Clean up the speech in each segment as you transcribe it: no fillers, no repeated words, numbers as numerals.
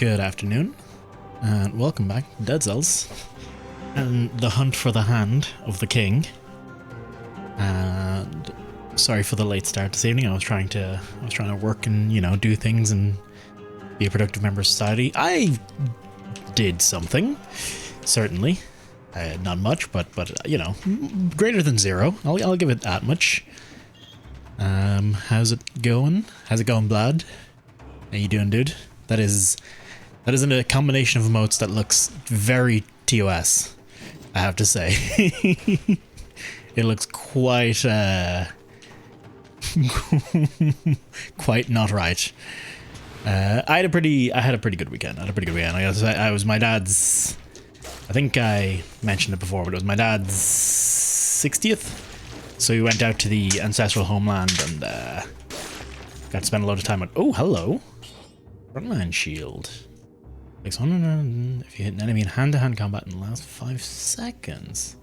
Good afternoon, and welcome back to Dead Cells and the hunt for the hand of the king. And sorry for the late start this evening. I was trying to work and do things and be a productive member of society. I did something, certainly. Not much, but greater than zero. I'll give it that much. How's it going? How's it going, Blood? How you doing, dude? That is a combination of emotes that looks very TOS, I have to say. It looks quite quite not right. I had a pretty good weekend. I guess I was my dad's. I think I mentioned it before, but it was my dad's 60th. So we went out to the ancestral homeland and got to spend a lot of time on. Oh, hello. Frontline shield. Takes 100 if you hit an enemy in hand-to-hand combat in the last 5 seconds.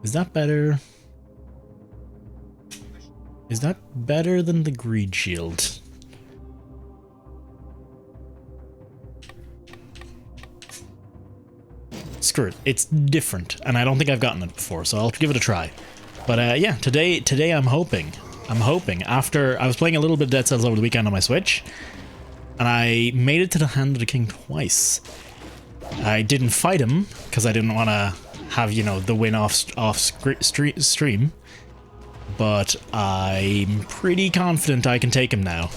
Is that better? Is that better than the greed shield? Screw it. It's different, and I don't think I've gotten it before, so I'll give it a try. But yeah, today I'm hoping after I was playing a little bit of Dead Cells over the weekend on my Switch, and I made it to the Hand of the King twice. I didn't fight him because I didn't want to have the win off stream, but I'm pretty confident I can take him now.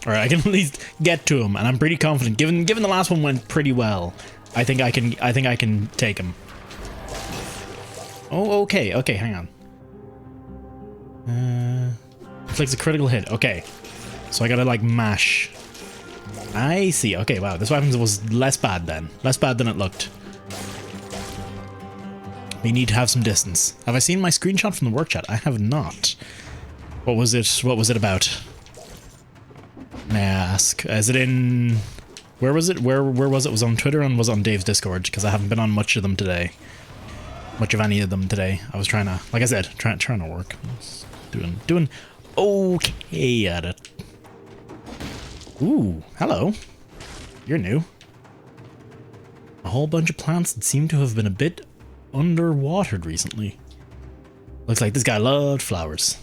Or I can at least get to him, and I'm pretty confident. Given the last one went pretty well, I think I can take him. Oh, okay, hang on. Inflicts a critical hit. Okay, so I gotta like mash. I see. Okay, wow, this weapon was less bad then. Less bad than it looked. We need to have some distance. Have I seen my screenshot from the work chat? I have not. What was it? What was it about? May I ask? Is it in? Where was it? Where was it? Was it on Twitter and was it on Dave's Discord? Because I haven't been on much of them today. Much of any of them today. I was trying to, like I said, trying to work. Doing okay at it. Ooh, hello. You're new. A whole bunch of plants that seem to have been a bit underwatered recently. Looks like this guy loved flowers.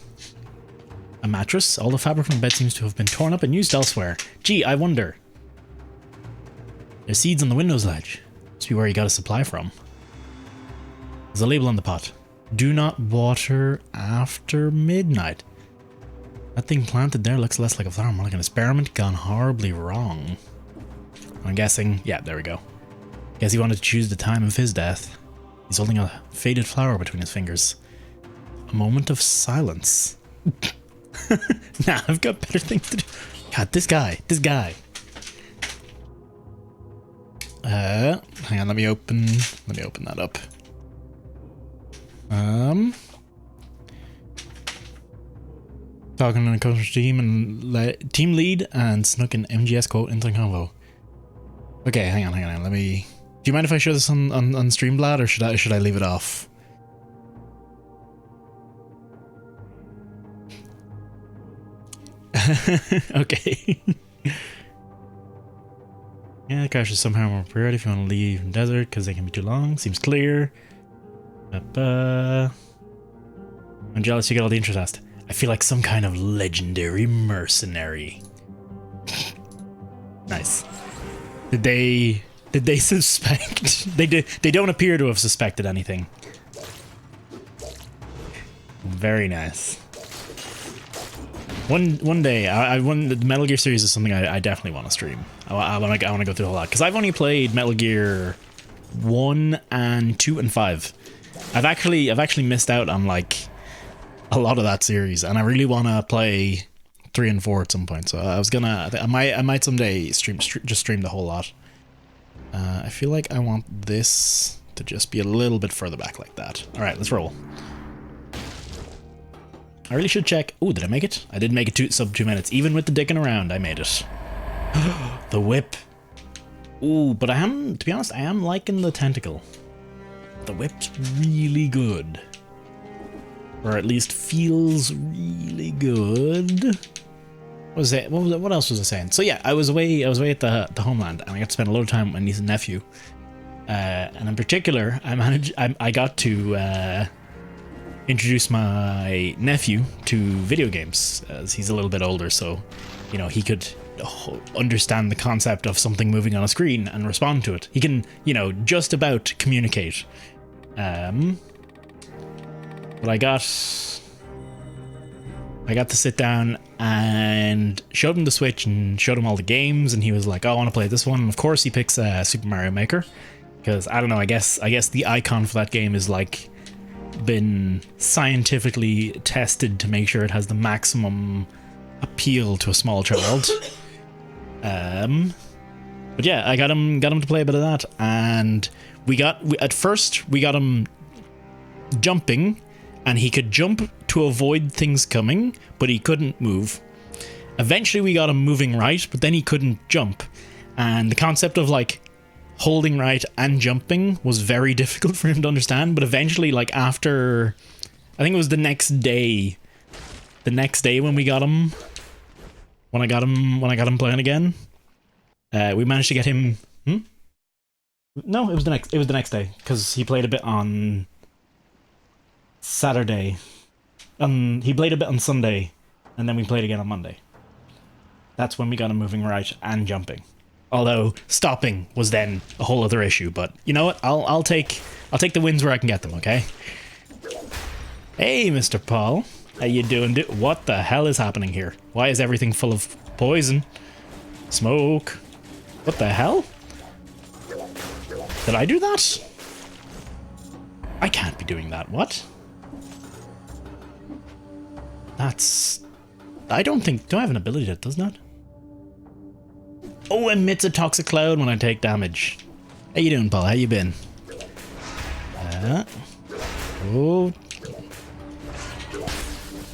A mattress. All the fabric from the bed seems to have been torn up and used elsewhere. Gee, I wonder. There's seeds on the windows ledge. Must be where he got a supply from. There's a label on the pot. Do not water after midnight. That thing planted there looks less like a flower, more like an experiment gone horribly wrong. I'm guessing, yeah, there we go. Guess he wanted to choose the time of his death. He's holding a faded flower between his fingers. A moment of silence. Nah, I've got better things to do. God, this guy. Hang on, let me open that up. Talking on a coach team and team lead and snuck an MGS quote into the convo. Okay, hang on. Let me. Do you mind if I show this on Streamblad, or should I leave it off? Okay. Yeah, the crash is somehow more priority if you want to leave in desert because they can be too long. Seems clear. I'm jealous you get all the interest. I feel like some kind of legendary mercenary. Nice. Did they suspect? They don't appear to have suspected anything. Very nice. One day, the Metal Gear series is something I definitely want to stream. I want to go through a whole lot because I've only played Metal Gear 1 and 2 and 5. I've actually missed out on like a lot of that series, and I really want to play 3 and 4 at some point. So I might someday stream the whole lot. I feel like I want this to just be a little bit further back like that. All right, let's roll. I really should check. Oh, did I make it? I did make it sub 2 minutes. Even with the dicking around, I made it. The whip. Ooh, but to be honest, I am liking the tentacle. The whip's really good. or at least feels really good. What was it? What else was I saying? So yeah, I was away at the homeland, and I got to spend a lot of time with my niece and nephew. And in particular, I got to introduce my nephew to video games, as he's a little bit older, so you know he could understand the concept of something moving on a screen and respond to it. He can, you know, just about communicate. But I got to sit down and showed him the Switch and showed him all the games, and he was like, oh, I want to play this one. And of course he picks Super Mario Maker, because I don't know, I guess the icon for that game is like been scientifically tested to make sure it has the maximum appeal to a small child. But yeah, I got him to play a bit of that, and at first we got him jumping, and he could jump to avoid things coming, but he couldn't move. Eventually we got him moving right, but then he couldn't jump, and the concept of like holding right and jumping was very difficult for him to understand. But eventually, like after, I think it was the next day when we got him, when I got him playing again, we managed to get him. No, it was the next day, because he played a bit on Saturday. He played a bit on Sunday, and then we played again on Monday. That's when we got him moving right and jumping. Although stopping was then a whole other issue, but you know what? I'll take the wins where I can get them, okay? Hey, Mr. Paul. How you doing? What the hell is happening here? Why is everything full of poison? Smoke. What the hell? Did I do that? I can't be doing that. What? That's... I don't think... Do I have an ability that does that? Oh, emits a toxic cloud when I take damage. How you doing, Paul? How you been? Oh.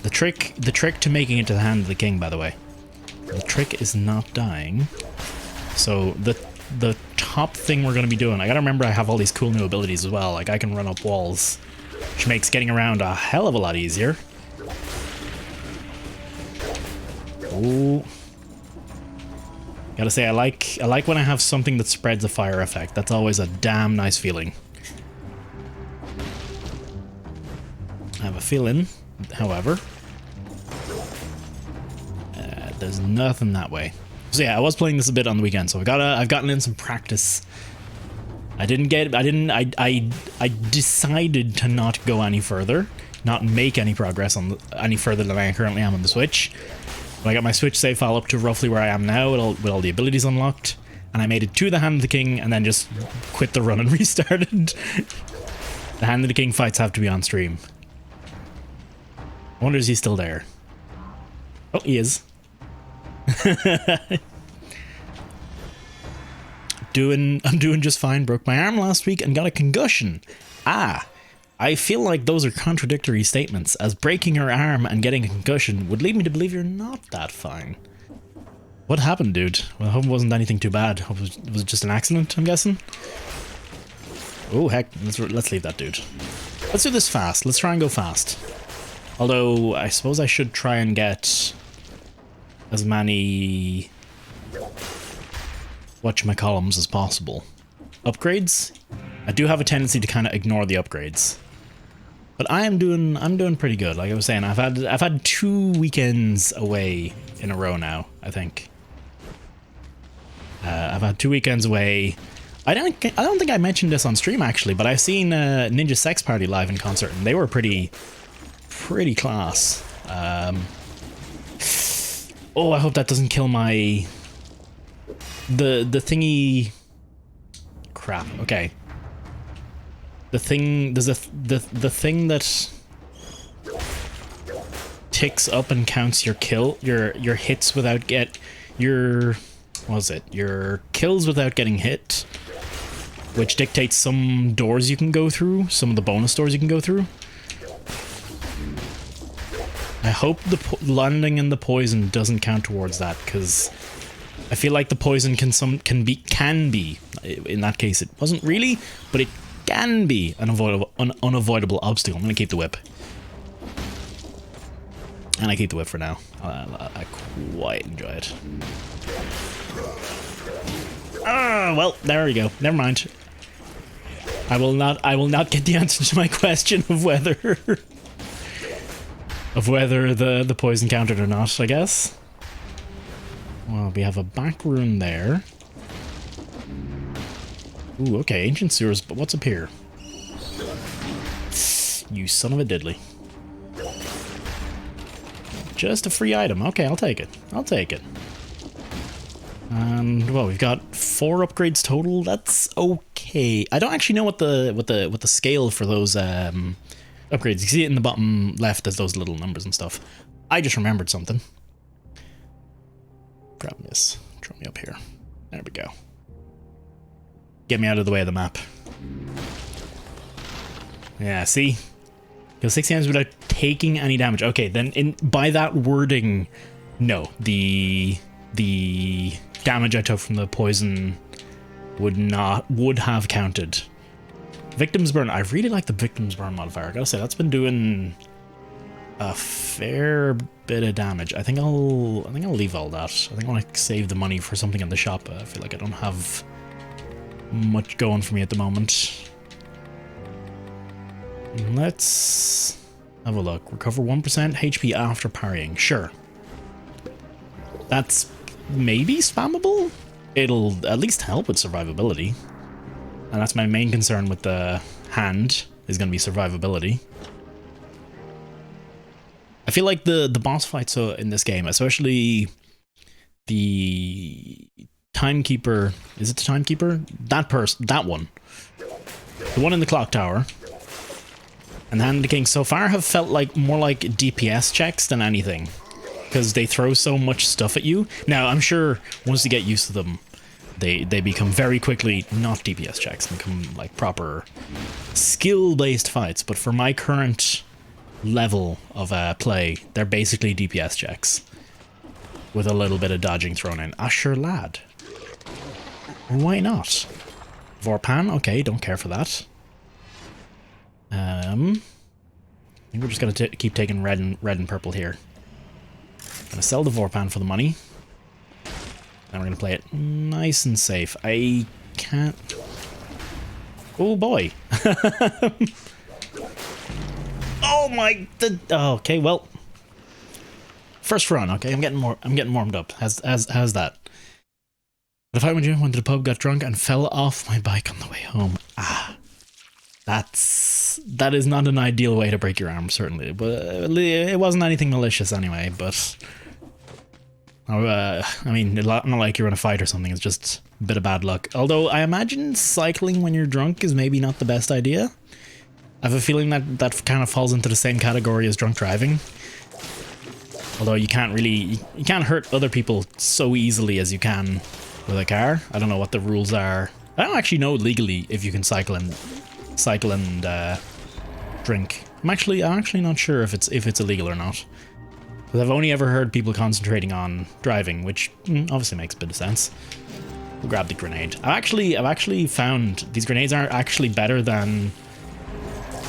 The trick to making it to the hand of the king, by the way. The trick is not dying. So the top thing we're going to be doing, I gotta remember I have all these cool new abilities as well. Like I can run up walls, which makes getting around a hell of a lot easier. Oh. Gotta say, I like when I have something that spreads a fire effect. That's always a damn nice feeling. I have a feeling, however, there's nothing that way. So yeah, I was playing this a bit on the weekend, so I've gotten in some practice. I decided to not go any further, not make any progress any further than I currently am on the Switch. But I got my Switch save file up to roughly where I am now with all the abilities unlocked, and I made it to the Hand of the King and then just quit the run and restarted. The Hand of the King fights have to be on stream. I wonder, is he still there? Oh, he is. I'm doing just fine. Broke my arm last week and got a concussion. I feel like those are contradictory statements, as breaking your arm and getting a concussion would lead me to believe you're not that fine. What happened, dude? Well, I hope it wasn't anything too bad. Hope it was just an accident, I'm guessing. Oh heck, let's leave that, dude. Let's do this fast. Let's try and go fast. Although I suppose I should try and get as many whatchamacallums as possible. Upgrades? I do have a tendency to kind of ignore the upgrades. But I'm doing pretty good. Like I was saying, I've had 2 weekends away in a row now, I think. I've had 2 weekends away. I don't think I mentioned this on stream actually, but I've seen Ninja Sex Party live in concert, and they were pretty class. Oh, I hope that doesn't kill my the thingy. Crap. Okay. The thing, there's the thing that ticks up and counts your your hits without your kills without getting hit, which dictates some doors you can go through, some of the bonus doors you can go through. I hope the landing in the poison doesn't count towards that, because I feel like the poison can be in that case it wasn't really, but it can be an unavoidable obstacle. I'm gonna keep the whip. And I keep the whip for now. I quite enjoy it. Ah, well, there we go. Never mind. I will not get the answer to my question of whether the poison countered or not, I guess. Well, we have a back room there. Ooh, okay, ancient sewers, but what's up here? You son of a diddly. Just a free item. Okay, I'll take it. I'll take it. And well, we've got 4 upgrades total. That's okay. I don't actually know what the scale for those upgrades. You see it in the bottom left as those little numbers and stuff. I just remembered something. Grab this. Throw me up here. There we go. Get me out of the way of the map. Yeah, see? Kill 6 times without taking any damage. Okay, then by that wording, no. The damage I took from the poison would have counted. Victim's burn. I really like the victim's burn modifier. I gotta say, that's been doing a fair bit of damage. I think I'll leave all that. I think I want to save the money for something in the shop. I feel like I don't have much going for me at the moment. Let's have a look. Recover 1% HP after parrying. Sure. That's maybe spammable? It'll at least help with survivability. And that's my main concern with the hand, is going to be survivability. I feel like the boss fights in this game, especially the timekeeper, is it the timekeeper? That one. The one in the clock tower. And the Hand of the King so far have felt like more like DPS checks than anything. Because they throw so much stuff at you. Now, I'm sure once you get used to them, they become very quickly not DPS checks and become like proper skill-based fights. But for my current level of play, they're basically DPS checks with a little bit of dodging thrown in. Asher lad. Why not? Vorpan, okay, don't care for that. I think we're just gonna keep taking red and purple here. Gonna sell the Vorpan for the money. And we're gonna play it nice and safe. I can't. Oh boy! Oh my! Oh, okay, well, first run. Okay, I'm getting warmed up. How's that? But if I went to the pub, got drunk, and fell off my bike on the way home. Ah, that is not an ideal way to break your arm, certainly. But it wasn't anything malicious anyway. But I mean, not like you're in a fight or something. It's just a bit of bad luck. Although I imagine cycling when you're drunk is maybe not the best idea. I have a feeling that kind of falls into the same category as drunk driving. Although you can't hurt other people so easily as you can with a car. I don't know what the rules are. I don't actually know legally if you can cycle and drink. I'm actually not sure if it's illegal or not. Because I've only ever heard people concentrating on driving, which obviously makes a bit of sense. We'll grab the grenade. I've actually found these grenades aren't actually better than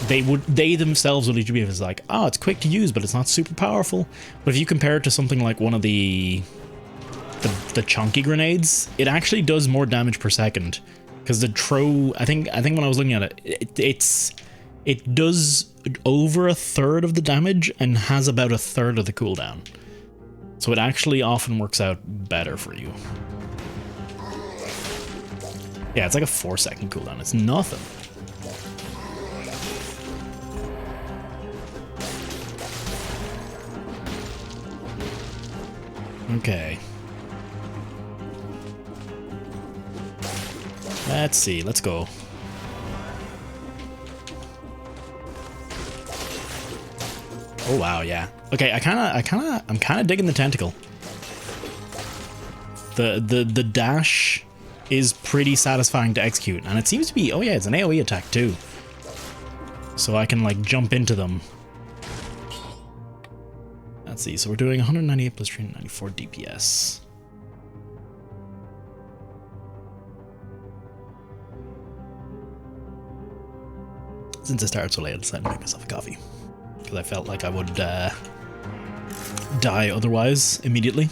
they themselves would be. If it's like, oh, it's quick to use, but it's not super powerful. But if you compare it to something like one of the chunky grenades, it actually does more damage per second. Because the throw, I think when I was looking at it does over 1/3 of the damage and has about 1/3 of the cooldown. So it actually often works out better for you. Yeah, it's like a 4-second cooldown. It's nothing. Okay. Let's see. Let's go. Oh wow, yeah. Okay, I'm kind of digging the tentacle. The dash is pretty satisfying to execute, and it seems to be. Oh yeah, it's an AoE attack too. So I can like jump into them. Let's see. So we're doing 198 plus 394 DPS. Since I started so late, I decided to make myself a coffee. Because I felt like I would die otherwise immediately.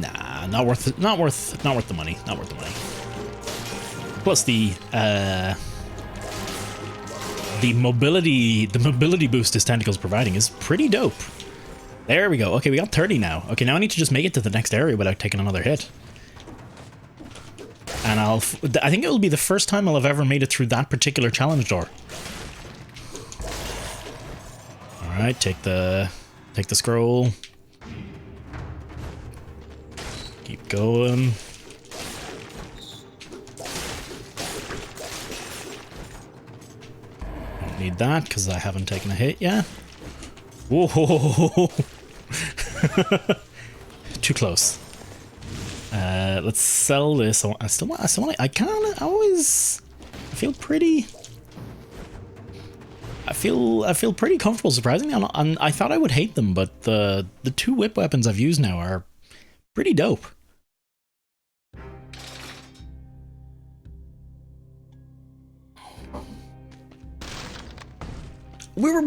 Nah, not worth it. Not worth the money. Not worth the money. Plus the mobility boost his tentacles providing is pretty dope. There we go. Okay, we got 30 now. Okay, now I need to just make it to the next area without taking another hit. And I think it'll be the first time I'll have ever made it through that particular challenge door. All right, take the scroll. Keep going. Don't need that because I haven't taken a hit yet. Whoa! Too close. Let's sell this. I feel pretty comfortable, surprisingly. And I thought I would hate them, but the two whip weapons I've used now are pretty dope. We were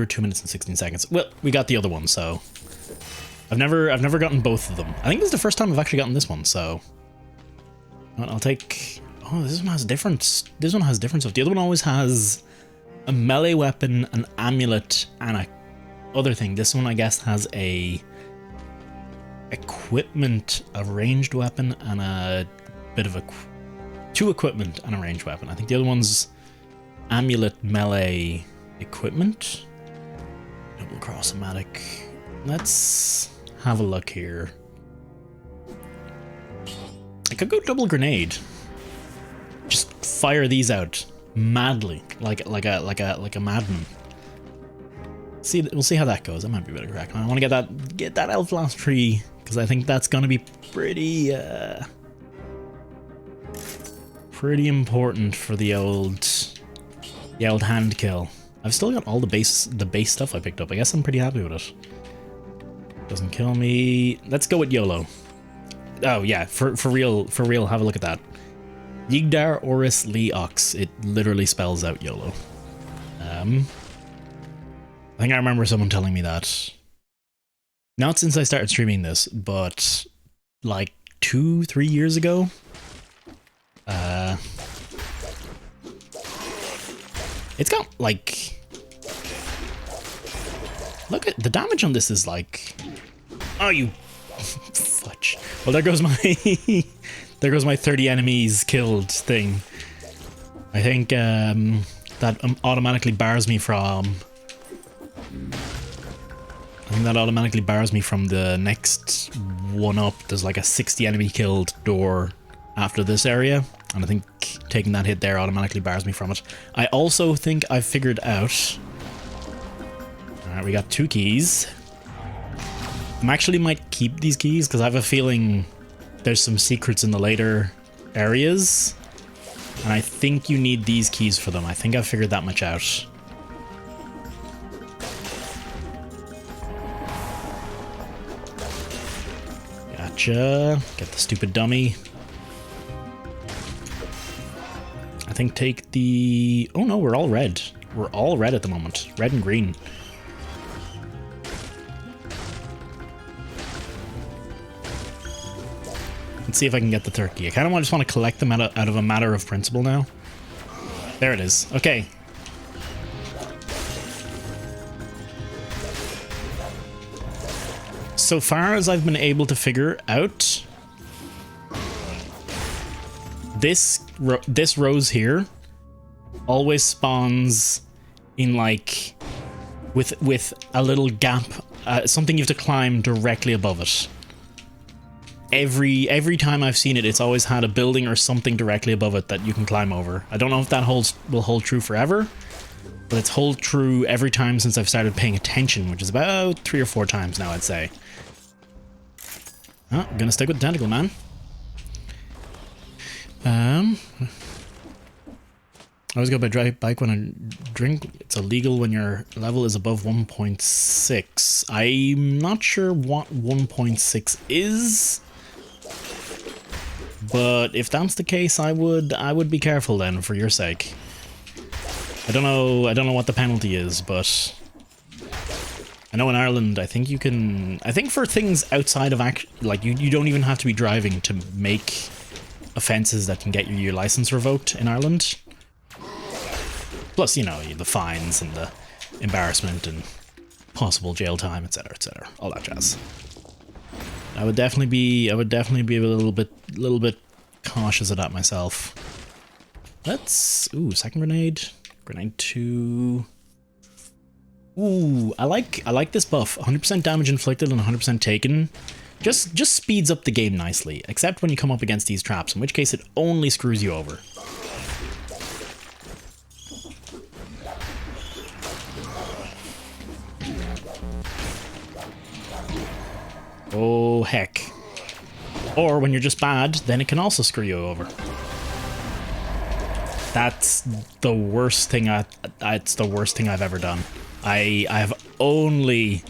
2 minutes and 16 seconds. Well, we got the other one, so I've never gotten both of them. I think this is the first time I've actually gotten this one, so I'll take. Oh, this one has different. This one has different stuff. The other one always has a melee weapon, an amulet, and a other thing. This one, I guess, has a equipment, a ranged weapon, and a bit of two equipment and a ranged weapon. I think the other one's amulet, melee, equipment. Double cross-o-matic. Let's have a look here. I could go double grenade. Just fire these out madly, like a madman. We'll see how that goes. That might be a bit of crack. I want to get that elf blast tree because I think that's gonna be pretty important for the old hand kill. I've still got all the base stuff I picked up. I guess I'm pretty happy with it. Doesn't kill me. Let's go with YOLO. Oh yeah, for real, have a look at that. Yigdar Oris Lee Ox. It literally spells out YOLO. I think I remember someone telling me that. Not since I started streaming this, but like 2-3 years ago. It's got like, look at the damage on this is like, oh you fudge. Well, there goes my 30 enemies killed thing. I think that automatically bars me from. I think that automatically bars me from the next one up. There's like a 60 enemy killed door after this area, and I think taking that hit there automatically bars me from it. I also think I've figured out. Alright, we got 2 keys. I actually might keep these keys because I have a feeling there's some secrets in the later areas, and I think you need these keys for them. I think I've figured that much out. Gotcha. Get the stupid dummy. I think take the... Oh no, we're all red. We're all red at the moment. Red and green. Let's see if I can get the turkey. I kind of just want to collect them out of a matter of principle now. There it is. Okay. So far as I've been able to figure out, this rose here always spawns in like with a little gap, something you have to climb directly above it. Every time I've seen it, it's always had a building or something directly above it that you can climb over. I don't know if that will hold true forever, but it's hold true every time since I've started paying attention, which is about 3 or 4 times now, I'd say. Oh, I'm gonna stick with the tentacle, man. I always go by dry bike when I drink. It's illegal when your level is above 1.6. I'm not sure what 1.6 is. But if that's the case, I would be careful then, for your sake. I don't know what the penalty is, but I know in Ireland, I think you can, I think for things outside of like you don't even have to be driving to make offenses that can get your license revoked in Ireland. Plus, you know, the fines and the embarrassment and possible jail time, etc., all that jazz. I would definitely be a little bit cautious of that myself. Let's, ooh, second grenade. Grenade 2. Ooh, I like this buff. 100% damage inflicted and 100% taken. Just speeds up the game nicely, except when you come up against these traps, in which case it only screws you over. Oh heck. Or when you're just bad, then it can also screw you over. That's the worst thing it's the worst thing I've ever done. I have only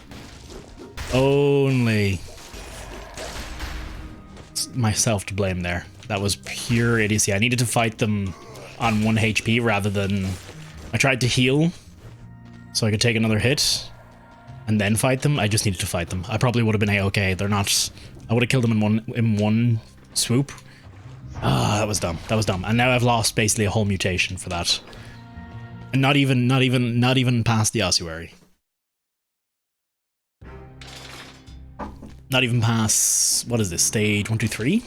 myself to blame there. That was pure idiocy. I needed to fight them on 1 HP rather than... I tried to heal so I could take another hit and then fight them. I just needed to fight them. I probably would have been A-okay. They're not... I would have killed them in one swoop. Ah, that was dumb. That was dumb. And now I've lost basically a whole mutation for that. And not even past the ossuary. Not even past, what is this, stage 1, 2, 3?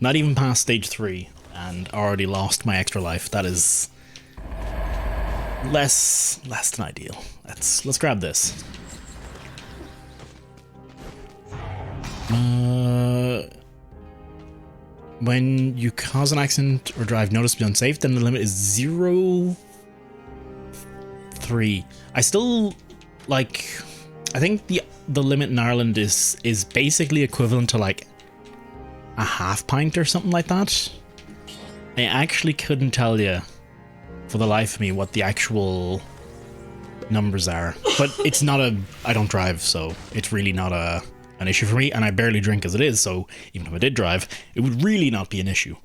Not even past stage 3, and already lost my extra life. That is less than ideal. Let's grab this. When you cause an accident or drive noticeably unsafe, then the limit is 0.3. I still, like, I think the limit in Ireland is basically equivalent to like a half pint or something like that. I actually couldn't tell you for the life of me what the actual numbers are, but it's not I don't drive, so it's really not an issue for me, and I barely drink as it is, so even if I did drive, it would really not be an issue.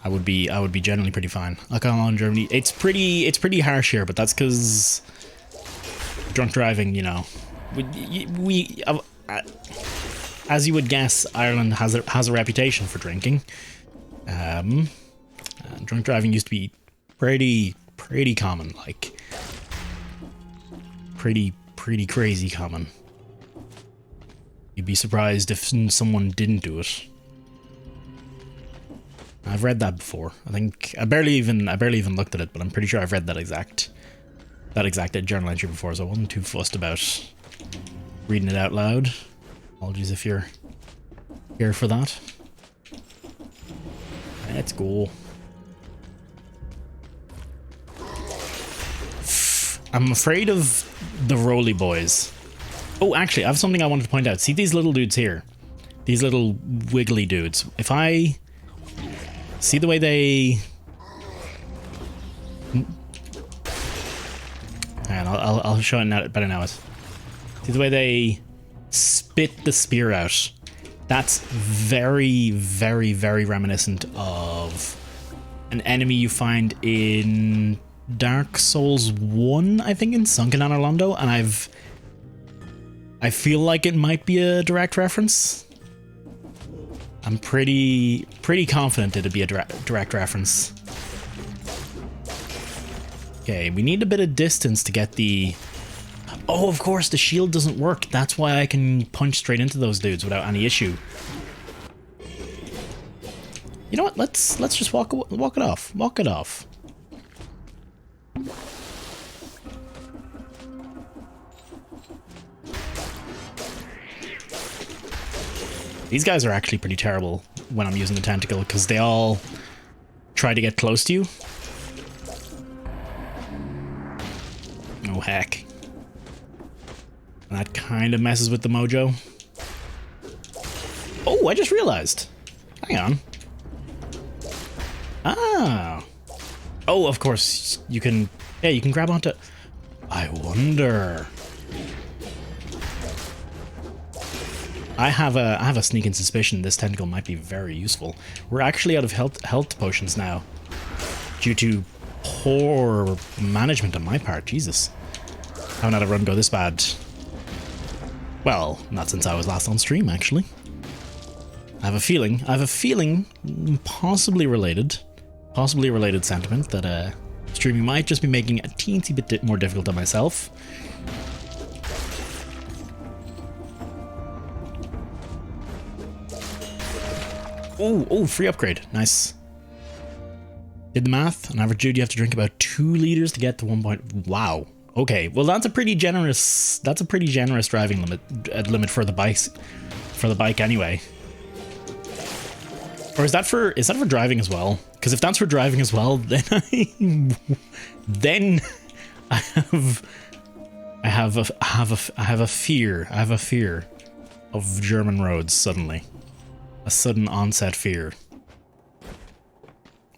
I would be generally pretty fine. Alcohol in Germany, it's pretty harsh here, but that's because drunk driving, you know, as you would guess, Ireland has a reputation for drinking. Drunk driving used to be pretty common, like pretty crazy common. You'd be surprised if someone didn't do it. I've read that before. I think I barely even looked at it, but I'm pretty sure I've read that exact journal entry before, so I wasn't too fussed about reading it out loud. Apologies if you're here for that. Let's go. I'm afraid of the roly boys. Oh, actually, I have something I wanted to point out. See these little dudes here? These little wiggly dudes. If I... See the way they... And I'll show it better now. See the way they spit the spear out? That's very reminiscent of an enemy you find in Dark Souls 1, I think, in Sunken Anorlando, and I feel like it might be a direct reference. I'm pretty confident it'd be a direct reference. Okay, we need a bit of distance to get the... Oh, of course, the shield doesn't work. That's why I can punch straight into those dudes without any issue. You know what? Let's just walk it off. Walk it off. These guys are actually pretty terrible when I'm using the tentacle, because they all try to get close to you. Oh, heck. And that kind of messes with the mojo. Oh, I just realized. Hang on. Ah. Oh, of course, you can... Yeah, you can grab onto... I wonder... I have a sneaking suspicion this tentacle might be very useful. We're actually out of health potions now, due to poor management on my part. Jesus, haven't had a run go this bad. Well, not since I was last on stream, actually. I have a feeling, possibly related sentiment that streaming might just be making it a teensy bit more difficult on myself. Oh, free upgrade. Nice. Did the math. On average, dude, you have to drink about 2 liters to get to 1 point. Wow. Okay, well that's a pretty generous driving limit for the bike anyway. Or is that for driving as well? Because if that's for driving as well, then I have a fear of German roads suddenly. A sudden onset fear.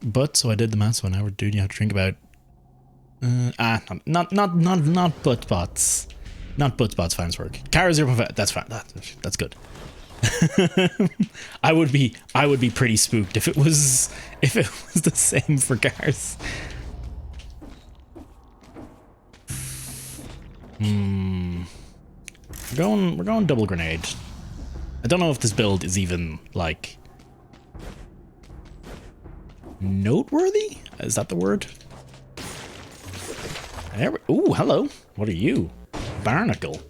But so I did the math, so an hour, dude, you have to drink about not butt bots. Not butt bots finds work. Cara 0.5, that's fine. That's good. I would be pretty spooked if it was the same for cars. We're going double grenade. I don't know if this build is even like noteworthy. Is that the word? Ooh, hello. What are you? Barnacle.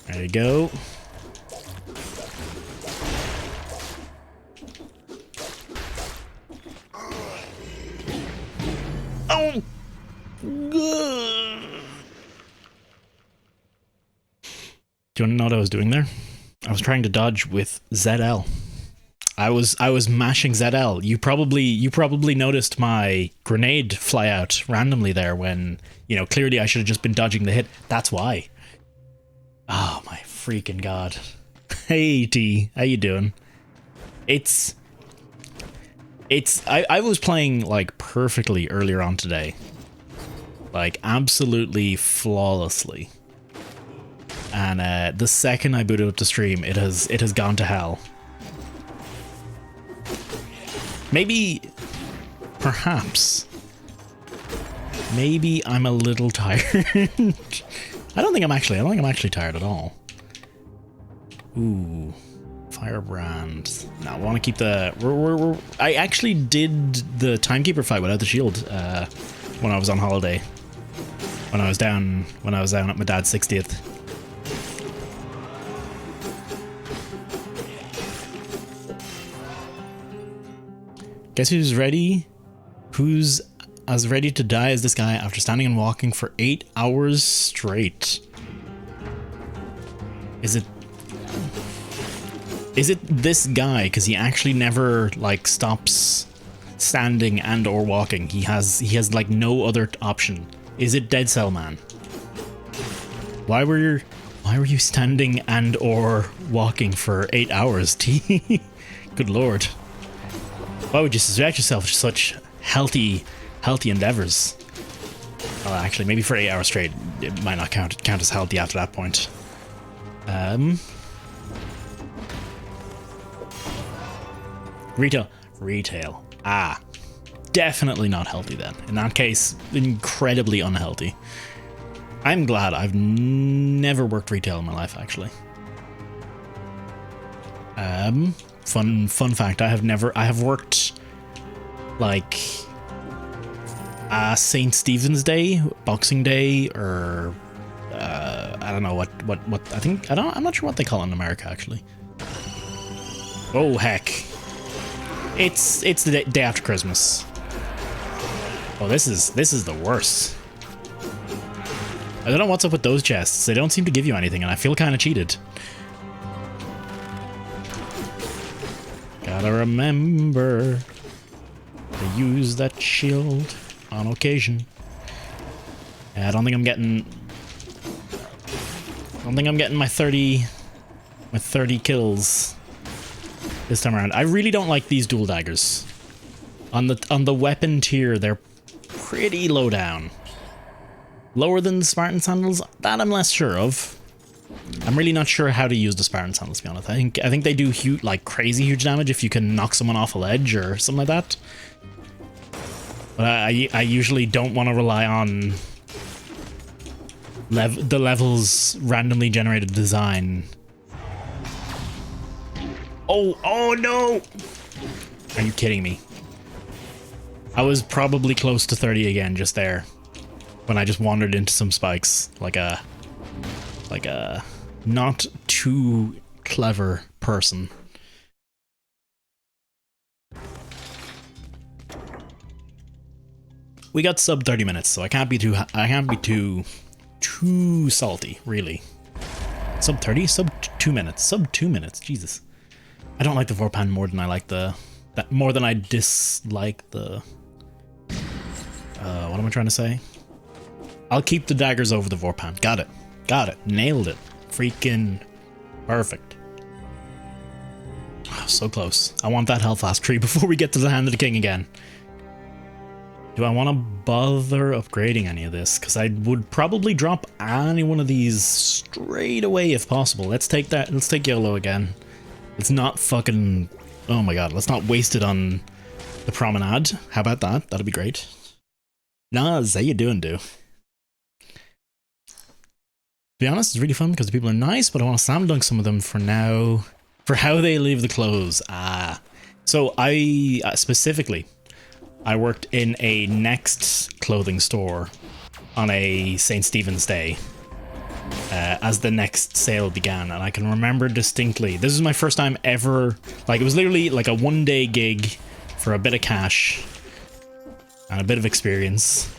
There you go. Oh! Good. Do you want to know what I was doing there? I was trying to dodge with ZL. I was mashing ZL. You probably noticed my grenade fly out randomly there when, you know, clearly I should have just been dodging the hit. That's why. Oh my freaking god. Hey T, how you doing? I was playing like perfectly earlier on today. Like absolutely flawlessly. And the second I booted up the stream, it has gone to hell. Maybe, perhaps, maybe I'm a little tired. I don't think I'm actually tired at all. Ooh, firebrand. No, I want to keep the. I actually did the timekeeper fight without the shield when I was on holiday. When I was down at my dad's 60th. Guess who's ready? Who's as ready to die as this guy after standing and walking for 8 hours straight? Is it this guy? Because he actually never like stops standing and or walking. He has like no other option. Is it Dead Cell Man? Why were you standing and or walking for 8 hours, T? Good lord. Why would you subject yourself to such healthy endeavors? Well, actually, maybe for 8 hours straight, it might not count as healthy after that point. Retail. Ah, definitely not healthy then. In that case, incredibly unhealthy. I'm glad I've never worked retail in my life, actually. Fun fact, I have worked like St. Stephen's Day, Boxing Day, or I don't know what I'm not sure what they call it in America actually. Oh heck. It's the day after Christmas. Oh, this is the worst. I don't know what's up with those chests. They don't seem to give you anything and I feel kind of cheated. Gotta remember to use that shield on occasion. I don't think I'm getting my 30 kills this time around. I really don't like these dual daggers. On the weapon tier, they're pretty low down. Lower than the Spartan sandals? That I'm less sure of. I'm really not sure how to use the Spartan sandals, to be honest. I think they do huge, like crazy huge damage if you can knock someone off a ledge or something like that. But I usually don't want to rely on the level's randomly generated design. Oh no! Are you kidding me? I was probably close to 30 again just there. When I just wandered into some spikes like a not too clever person. We got sub 30 minutes, so I can't be too salty, really. Sub 30, sub 2 minutes, sub 2 minutes. Jesus, I don't like the Vorpan more than I like more than I dislike the. What am I trying to say? I'll keep the daggers over the Vorpan. Got it. Got it. Nailed it. Freaking perfect. Oh, so close. I want that Hellfast tree before we get to the Hand of the King again. Do I want to bother upgrading any of this? Because I would probably drop any one of these straight away if possible. Let's take that. Let's take YOLO again. Let's not fucking... Oh my god. Let's not waste it on the promenade. How about that? That'd be great. Naz, how you doing, dude? To be honest, it's really fun because the people are nice, but I want to slam dunk some of them for now. For how they leave the clothes. So I specifically, I worked in a Next clothing store on a St. Stephen's Day as the Next sale began, and I can remember distinctly. This is my first time ever. Like, it was literally like a one-day gig for a bit of cash and a bit of experience,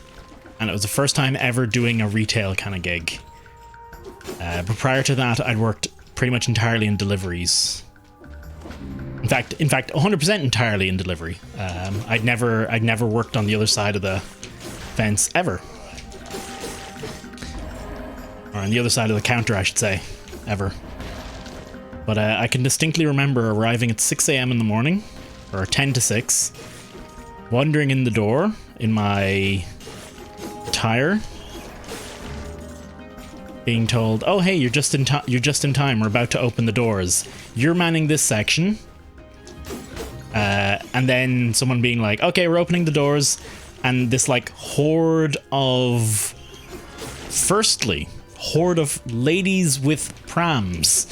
and it was the first time ever doing a retail kind of gig. But prior to that, I'd worked pretty much entirely in deliveries. In fact, 100% entirely in delivery. I'd never worked on the other side of the fence ever, or on the other side of the counter, I should say, ever. But I can distinctly remember arriving at 6 a.m. in the morning, or 10 to 6, wandering in the door in my attire, being told, "Oh, hey, you're just in time. We're about to open the doors. You're manning this section." And then someone being like, "Okay, we're opening the doors," and this like horde of ladies with prams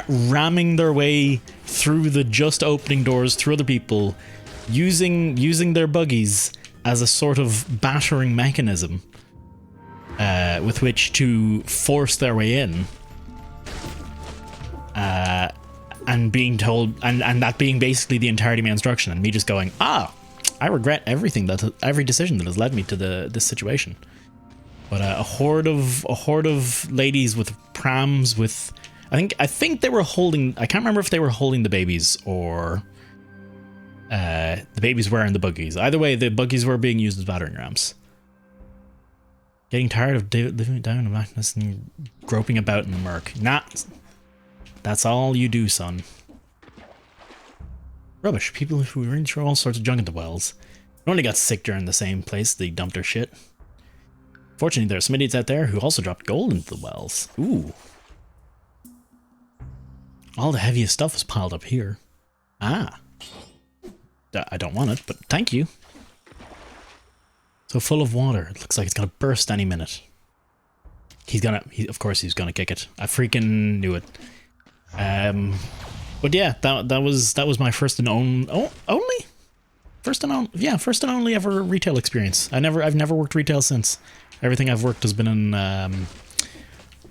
ramming their way through the just opening doors through other people, using their buggies as a sort of battering mechanism. With which to force their way in, and being told, and that being basically the entirety of my instruction, and me just going, I regret every decision that has led me to this situation. But a horde of ladies with prams with, I think they were holding, I can't remember if they were holding the babies or the babies were in the buggies. Either way, the buggies were being used as battering rams. Getting tired of living down in blackness and groping about in the murk. Nah, that's all you do, son. Rubbish. People who were in through all sorts of junk at the wells. We only got sick during the same place they dumped their shit. Fortunately, there are some idiots out there who also dropped gold into the wells. Ooh. All the heaviest stuff was piled up here. I don't want it, but thank you. So full of water. It looks like it's gonna burst any minute. Of course he's gonna kick it. I freaking knew it. But yeah, that was my first and only ever retail experience. I've never worked retail since. Everything I've worked has been in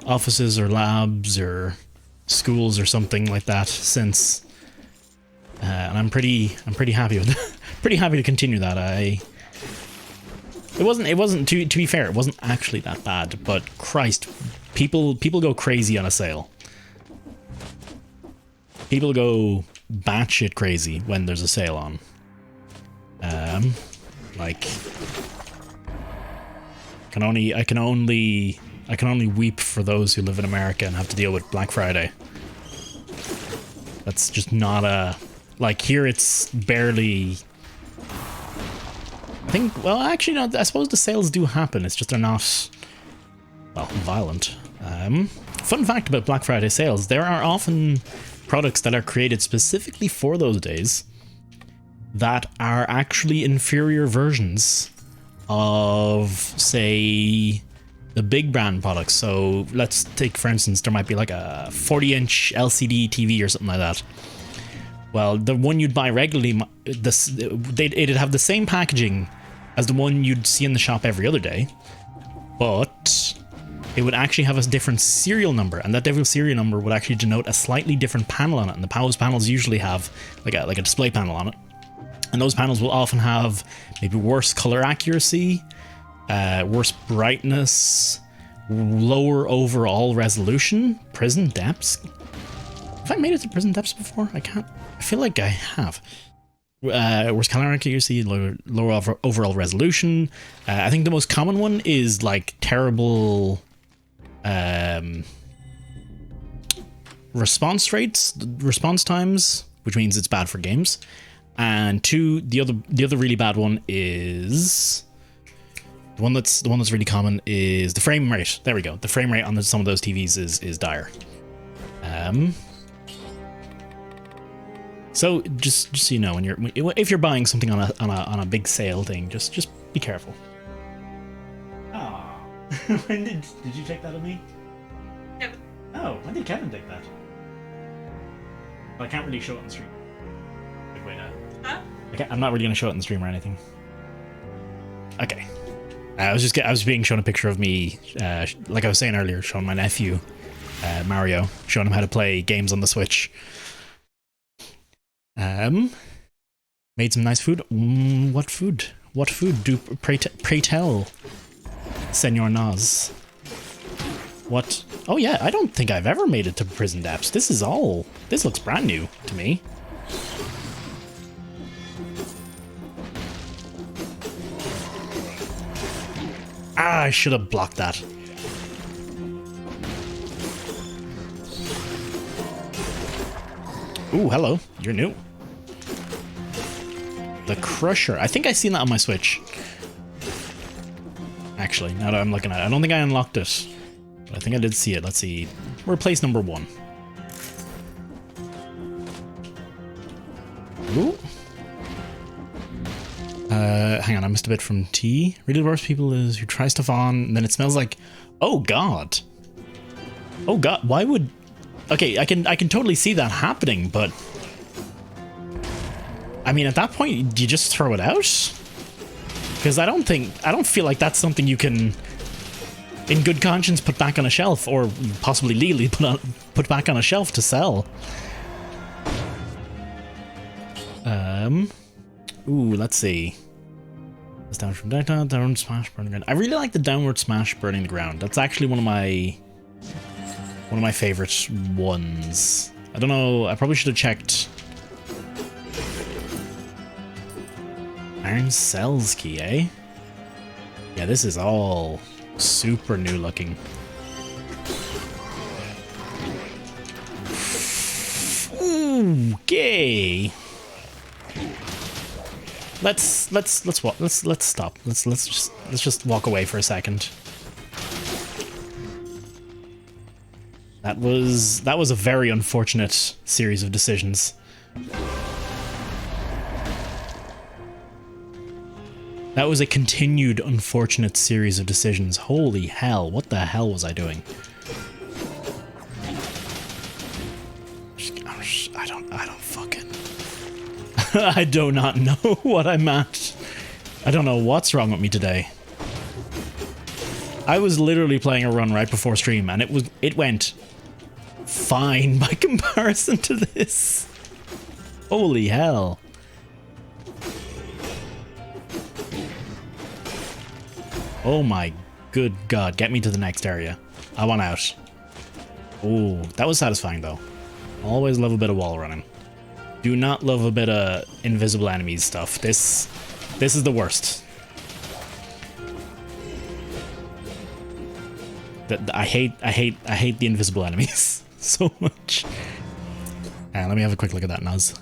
offices or labs or schools or something like that since. And I'm pretty happy with pretty happy to continue that. It wasn't to be fair, it wasn't actually that bad, but Christ, people go crazy on a sale. People go batshit crazy when there's a sale on. Like I can only weep for those who live in America and have to deal with Black Friday. That's just not a, like, here it's barely I think, well, actually, no, I suppose the sales do happen. It's just they're not, well, violent. Fun fact about Black Friday sales, there are often products that are created specifically for those days that are actually inferior versions of, say, the big brand products. So let's take, for instance, there might be like a 40-inch LCD TV or something like that. Well, the one you'd buy regularly, it'd have the same packaging as the one you'd see in the shop every other day, but it would actually have a different serial number, and that different serial number would actually denote a slightly different panel on it. And the panels usually have like a display panel on it, and those panels will often have maybe worse color accuracy, worse brightness, lower overall resolution, prison depths. Have I made it to prison depths before? I can't. I feel like I have. Worse color accuracy, lower overall resolution. I think the most common one is like terrible response times, which means it's bad for games. And two, the other really bad one is the one that's really common is the frame rate. There we go. The frame rate on some of those TVs is dire. So just so you know, if you're buying something on a big sale thing, just be careful. Oh, when did you take that of me? Yep. Oh, when did Kevin take that? But I can't really show it on the stream. Like, wait, huh? I'm not really gonna show it on the stream or anything. Okay. I was being shown a picture of me, like I was saying earlier, showing my nephew, Mario, showing him how to play games on the Switch. Made some nice food. What food? What food do pray tell, Senor Nas? What? Oh yeah, I don't think I've ever made it to prison depths. This looks brand new to me. Ah, I should have blocked that. Ooh, hello. You're new. The Crusher. I think I seen that on my Switch. Actually, now that I'm looking at it, I don't think I unlocked it, but I think I did see it. Let's see. We're place number 1. Ooh. Hang on, I missed a bit from T. Really worst people is who try stuff on, and then it smells like, oh god. Oh god, why would... Okay, I can totally see that happening, but I mean, at that point, do you just throw it out? Because I don't feel like that's something you can, in good conscience, put back on a shelf, or possibly legally put back on a shelf to sell. Ooh, let's see. This downward smash burning the ground. I really like the downward smash burning the ground. That's actually one of my favorite ones. I don't know, I probably should have checked. Iron Cells key, eh? Yeah, this is all super new looking. Okay. Let's stop. Let's just walk away for a second. That was a very unfortunate series of decisions. That was a continued unfortunate series of decisions. Holy hell, what the hell was I doing? I don't fucking... I do not know what I'm at. I don't know what's wrong with me today. I was literally playing a run right before stream, and it went fine by comparison to this. Holy hell. Oh my good god, get me to the next area. I want out. Oh, that was satisfying though. Always love a bit of wall running. Do not love a bit of invisible enemies stuff. This is the worst. I hate the invisible enemies so much. Let me have a quick look at that, Nuz.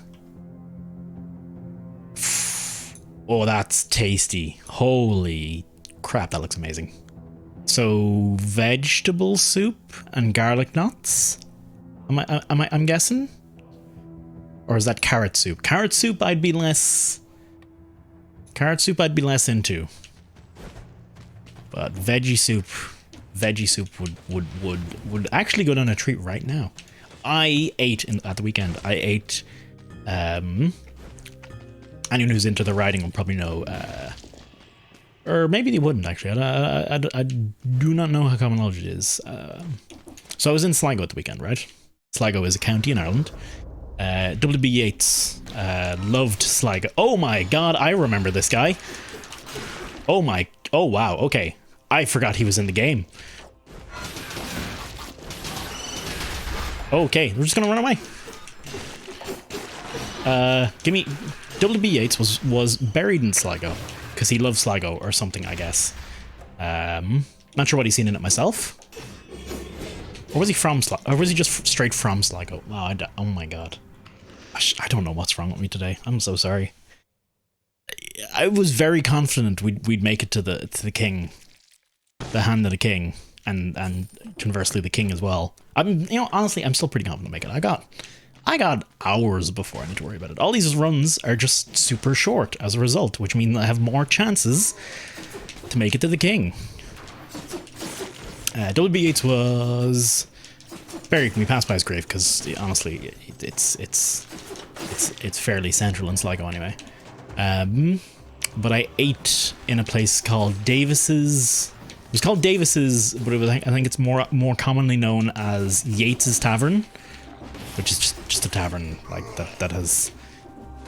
Oh, that's tasty. Holy crap, that looks amazing. So vegetable soup and garlic knots? I'm guessing? Or is that carrot soup? Carrot soup I'd be less into. But veggie soup would actually go down a treat right now. I ate at the weekend. I ate anyone who's into the writing will probably know, or maybe they wouldn't actually. I do not know how common knowledge it is. So I was in Sligo at the weekend, right? Sligo is a county in Ireland. W.B. Yeats loved Sligo. Oh my god, I remember this guy. Oh wow, okay. I forgot he was in the game. Okay, we're just gonna run away. Give me... W.B. Yeats was buried in Sligo because he loved Sligo or something, I guess. Not sure what he's seen in it myself. Or was he from Sligo? Or was he just straight from Sligo? Wow, oh my god. I don't know what's wrong with me today. I'm so sorry. I was very confident we'd make it to the king. The hand of the king. And conversely the king as well. Honestly, I'm still pretty confident to make it. I got hours before I need to worry about it. All these runs are just super short as a result, which means I have more chances to make it to the king. W.B. Yeats was buried. We passed by his grave because honestly, it's fairly central in Sligo anyway. But I ate in a place called Davis's. It was called Davis's, but I think it's more commonly known as Yates's Tavern, which is just a tavern like that has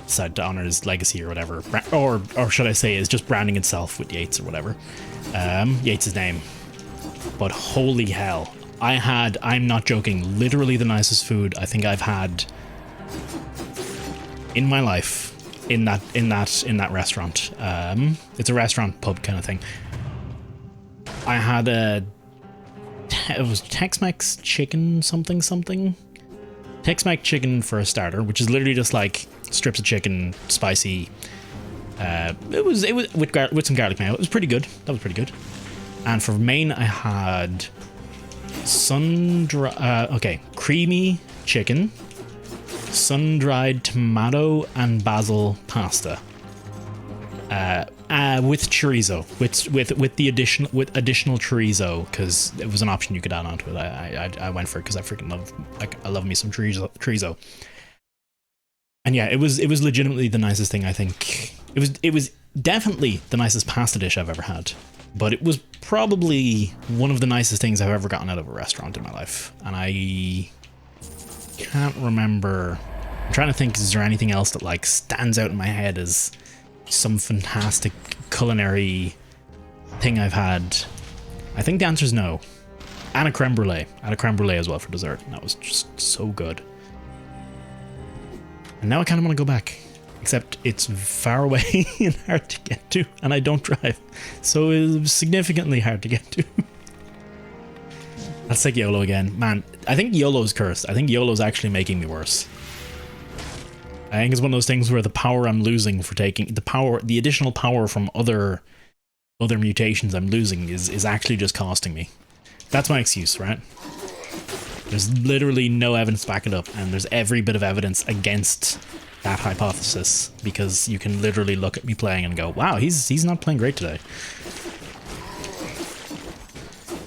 decided to honor his legacy or whatever, or should I say is just branding itself with Yates or whatever. Yates's name. But holy hell, I'm not joking, literally the nicest food I think I've had in my life in that restaurant. It's a restaurant pub kind of thing. I had it was Tex-Mex chicken something. Tex-Mex chicken for a starter, which is literally just like strips of chicken, spicy. It was with some garlic mayo. It was pretty good. That was pretty good. And for main, I had creamy chicken, sun-dried tomato and basil pasta. With chorizo, with additional chorizo, because it was an option you could add onto it. I went for it because I freaking love me some chorizo. And yeah, it was legitimately the nicest thing I think. It was definitely the nicest pasta dish I've ever had, but it was probably one of the nicest things I've ever gotten out of a restaurant in my life. And I can't remember. I'm trying to think, is there anything else that like stands out in my head as some fantastic culinary thing I've had? I think the answer is no. And a creme brulee. I had a creme brulee as well for dessert, and that was just so good. And now I kind of want to go back, except it's far away and hard to get to, and I don't drive, so it's significantly hard to get to. Let's take YOLO again. Man, I think YOLO's cursed. I think YOLO's actually making me worse. I think it's one of those things where the power I'm losing for taking the additional power from other mutations I'm losing is actually just costing me. That's my excuse, right? There's literally no evidence to back it up, and there's every bit of evidence against that hypothesis, because you can literally look at me playing and go, wow, he's not playing great today.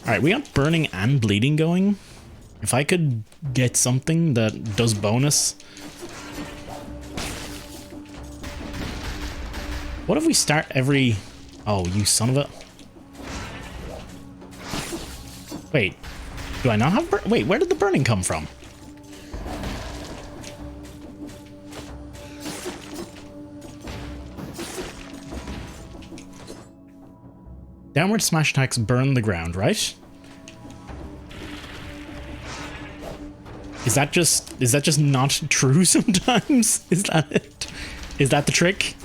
Alright, we got burning and bleeding going. If I could get something that does bonus. What if we start every... Oh, you son of a... Wait. Do I not have... Wait, where did the burning come from? Downward smash attacks burn the ground, right? Is that just not true sometimes? Is that it? Is that the trick?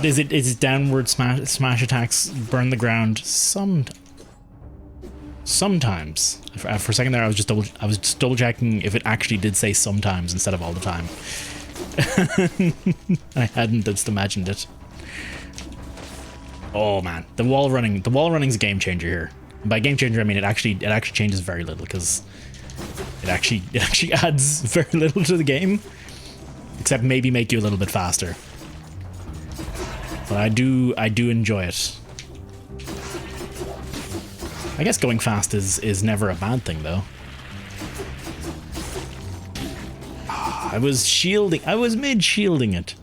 Is it downward smash attacks burn the ground sometimes? For a second there, I was just double checking if it actually did say sometimes instead of all the time. I hadn't just imagined it. Oh man, the wall running's a game changer here. And by game changer I mean it actually changes very little, because it actually adds very little to the game, except maybe make you a little bit faster. But I do enjoy it. I guess going fast is never a bad thing though. I was mid shielding it.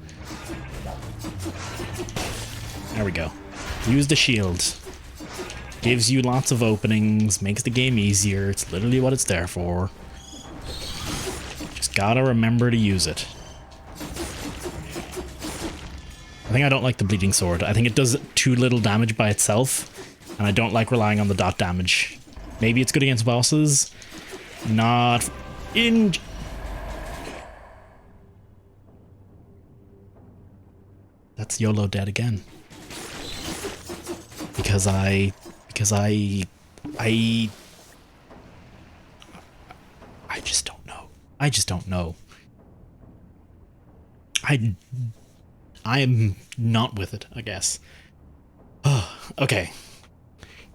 There we go. Use the shield. Gives you lots of openings, makes the game easier. It's literally what it's there for. Just gotta remember to use it. I think I don't like the bleeding sword. I think it does too little damage by itself, and I don't like relying on the dot damage. Maybe it's good against bosses. Not in... That's YOLO dead again. Because I just don't know. I just don't know. I am not with it, I guess. Oh, okay.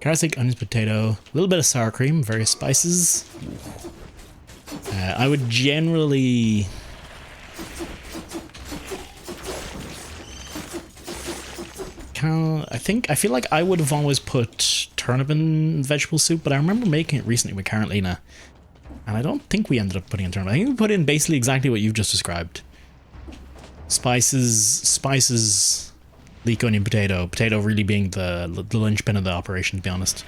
Classic onions, potato, a little bit of sour cream, various spices. I would generally... I feel like I would have always put turnip in vegetable soup, but I remember making it recently with Carolina, and I don't think we ended up putting in turnip. I think we put in basically exactly what you've just described. Spices, leek, onion, potato really being the linchpin of the operation, to be honest.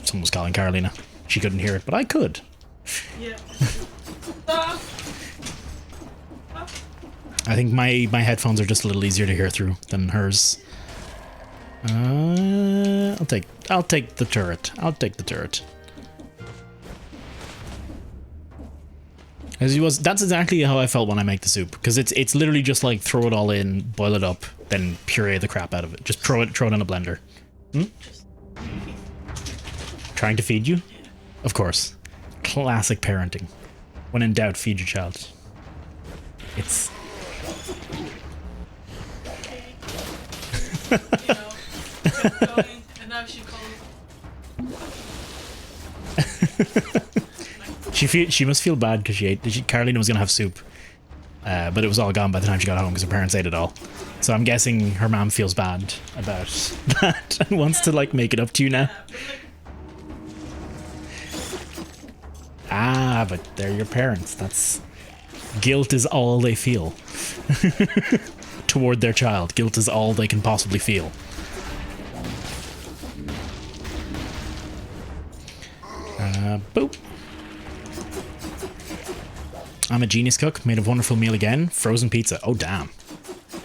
Someone was calling Carolina. She couldn't hear it, but I could. Yeah. I think my headphones are just a little easier to hear through than hers. I'll take the turret. I'll take the turret. That's exactly how I felt when I make the soup, because it's literally just like throw it all in, boil it up, then puree the crap out of it. Just throw it in a blender. Hmm? Trying to feed you? Of course. Classic parenting. When in doubt, feed your child. It's... kept going, and now she calls. She must feel bad because Carolina was gonna have soup, but it was all gone by the time she got home because her parents ate it all. So I'm guessing her mom feels bad about that and wants to like make it up to you now. Ah, but they're your parents. That's guilt is all they feel toward their child. Guilt is all they can possibly feel. Boop. I'm a genius cook. Made a wonderful meal again. Frozen pizza. Oh damn.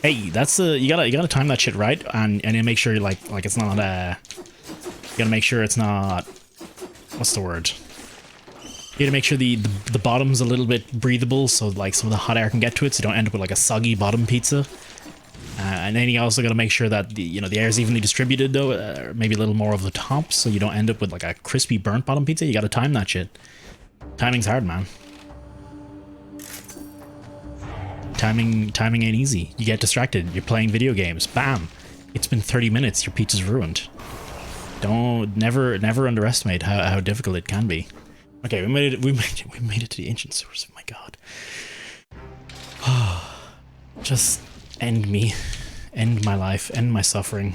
Hey, that's you gotta time that shit right, and you make sure like it's not you gotta make sure it's not, what's the word? You gotta make sure the bottom's a little bit breathable, so like some of the hot air can get to it, so you don't end up with like a soggy bottom pizza. And then you also gotta make sure that the air is evenly distributed though, maybe a little more over the top, so you don't end up with like a crispy burnt bottom pizza. You gotta time that shit. Timing's hard, man. Timing ain't easy. You get distracted. You're playing video games. Bam! It's been 30 minutes. Your pizza's ruined. Never underestimate how difficult it can be. Okay, we made it to the ancient source. Oh my god. Just end me. End my life. End my suffering.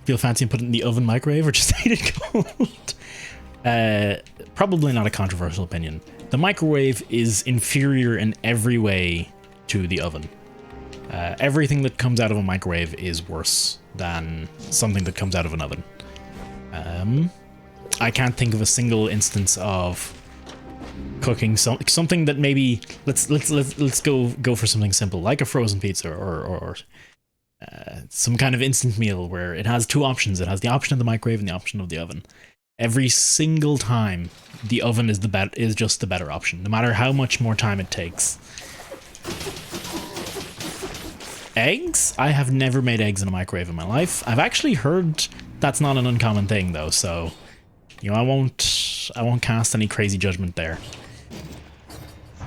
Feel fancy and put it in the oven, microwave, or just eat it cold? Probably not a controversial opinion. The microwave is inferior in every way to the oven. Everything that comes out of a microwave is worse than something that comes out of an oven. I can't think of a single instance of cooking something that maybe let's go for something simple like a frozen pizza or some kind of instant meal where it has two options. It has the option of the microwave and the option of the oven. Every single time, the oven is just the better option, no matter how much more time it takes. Eggs? I have never made eggs in a microwave in my life. I've actually heard that's not an uncommon thing though, so you know, I won't cast any crazy judgment there.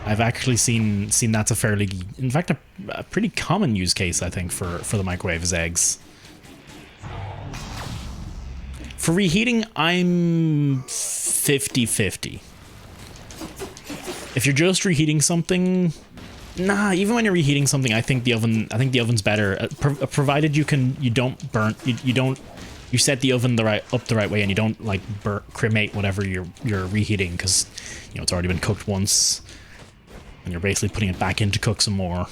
I've actually seen that's a fairly, in fact, a pretty common use case, I think, for the microwave is eggs. For reheating, I'm 50-50. If you're just reheating something, nah, even when you're reheating something, I think the oven's better, provided you don't burn, you set the oven up the right way and you don't like cremate whatever you're reheating, because you know it's already been cooked once. And you're basically putting it back in to cook some more.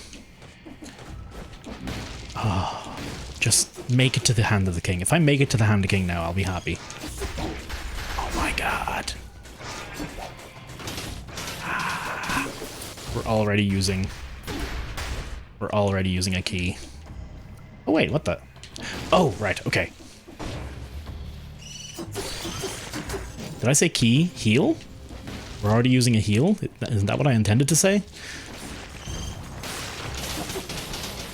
Oh, just make it to the hand of the king. If I make it to the hand of the king now, I'll be happy. Oh my god. Ah, we're already using a key. Oh wait, what the? Oh, right, okay. Did I say key? Heal? We're already using a heal? Isn't that what I intended to say?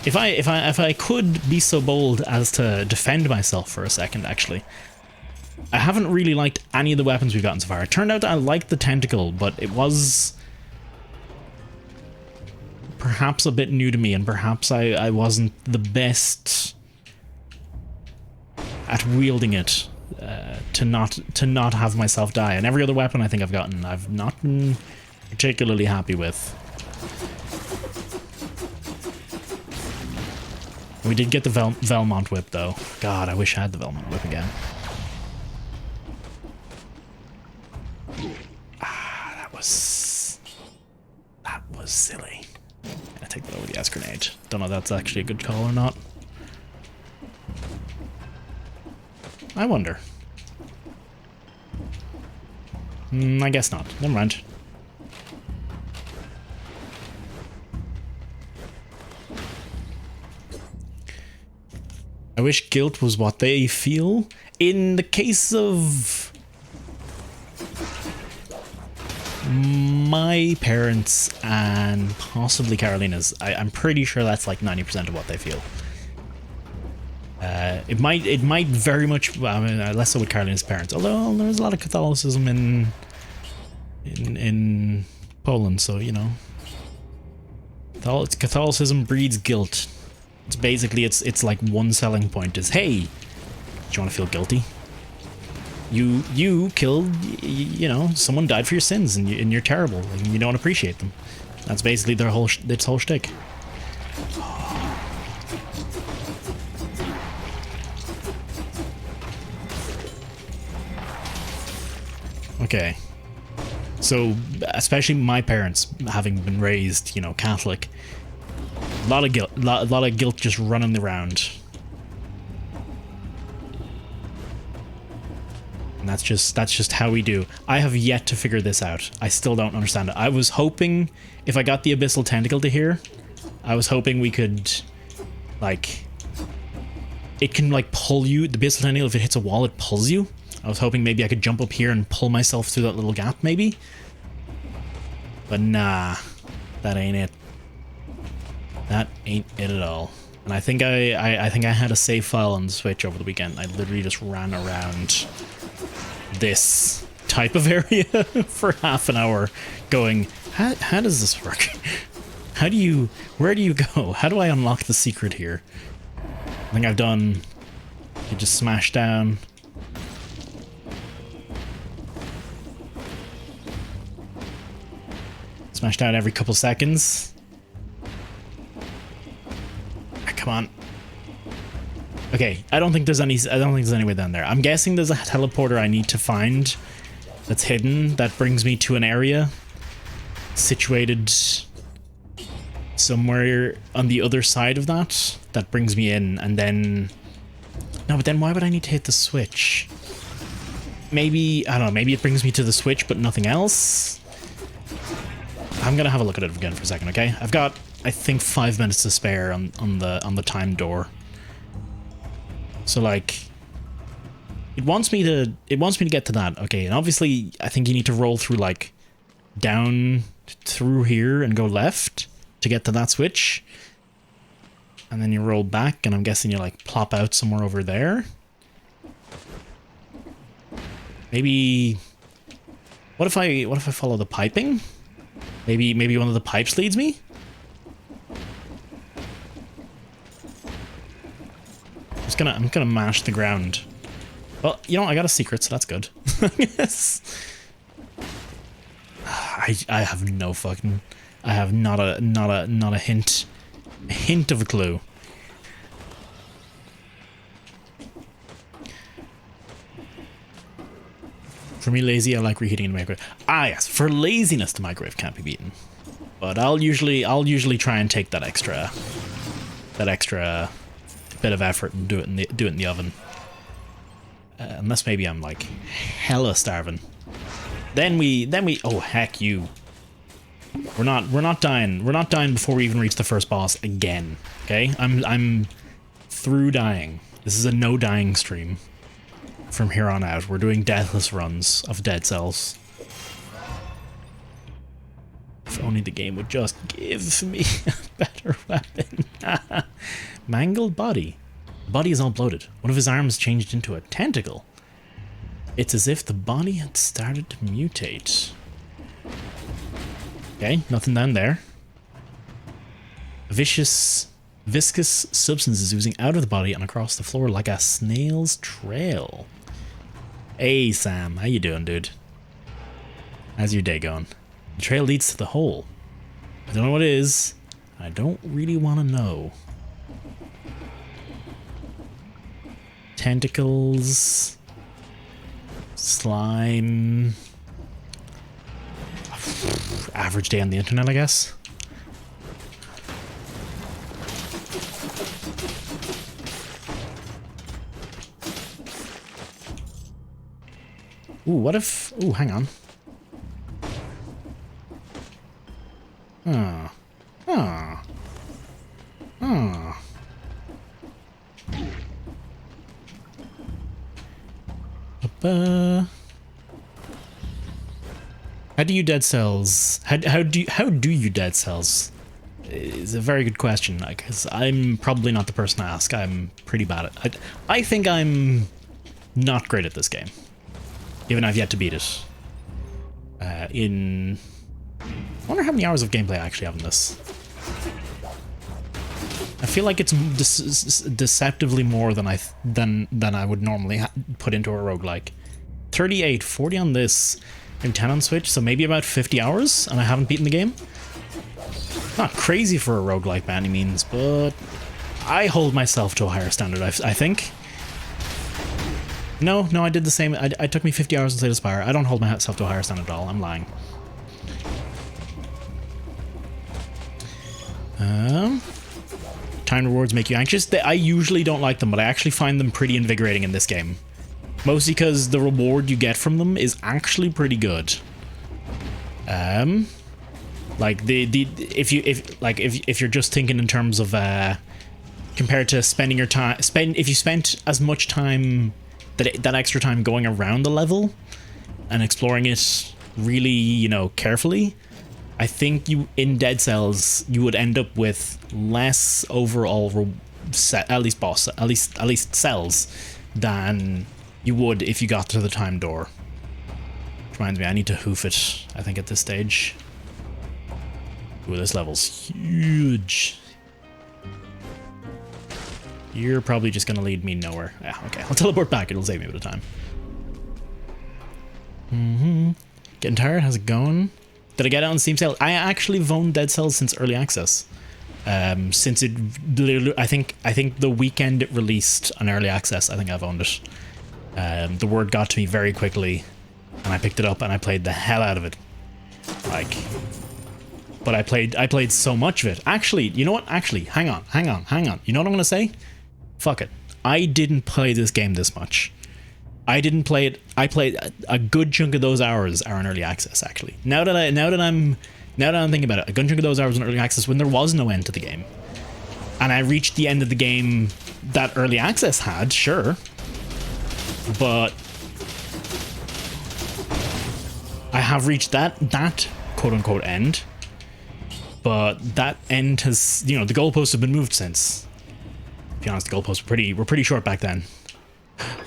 If I could be so bold as to defend myself for a second, actually. I haven't really liked any of the weapons we've gotten so far. It turned out I liked the tentacle, but it was perhaps a bit new to me, and perhaps I wasn't the best at wielding it. To not have myself die, and every other weapon I think I've gotten, I've not been particularly happy with. We did get the Velmont whip though. God, I wish I had the Velmont whip again. Ah, that was silly. I take that over the S grenade. Don't know if that's actually a good call or not. I wonder. I guess not. Never mind. I wish guilt was what they feel. In the case of my parents and possibly Carolina's, I'm pretty sure that's like 90% of what they feel. It might very much, I mean, less so with Carolina's parents, although there's a lot of Catholicism in Poland, so you know, Catholicism breeds guilt. It's basically it's like one selling point is, hey, do you want to feel guilty? You killed, you know, someone died for your sins, and you're terrible, and you don't appreciate them. That's basically their whole shtick. Okay, so especially my parents, having been raised, you know, Catholic, a lot of guilt just running around, and that's just how we do. I have yet to figure this out. I still don't understand it. I was hoping if I got the Abyssal Tentacle to here, I was hoping we could, like, it can like pull you. The Abyssal Tentacle, if it hits a wall, it pulls you. I was hoping maybe I could jump up here and pull myself through that little gap, maybe. But nah, that ain't it. That ain't it at all. And I think I think I had a save file on the Switch over the weekend. I literally just ran around this type of area for half an hour, going, how does this work? Where do you go? How do I unlock the secret here? I think I've done. You just smash down. Smash down every couple seconds. Come on. Okay, I don't think there's any way down there. I'm guessing there's a teleporter I need to find that's hidden that brings me to an area situated somewhere on the other side of that brings me in, and then no, but then why would I need to hit the switch? Maybe, I don't know, maybe it brings me to the switch but nothing else. I'm gonna have a look at it again for a second, okay? I've got, I think, 5 minutes to spare on the time door. So like, it wants me to get to that, okay? And obviously, I think you need to roll through like down through here and go left to get to that switch, and then you roll back, and I'm guessing you like plop out somewhere over there. Maybe... What if I follow the piping? Maybe one of the pipes leads me? I'm gonna mash the ground. Well, you know, I got a secret, so that's good. Yes. I have no fucking... I have not a hint of a clue. For me, lazy, I like reheating in the microwave. Ah, yes, for laziness, the microwave can't be beaten. But I'll usually try and take that extra bit of effort and do it in the oven. Unless maybe I'm like hella starving. Then we oh heck you. We're not dying. We're not dying before we even reach the first boss again. Okay? I'm through dying. This is a no dying stream. From here on out, we're doing deathless runs of Dead Cells. If only the game would just give me a better weapon. Mangled body. The body is all bloated. One of his arms changed into a tentacle. It's as if the body had started to mutate. Okay, nothing down there. A viscous substance is oozing out of the body and across the floor like a snail's trail. Hey Sam, how you doing, dude? How's your day going? The trail leads to the hole. I don't know what it is. I don't really want to know. Tentacles. Slime. Average day on the internet, I guess. Ooh, what if... Ooh, hang on. How do you Dead Cells? How do you Dead Cells? Is a very good question, because I'm probably not the person to ask. I'm pretty bad at it. I think I'm not great at this game, given I've yet to beat it. I wonder how many hours of gameplay I actually have in this. I feel like it's deceptively more than I would normally put into a roguelike. 38, 40 on this, and 10 on Switch, so maybe about 50 hours, and I haven't beaten the game. Not crazy for a roguelike by any means, but I hold myself to a higher standard, I think. No, I did the same. It took me 50 hours to Slay the Spire. I don't hold myself to a higher standard at all. I'm lying. Time rewards make you anxious. I usually don't like them, but I actually find them pretty invigorating in this game. Mostly because the reward you get from them is actually pretty good. Like if you're just thinking in terms of compared to spending your time, if you spent as much time that extra time going around the level and exploring it really, you know, carefully, I think in Dead Cells you would end up with less overall at least cells than you would if you got to the time door. Which reminds me, I need to hoof it, I think, at this stage. Ooh, this level's huge. You're probably just gonna lead me nowhere. Yeah, okay. I'll teleport back, it'll save me a bit of time. Getting tired? How's it going? Did I get it on Steam sale? I actually have owned Dead Cells since early access. Since it literally, I think the weekend it released on early access, I think I've owned it. The word got to me very quickly, and I picked it up and I played the hell out of it. Like, but I played so much of it. Actually, you know what? Actually, hang on. You know what I'm gonna say? Fuck it. I didn't play this game this much. I didn't play it. I played a good chunk of those hours are in early access. Actually, now that I'm thinking about it, a good chunk of those hours in early access when there was no end to the game, and I reached the end of the game that early access had. Sure, but I have reached that quote unquote end. But that end has, you know, the goalposts have been moved since. To be honest, the goalposts were pretty short back then.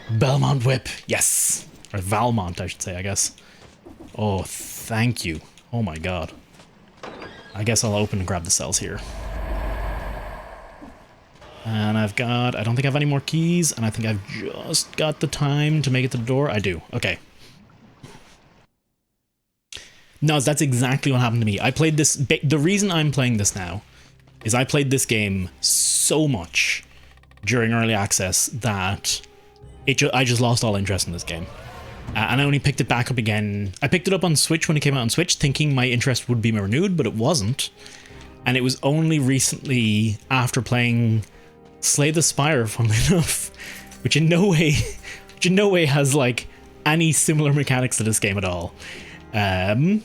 Belmont Whip, yes. Or Valmont, I should say, I guess. Oh, thank you. Oh my god. I guess I'll open and grab the cells here. And I've got... I don't think I have any more keys, and I think I've just got the time to make it to the door. I do. Okay. No, that's exactly what happened to me. I played this... The reason I'm playing this now is I played this game so much during early access that I just lost all interest in this game. And I only picked it back up again. I picked it up on Switch when it came out on Switch, thinking my interest would be renewed, but it wasn't. And it was only recently after playing Slay the Spire, funnily enough, which in no way has like any similar mechanics to this game at all. It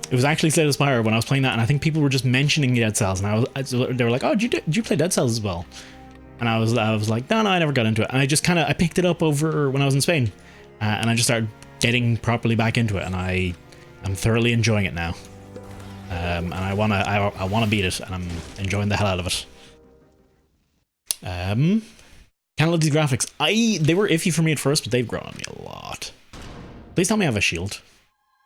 was actually Slay the Spire when I was playing that, and I think people were just mentioning Dead Cells, and they were like, "Oh, did you play Dead Cells as well?" And I was like, "No, I never got into it." And I picked it up over when I was in Spain. And I just started getting properly back into it, and I'm thoroughly enjoying it now. And I wanna beat it, and I'm enjoying the hell out of it. Can't love these graphics. They were iffy for me at first, but they've grown on me a lot. Please tell me I have a shield.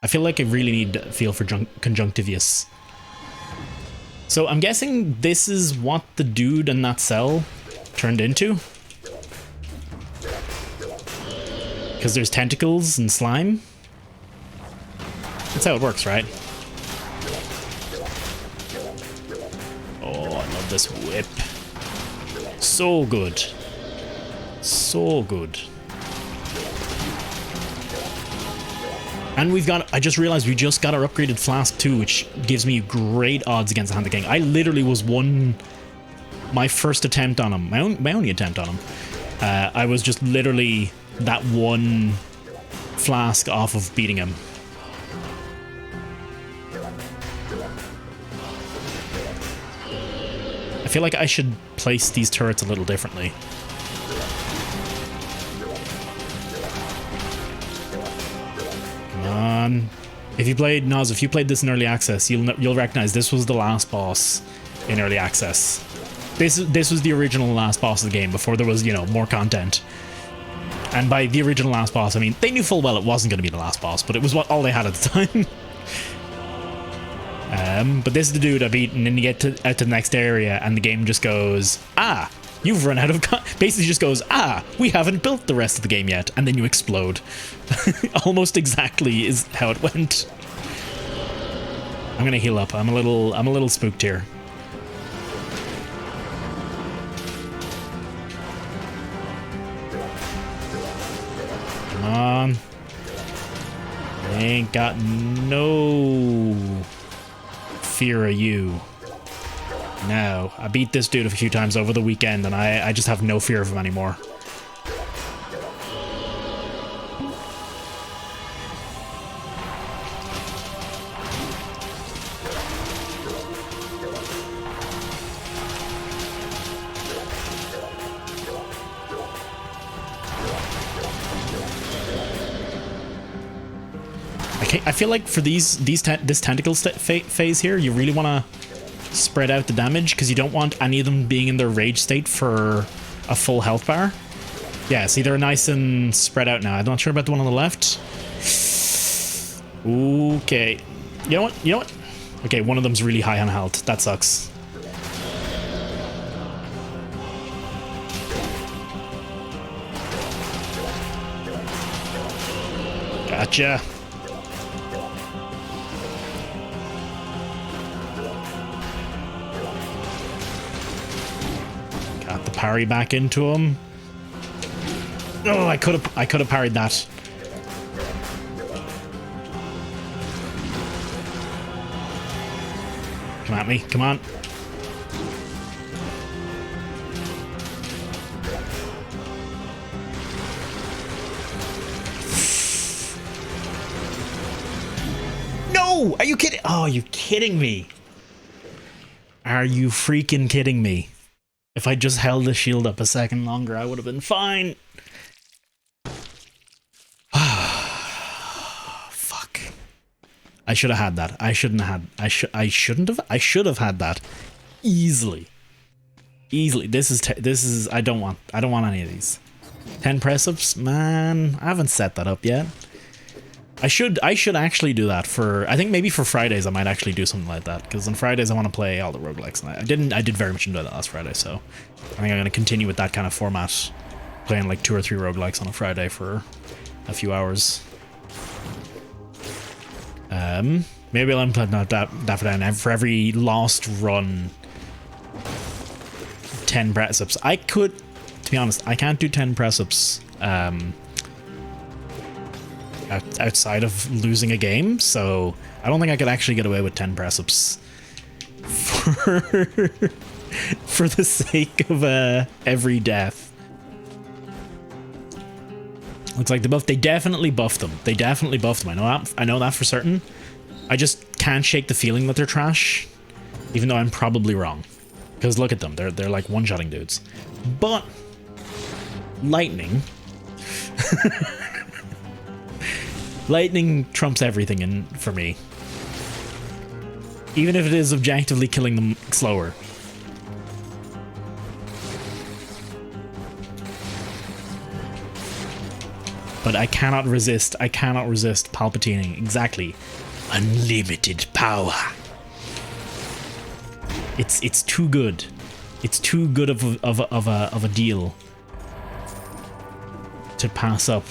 I feel like I really need a feel for conjunctivius. So I'm guessing this is what the dude in that cell turned into. Because there's tentacles and slime. That's how it works, right? Oh, I love this whip. So good. So good. And we've got... I just realized we just got our upgraded flask too, which gives me great odds against the Hand of the King. I literally was my first attempt on him. My only attempt on him. I was just literally... that one flask off of beating him. I feel like I should place these turrets a little differently. Come on. If you played this in early access, you'll recognize this was the last boss in early access. This was the original last boss of the game before there was, you know, more content. And by the original last boss, I mean, they knew full well it wasn't going to be the last boss, but it was all they had at the time. But this is the dude I beat, and then you get out to the next area, and the game just goes, "Ah, you've run out of..." Basically just goes, "Ah, we haven't built the rest of the game yet," and then you explode. Almost exactly is how it went. I'm gonna heal up. I'm a little spooked here. Come on. I ain't got no fear of you. No, I beat this dude a few times over the weekend, and I just have no fear of him anymore. I feel like for this tentacle phase here, you really want to spread out the damage because you don't want any of them being in their rage state for a full health bar. Yeah, see, they're nice and spread out now. I'm not sure about the one on the left. Okay. You know what? Okay, one of them's really high on health. That sucks. Gotcha. Got the parry back into him. Oh, I could have parried that. Come at me, come on. No! Are you kidding? Oh, you kidding me? Are you freaking kidding me? If I just held the shield up a second longer, I would have been fine. Fuck. I should have had that. I should have had that easily. Easily. This is I don't want any of these. 10 press-ups? Man, I haven't set that up yet. I should actually do that for, I think maybe for Fridays I might actually do something like that, because on Fridays I want to play all the roguelikes, and I did very much enjoy that last Friday, so I think I'm going to continue with that kind of format, playing like 2 or 3 roguelikes on a Friday for a few hours. Maybe I'll implement that for down for every lost run. 10 press-ups. I could, to be honest, I can't do 10 press-ups outside of losing a game, so I don't think I could actually get away with 10 press-ups for the sake of every death. Looks like they definitely buffed them. They definitely buffed them. I know that for certain. I just can't shake the feeling that they're trash, even though I'm probably wrong. Because look at them, they're like one-shotting dudes. But lightning, lightning trumps everything for me. Even if it is objectively killing them slower. But I cannot resist Palpatining. Exactly. Unlimited power. It's too good. It's too good of a deal to pass up.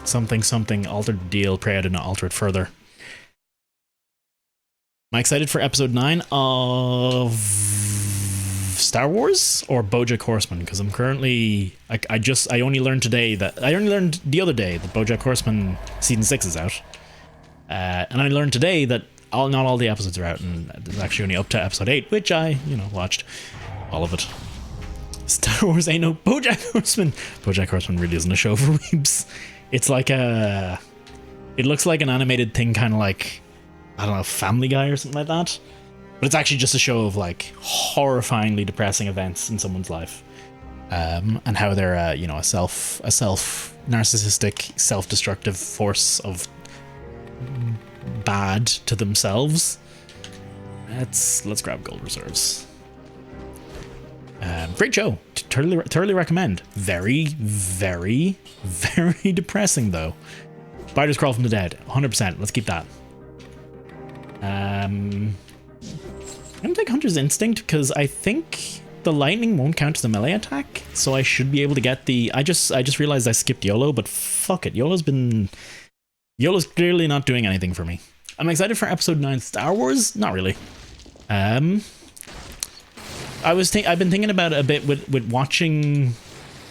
Something altered the deal. Pray I did not alter it further. Am I excited for episode 9 of Star Wars or BoJack Horseman? Because I'm currently I only learned the other day that BoJack Horseman season 6 is out, and I learned today that not all the episodes are out, and it's actually only up to episode 8, which I watched all of it. Star Wars ain't no BoJack Horseman. BoJack Horseman really isn't a show for weebs. It's like it looks like an animated thing, kind of like, I don't know, Family Guy or something like that. But it's actually just a show of like horrifyingly depressing events in someone's life, and how they're a self narcissistic, self-destructive force of bad to themselves. Let's grab gold reserves. Great show. Thoroughly recommend. Very, very, very depressing though. Spiders crawl from the dead. 100%. Let's keep that. I'm gonna take Hunter's Instinct because I think the lightning won't count as a melee attack, so I should be able to get the. I just realized I skipped YOLO, but fuck it. YOLO's clearly not doing anything for me. I'm excited for episode 9 Star Wars. Not really. I've been thinking about it a bit with watching,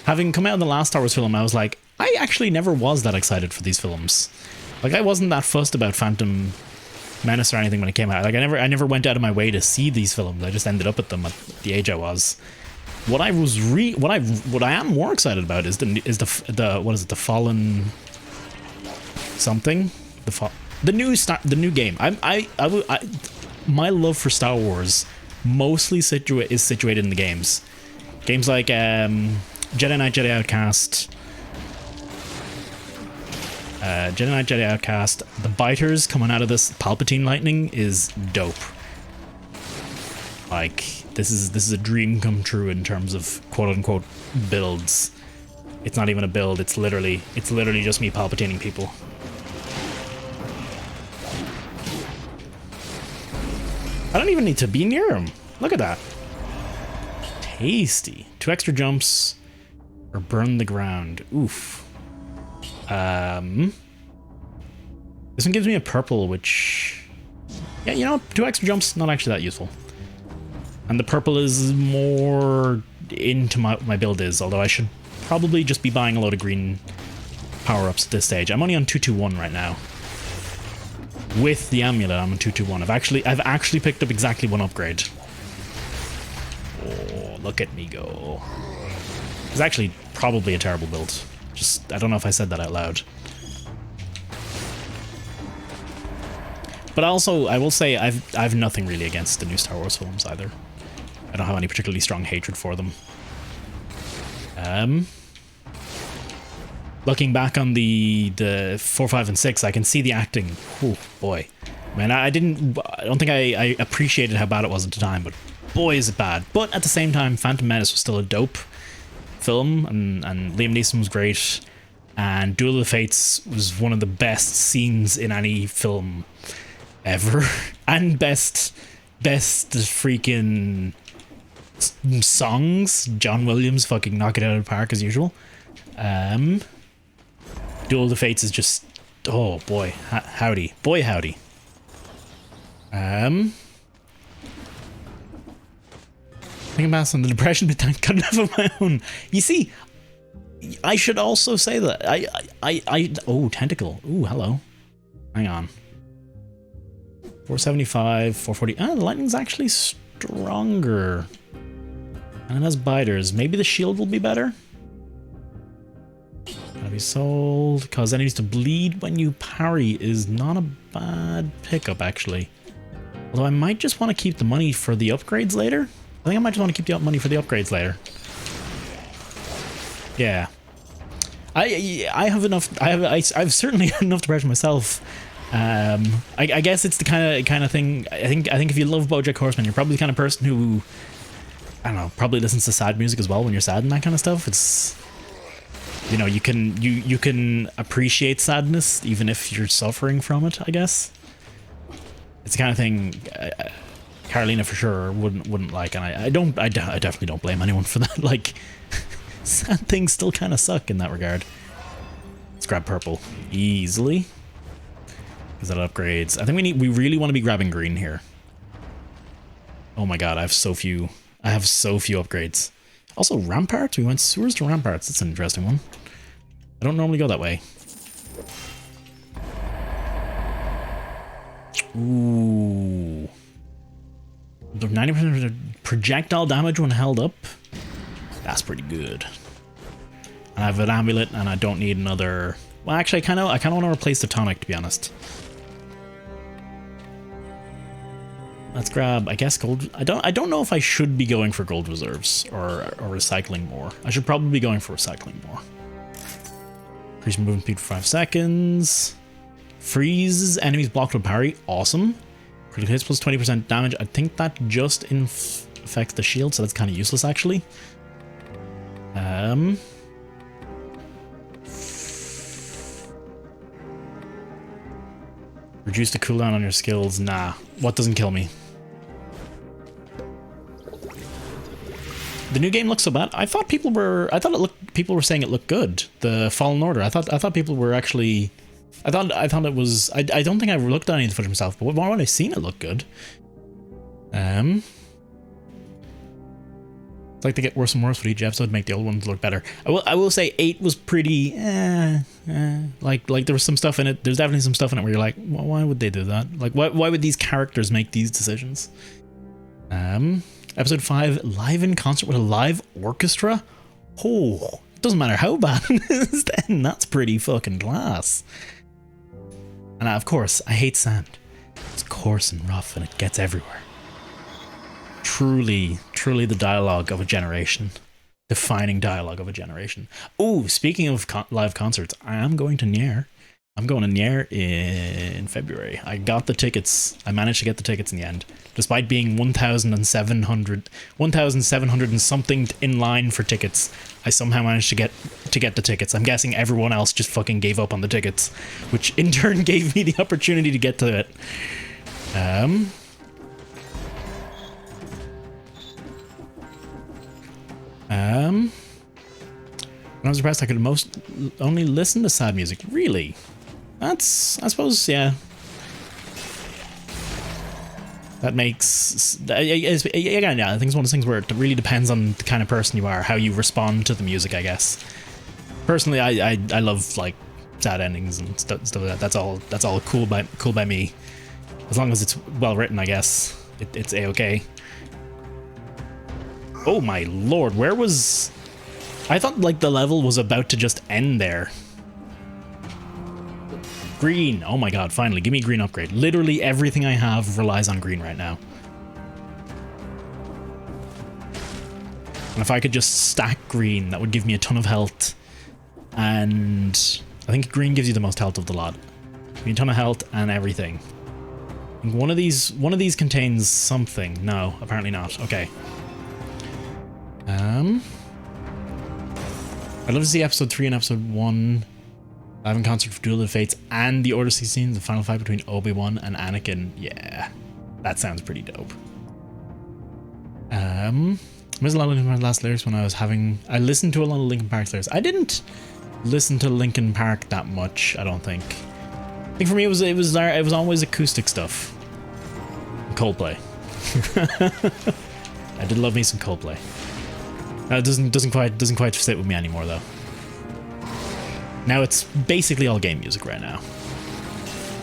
having come out of the last Star Wars film. I was like, I actually never was that excited for these films. Like, I wasn't that fussed about Phantom Menace or anything when it came out. Like, I never went out of my way to see these films. I just ended up at them at the age I was. What I am more excited about is the Fallen something, the new game. My love for Star Wars mostly is situated in the games like Jedi Knight, Jedi Outcast. Jedi Knight, Jedi Outcast. The biters coming out of this Palpatine lightning is dope. Like, this is a dream come true in terms of quote unquote builds. It's not even a build. It's literally just me Palpatining people. I don't even need to be near him. Look at that. Tasty. 2 extra jumps or burn the ground. Oof. This one gives me a purple, which, yeah, 2 extra jumps, not actually that useful. And the purple is more into my build although I should probably just be buying a load of green power-ups at this stage. I'm only on 221 right now. With the amulet, I'm on 221. I've actually picked up exactly 1 upgrade. Oh, look at me go. It's actually probably a terrible build. Just, I don't know if I said that out loud. But also, I will say I've nothing really against the new Star Wars films either. I don't have any particularly strong hatred for them. Looking back on the 4, 5, and 6, I can see the acting. Oh boy, man, I don't think I appreciated how bad it was at the time, but boy is it bad. But at the same time, Phantom Menace was still a dope film, and Liam Neeson was great, and Duel of the Fates was one of the best scenes in any film ever, and best freaking songs. John Williams fucking knock it out of the park as usual. Duel of the Fates is just, oh boy, howdy. I think I'm passed on the depression, but thank God enough of my own. You see, I should also say that oh, tentacle. Ooh, hello. Hang on. 475, 440. Ah, the lightning's actually stronger. And it has biters. Maybe the shield will be better? Gotta be sold. Cause enemies to bleed when you parry is not a bad pickup, actually. Although I might just want to keep the money for the upgrades later. I think I might just want to keep the money for the upgrades later. Yeah. I have enough. I've certainly had enough depression myself. I guess it's the kind of thing. I think if you love BoJack Horseman, you're probably the kind of person who, I don't know, probably listens to sad music as well when you're sad and that kind of stuff. It's, you know, you can appreciate sadness even if you're suffering from it, I guess. It's the kind of thing Carolina for sure wouldn't like, and I definitely don't blame anyone for that. Like, sad things still kind of suck in that regard. Let's grab purple easily because that upgrades. I think we really want to be grabbing green here. Oh my god, I have so few upgrades. Also, ramparts. We went sewers to ramparts. That's an interesting one. I don't normally go that way. Ooh. 90% projectile damage when held up. That's pretty good. And I have an amulet, and I don't need another. Well, actually, I kind of want to replace the tonic, to be honest. Let's grab, I guess, gold. I don't know if I should be going for gold reserves or recycling more. I should probably be going for recycling more. Increase movement speed for 5 seconds. Freezes enemies blocked with parry. Awesome. Critical hits plus 20% damage. I think that just affects the shield, so that's kind of useless, actually. Reduce the cooldown on your skills. Nah. What doesn't kill me? The new game looks so bad. People were saying it looked good. The Fallen Order. I thought people were actually. I thought it was. I don't think I looked at any of the footage myself, but when I've seen it look good. It's like they get worse and worse with each episode, make the old ones look better. I will say 8 was pretty. Like there was some stuff in it. There's definitely some stuff in it where you're like, well, why would they do that? Like, why would these characters make these decisions? Episode 5, live in concert with a live orchestra. Oh, it doesn't matter how bad it is. Then that's pretty fucking class. And of course, I hate sand. It's coarse and rough, and it gets everywhere. Truly the dialogue of a generation. Defining dialogue of a generation. Oh, speaking of live concerts, I am going to Nier. I'm going to Nier in February. I got the tickets. I managed to get the tickets in the end. Despite being 1,700 and something in line for tickets, I somehow managed to get the tickets. I'm guessing everyone else just fucking gave up on the tickets, which in turn gave me the opportunity to get to it. When I was depressed, I could only listen to sad music. Really? That's, I suppose, yeah. That makes, again, yeah, I think it's one of those things where it really depends on the kind of person you are, how you respond to the music, I guess. Personally, I love, like, sad endings and stuff like that. That's all cool by me. As long as it's well written, I guess. It's a-okay. Oh my lord, where was... I thought, like, the level was about to just end there. Green. Oh my god, finally. Give me a green upgrade. Literally everything I have relies on green right now. And if I could just stack green, that would give me a ton of health. And I think green gives you the most health of the lot. Give me a ton of health and everything. I think one of these contains something. No, apparently not. Okay. I'd love to see episode 3 and episode 1 live in concert for Duel of the Fates and the Order 16, the final fight between Obi-Wan and Anakin. Yeah, that sounds pretty dope. I missed a lot of my last lyrics when I listened to a lot of Linkin Park lyrics. I didn't listen to Linkin Park that much, I don't think. I think for me it was always acoustic stuff. Coldplay. I did love me some Coldplay. It doesn't quite sit with me anymore though. Now it's basically all game music right now.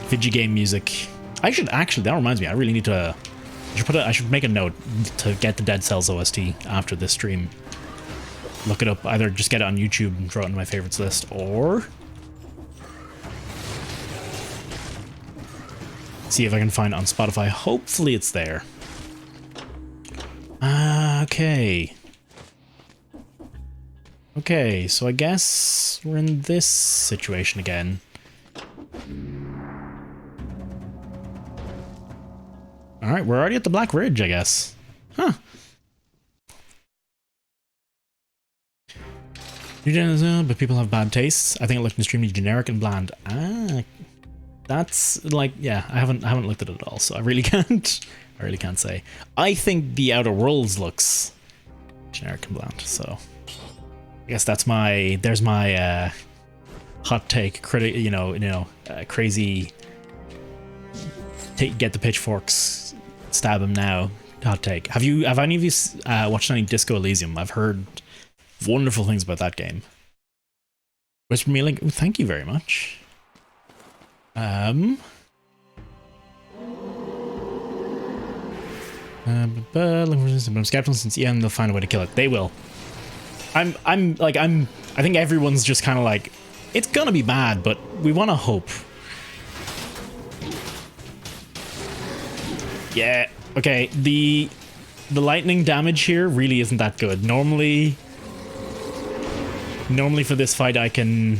Video game music. I should actually, that reminds me, I really need to I should make a note to get the Dead Cells OST after this stream. Look it up, either just get it on YouTube and throw it into my favorites list, or see if I can find it on Spotify. Hopefully it's there. Okay. Okay, so I guess we're in this situation again. Alright, we're already at the Black Ridge, I guess. Huh. But people have bad tastes. I think it looked extremely generic and bland. Ah, that's like, yeah, I haven't looked at it at all, so I really can't say. I think the Outer Worlds looks generic and bland, so I guess there's my hot take, crazy get the pitchforks, stab him now hot take. Have any of you watched any Disco Elysium? I've heard wonderful things about that game. Whisper me a link. Oh, thank you very much. I'm skeptical since the end they'll find a way to kill it. They will. I think everyone's just kind of like, it's gonna be bad, but we want to hope. Yeah, okay, the lightning damage here really isn't that good. Normally for this fight I can...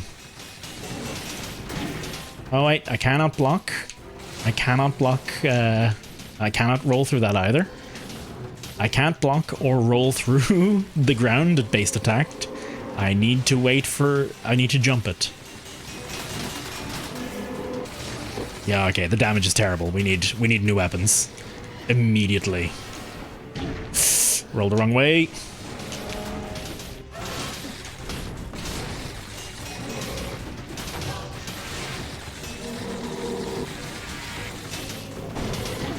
Oh wait, I cannot block. I cannot roll through that either. I can't block or roll through the ground at base attacked. I need to jump it. Yeah, okay, the damage is terrible. We need new weapons. Immediately. Roll the wrong way.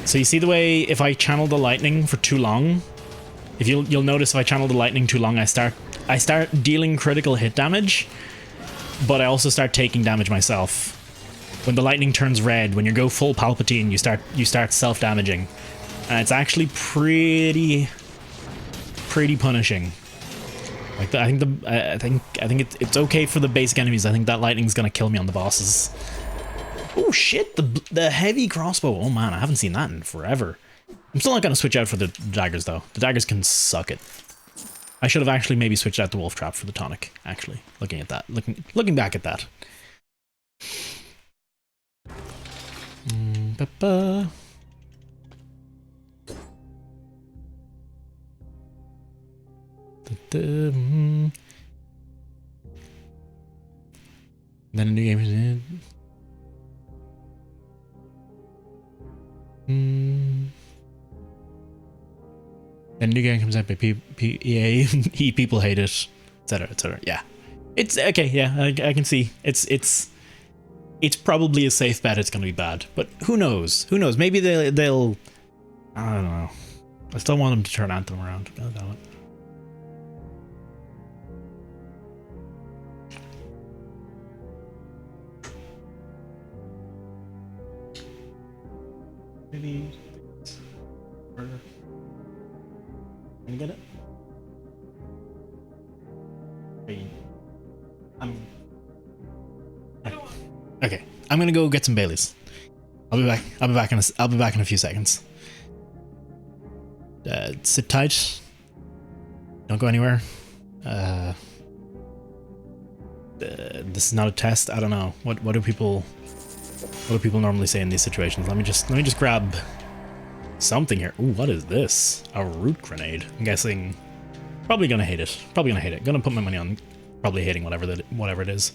So you see the way if I channel the lightning for too long, if you'll notice if I channel the lightning too long, I start dealing critical hit damage, but I also start taking damage myself. When the lightning turns red, when you go full Palpatine, you start self-damaging, and it's actually pretty punishing. Like I think it's okay for the basic enemies. I think that lightning's gonna kill me on the bosses. Oh shit, the heavy crossbow. Oh man, I haven't seen that in forever. I'm still not gonna switch out for the daggers though. The daggers can suck it. I should have actually maybe switched out the wolf trap for the tonic, actually. Looking at that. Looking back at that. Then a new game is in. And new game comes out by EA, people hate it, etc, etc. Yeah, it's okay. Yeah, I can see it's probably a safe bet it's gonna be bad, but who knows? Who knows? Maybe they'll. I don't know. I still want them to turn Anthem around. God damn it. Maybe. Can you get it? Wait. Okay. I'm gonna go get some Baileys. I'll be back. I'll be back in a few seconds. Sit tight. Don't go anywhere. This is not a test. I don't know. What do people normally say in these situations? Let me just grab something here. Ooh, what is this? A root grenade. I'm guessing probably gonna hate it. Gonna put my money on Probably hating whatever it is.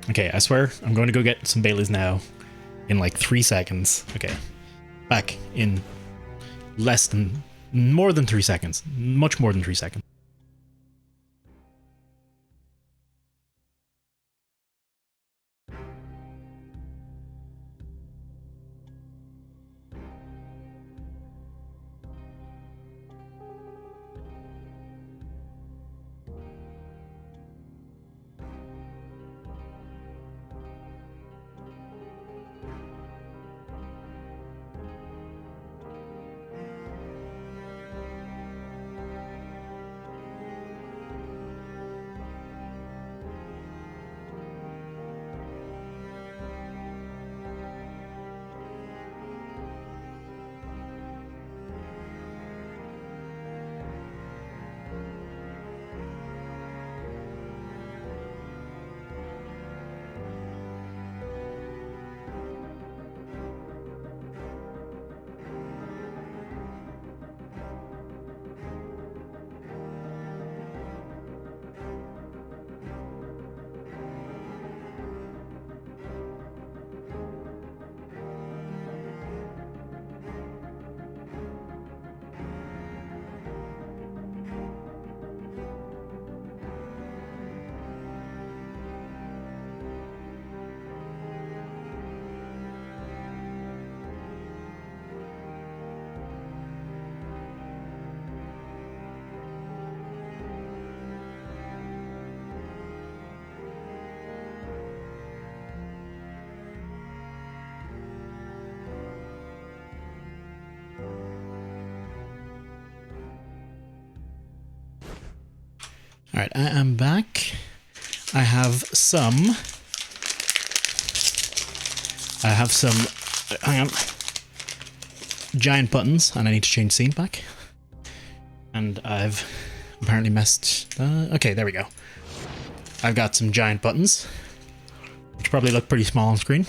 Okay, I swear I'm going to go get some Baileys now in like 3 seconds. Okay, back in more than 3 seconds. Much more than 3 seconds. Alright, I am back. I have some, hang on, giant buttons, and I need to change scene back. And I've apparently messed, okay, there we go. I've got some giant buttons, which probably look pretty small on screen.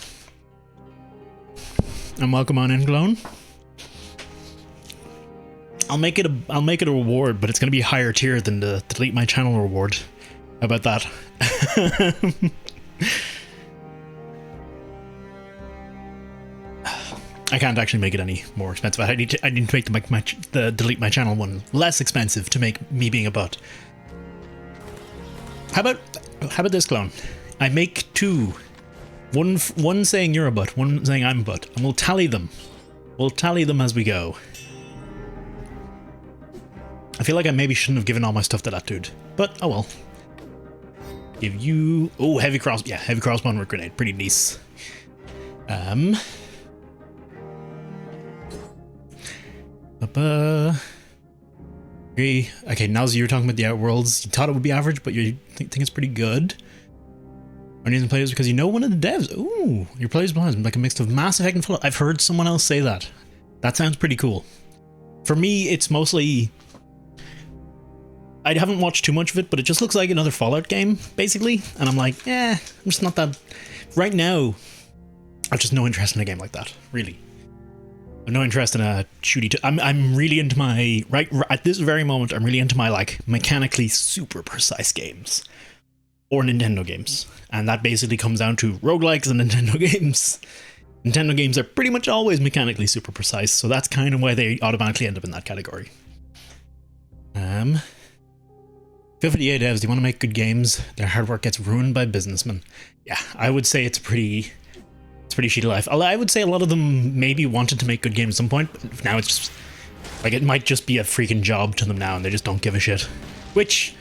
And welcome on in, Clone. I'll make it a reward, but it's going to be higher tier than the delete my channel reward. How about that? I can't actually make it any more expensive. I need to make the delete my channel one less expensive to make me being a butt. How about this, Clone? I make two. One saying you're a butt, one saying I'm a butt, and we'll tally them. We'll tally them as we go. I feel like I maybe shouldn't have given all my stuff to that dude, but oh well. Give you... oh, heavy crossbow and grenade, pretty nice. Okay, now you're talking about the Outworlds. You thought it would be average, but you think it's pretty good. Our names and players because you know one of the devs. Ooh, your players behind like a mix of Mass Effect and Fallout. I've heard someone else say that. That sounds pretty cool. For me, it's mostly... I haven't watched too much of it, but it just looks like another Fallout game, basically. And I'm like, I'm just not that... Right now, I've just no interest in a game like that, really. I've no interest in a shooty... I'm really into my... Right at this very moment, I'm really into my, like, mechanically super precise games. Or Nintendo games. And that basically comes down to roguelikes and Nintendo games. Nintendo games are pretty much always mechanically super precise, so that's kind of why they automatically end up in that category. 58 devs, do you want to make good games? Their hard work gets ruined by businessmen. Yeah, I would say it's pretty shitty life. I would say a lot of them maybe wanted to make good games at some point, but now it's just, like, it might just be a freaking job to them now and they just don't give a shit. Which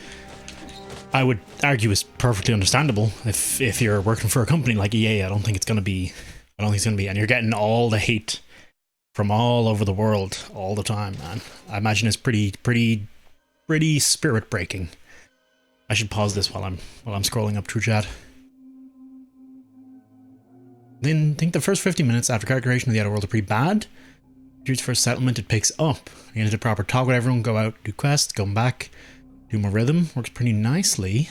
I would argue is perfectly understandable. If you're working for a company like EA, I don't think it's going to be, and you're getting all the hate from all over the world all the time, man. I imagine it's pretty spirit breaking. I should pause this while I'm scrolling up through chat. Then I think the first 50 minutes after character creation of the Outerworld are pretty bad. After its first settlement, it picks up. You get a proper talk with everyone, go out, do quests, come back, do more rhythm. Works pretty nicely.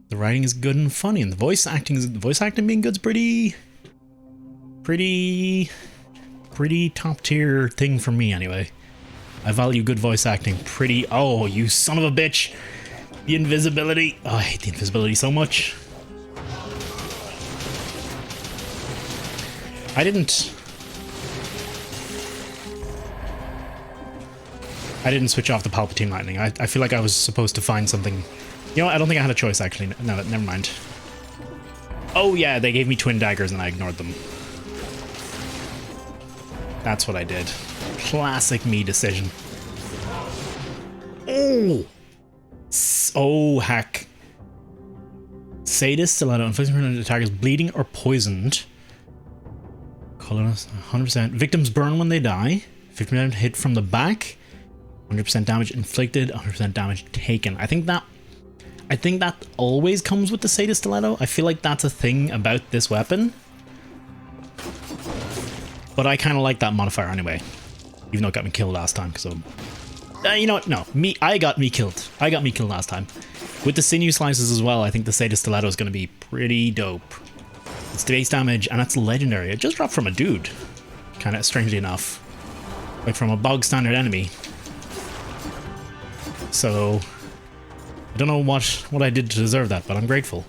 The writing is good and funny, and the voice acting being good is pretty top tier thing for me anyway. I value good voice acting. Pretty... Oh, you son of a bitch. The invisibility. Oh, I hate the invisibility so much. I didn't switch off the Palpatine lightning. I feel like I was supposed to find something. You know what? I don't think I had a choice, actually. No, never mind. Oh, yeah, they gave me twin daggers and I ignored them. That's what I did. Classic me decision. Oh! Oh, heck. Sadist stiletto. Inflicting on attackers bleeding or poisoned. Colorless, 100%. Victims burn when they die. 50% hit from the back. 100% damage inflicted. 100% damage taken. I think that always comes with the Sadist stiletto. I feel like that's a thing about this weapon. But I kind of like that modifier anyway. Even though it got me killed last time. So, you know what? No. I got me killed. I got me killed last time. With the sinew slices as well, I think the Sadist stiletto is going to be pretty dope. It's base damage, and it's legendary. It just dropped from a dude. Kind of strangely enough. Like from a bog standard enemy. So, I don't know what I did to deserve that, but I'm grateful.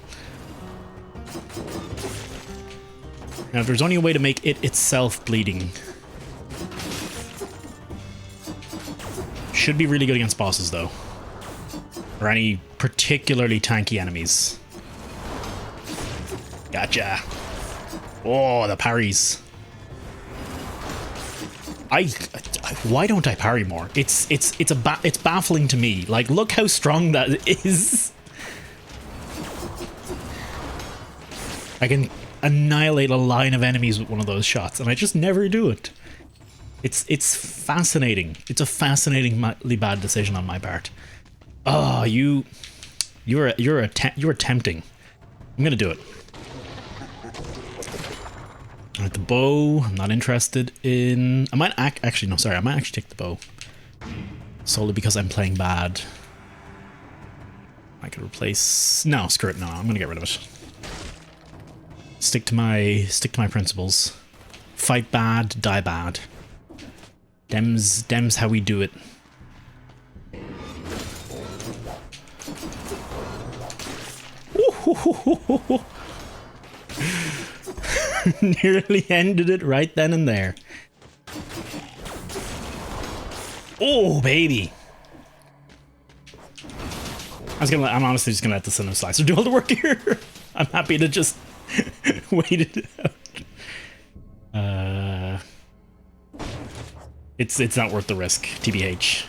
Now, if there's only a way to make it itself bleeding. Should be really good against bosses, though. Or any particularly tanky enemies. Gotcha. Oh, the parries. Why don't I parry more? It's baffling to me. Like, look how strong that is. I can annihilate a line of enemies with one of those shots, and I just never do it. It's fascinating. It's a fascinatingly bad decision on my part. Oh, you're tempting. I'm gonna do it. Alright, the bow. I'm not interested in. I might actually no, sorry. I might actually take the bow solely because I'm playing bad. I could replace. No, screw it. No, I'm gonna get rid of it. Stick to my principles. Fight bad, die bad. Dem's how we do it. Nearly ended it right then and there. Oh, baby. I'm honestly just gonna let the Cinnamon Slicer do all the work here. I'm happy to just wait it out. It's not worth the risk, TBH.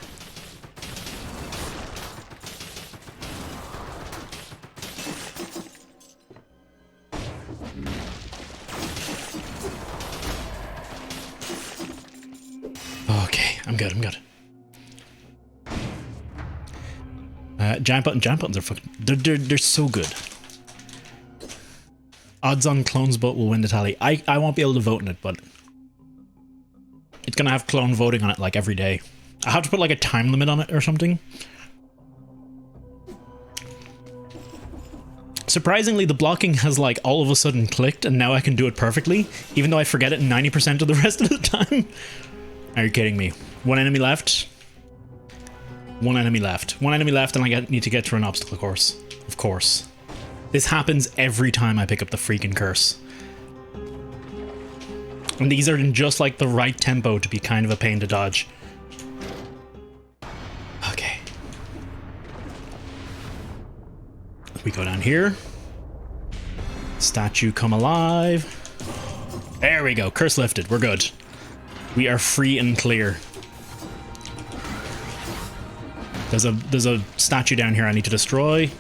Okay, I'm good. Giant buttons are fucking. They're so good. Odds on clones vote will win the tally. I won't be able to vote in it, but it's gonna have clone voting on it like every day. I have to put like a time limit on it or something. Surprisingly, the blocking has like all of a sudden clicked, and now I can do it perfectly, even though I forget it 90% of the rest of the time. Are you kidding me? One enemy left. One enemy left, and I need to get through an obstacle course. Of course. This happens every time I pick up the freaking curse. And these are in just like the right tempo to be kind of a pain to dodge. Okay. We go down here. Statue come alive. There we go. Curse lifted. We're good. We are free and clear. There's a statue down here I need to destroy.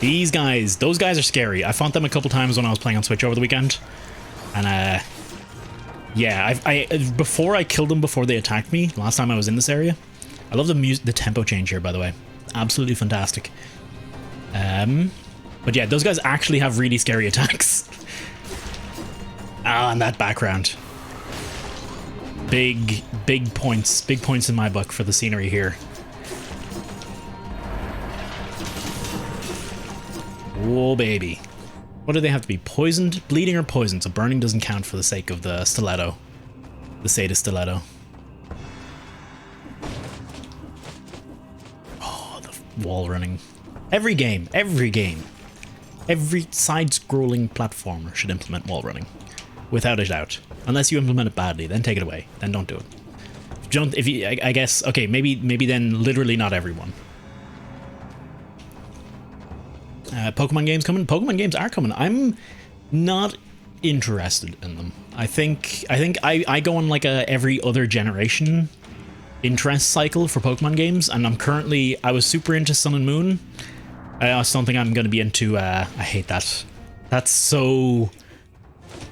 These guys, those guys are scary. I fought them a couple times when I was playing on Switch over the weekend. And yeah, before I killed them before they attacked me, last time I was in this area. I love the tempo change here, by the way. Absolutely fantastic. But yeah, those guys actually have really scary attacks. Ah, and that background. Big points in my book for the scenery here. Oh, baby. What do they have to be? Poisoned? Bleeding or poisoned? So burning doesn't count for the sake of the stiletto. The Seda Stiletto. Oh, the wall running. Every game, every side-scrolling platformer should implement wall running. Without a doubt. Unless you implement it badly, then take it away. Then don't do it. I guess, okay, maybe then literally not everyone. Pokemon games coming? Pokemon games are coming. I'm not interested in them. I think I go on like a every other generation interest cycle for Pokemon games, and I was super into Sun and Moon. I don't think I'm going to be into, I hate that. That's so,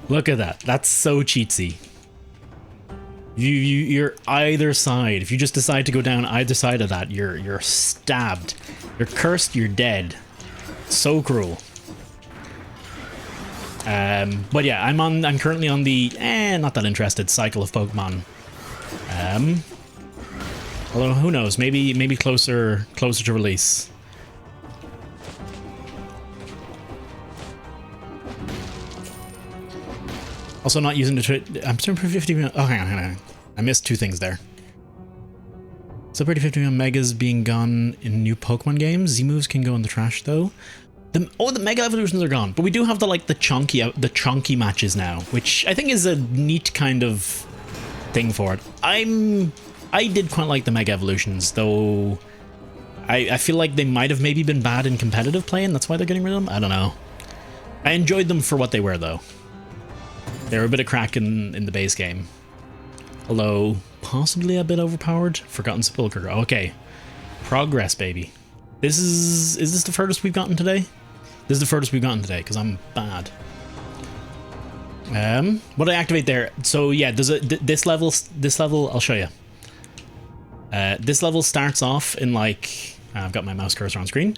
look at that. That's so cheatsy. You're either side. If you just decide to go down either side of that, you're stabbed. You're cursed, you're dead. So cruel. But yeah, I'm currently on the not that interested cycle of Pokemon. Although who knows, maybe closer to release. Also not using the I'm still pretty 50 million. Oh, hang on. I missed two things there. Still pretty 50 million megas being gone in new Pokemon games. Z-moves can go in the trash though. The Mega Evolutions are gone, but we do have the chunky matches now, which I think is a neat kind of thing for it. I did quite like the Mega Evolutions, though I feel like they might have maybe been bad in competitive play, and that's why they're getting rid of them. I don't know. I enjoyed them for what they were, though. They were a bit of crack in the base game. Although, possibly a bit overpowered. Forgotten Sepulchre. Okay. Progress, baby. Is this the furthest we've gotten today? This is the furthest we've gotten today, because I'm bad. What did I activate there? So yeah, there's this level, I'll show you. This level starts off in like, I've got my mouse cursor on screen,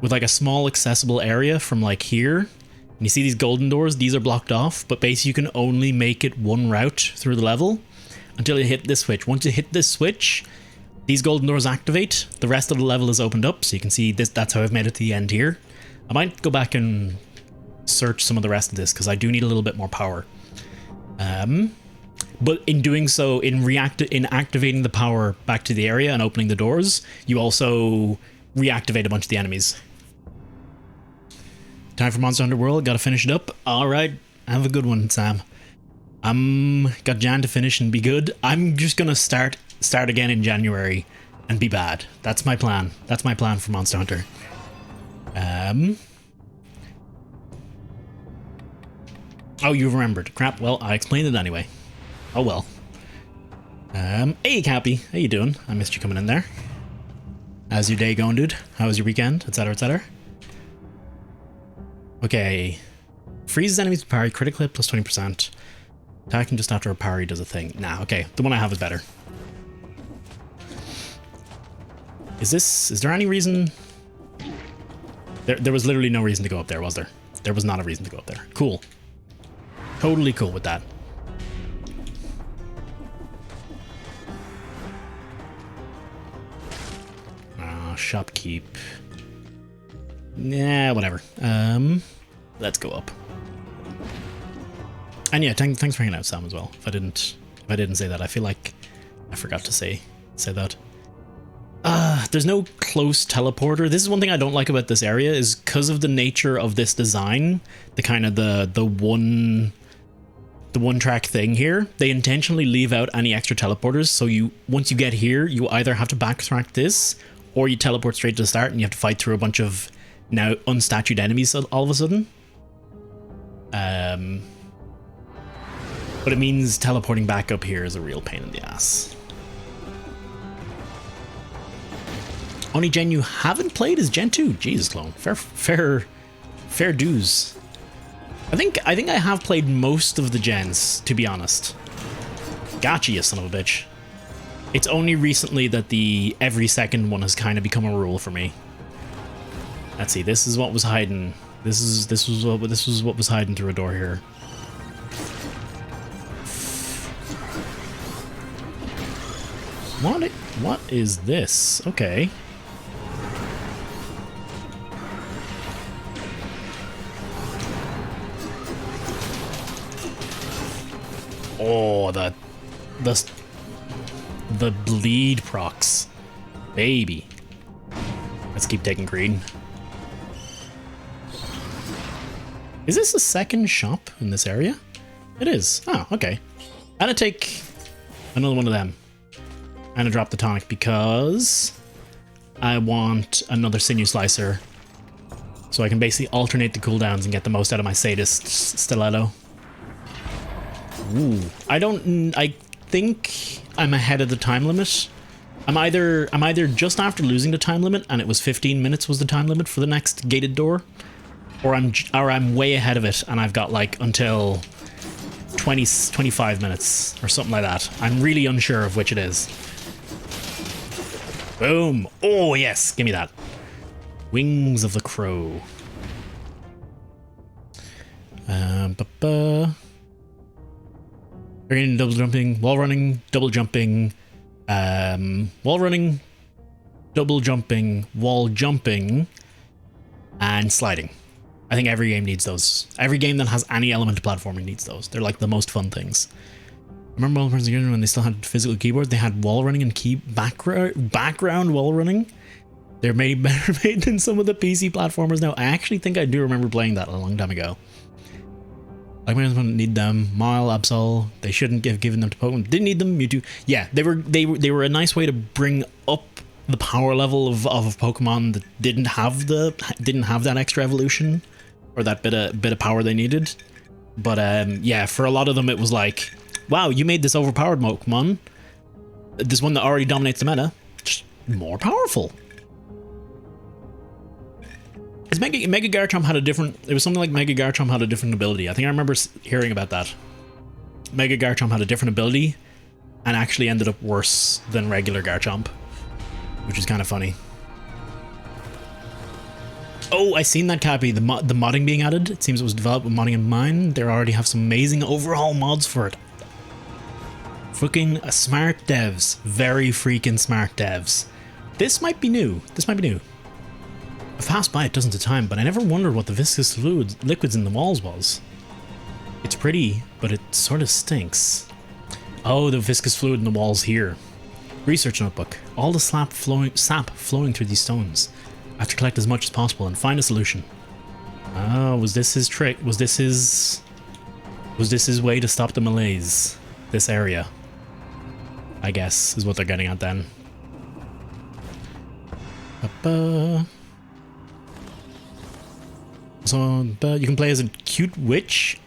with like a small accessible area from like here. And you see these golden doors, these are blocked off, but basically you can only make it one route through the level until you hit this switch. Once you hit this switch, these golden doors activate, the rest of the level is opened up, so you can see this. That's how I've made it to the end here. I might go back and search some of the rest of this, because I do need a little bit more power. But in doing so, in activating the power back to the area and opening the doors, you also reactivate a bunch of the enemies. Time for Monster Hunter World, gotta finish it up. Alright, have a good one, Sam. Got Jan to finish and be good. I'm just gonna start again in January and be bad. That's my plan. That's my plan for Monster Hunter. Oh, you remembered. Crap. Well, I explained it anyway. Oh well. Hey Cappy, how you doing? I missed you coming in there. How's your day going, dude? How was your weekend? Etc, etc. Okay. Freezes enemies with parry, critical hit plus 20%. Attacking just after a parry does a thing. Nah, okay. The one I have is better. Is there any reason? There was literally no reason to go up there, was there? There was not a reason to go up there. Cool. Totally cool with that. Shopkeep. Yeah, whatever. Let's go up. And yeah, thanks for hanging out, Sam, as well. If I didn't say that, I feel like I forgot to say that. There's no close teleporter. This is one thing I don't like about this area, is because of the nature of this design, the kind of the one track thing here, they intentionally leave out any extra teleporters, so once you get here, you either have to backtrack this, or you teleport straight to the start and you have to fight through a bunch of now unstatued enemies all of a sudden. But it means teleporting back up here is a real pain in the ass. Only gen you haven't played is Gen 2. Jesus, clone. Fair dues. I think I have played most of the gens, to be honest. Gotcha, you son of a bitch. It's only recently that the every second one has kind of become a rule for me. Let's see. This is what was hiding. This was what was hiding through a door here. What is this? Okay. Oh, the bleed procs. Baby. Let's keep taking green. Is this a second shop in this area? It is. Oh, okay. I'm gonna take another one of them. I'm gonna drop the tonic because I want another sinew slicer, so I can basically alternate the cooldowns and get the most out of my sadist stiletto. Ooh, I think I'm ahead of the time limit. I'm either just after losing the time limit and it was 15 minutes was the time limit for the next gated door, or I'm way ahead of it and I've got like until 25 minutes or something like that. I'm really unsure of which it is. Boom. Oh yes, give me that. Wings of the Crow. Double jumping, wall running, double jumping, wall running, double jumping, wall jumping, and sliding. I think every game needs those. Every game that has any element of platforming needs those. They're like the most fun things. Remember when they still had physical keyboard? They had wall running and background wall running. They're better made than some of the PC platformers now. I actually think I do remember playing that a long time ago. Like, I don't need them. Mile, Absol, they shouldn't have given them to Pokemon. Didn't need them. Mewtwo. Yeah, they were a nice way to bring up the power level of a Pokemon that didn't have that extra evolution or that bit of power they needed. But yeah, for a lot of them it was like, wow, you made this overpowered Pokemon, this one that already dominates the meta, just more powerful. Mega Garchomp had a different... It was something like Mega Garchomp had a different ability. I think I remember hearing about that. Mega Garchomp had a different ability and actually ended up worse than regular Garchomp, which is kind of funny. Oh, I seen that, Cappy. The modding being added. It seems it was developed with modding in mind. They already have some amazing overhaul mods for it. Fucking smart devs. Very freaking smart devs. This might be new. This might be new. I've passed by it dozens of times, but I never wondered what the viscous liquids in the walls was. It's pretty, but it sort of stinks. Oh, the viscous fluid in the walls here. Research notebook. All the sap flowing through these stones. I have to collect as much as possible and find a solution. Oh, was this his trick? Was this his way to stop the malaise? This area, I guess, is what they're getting at then. So, but you can play as a cute witch.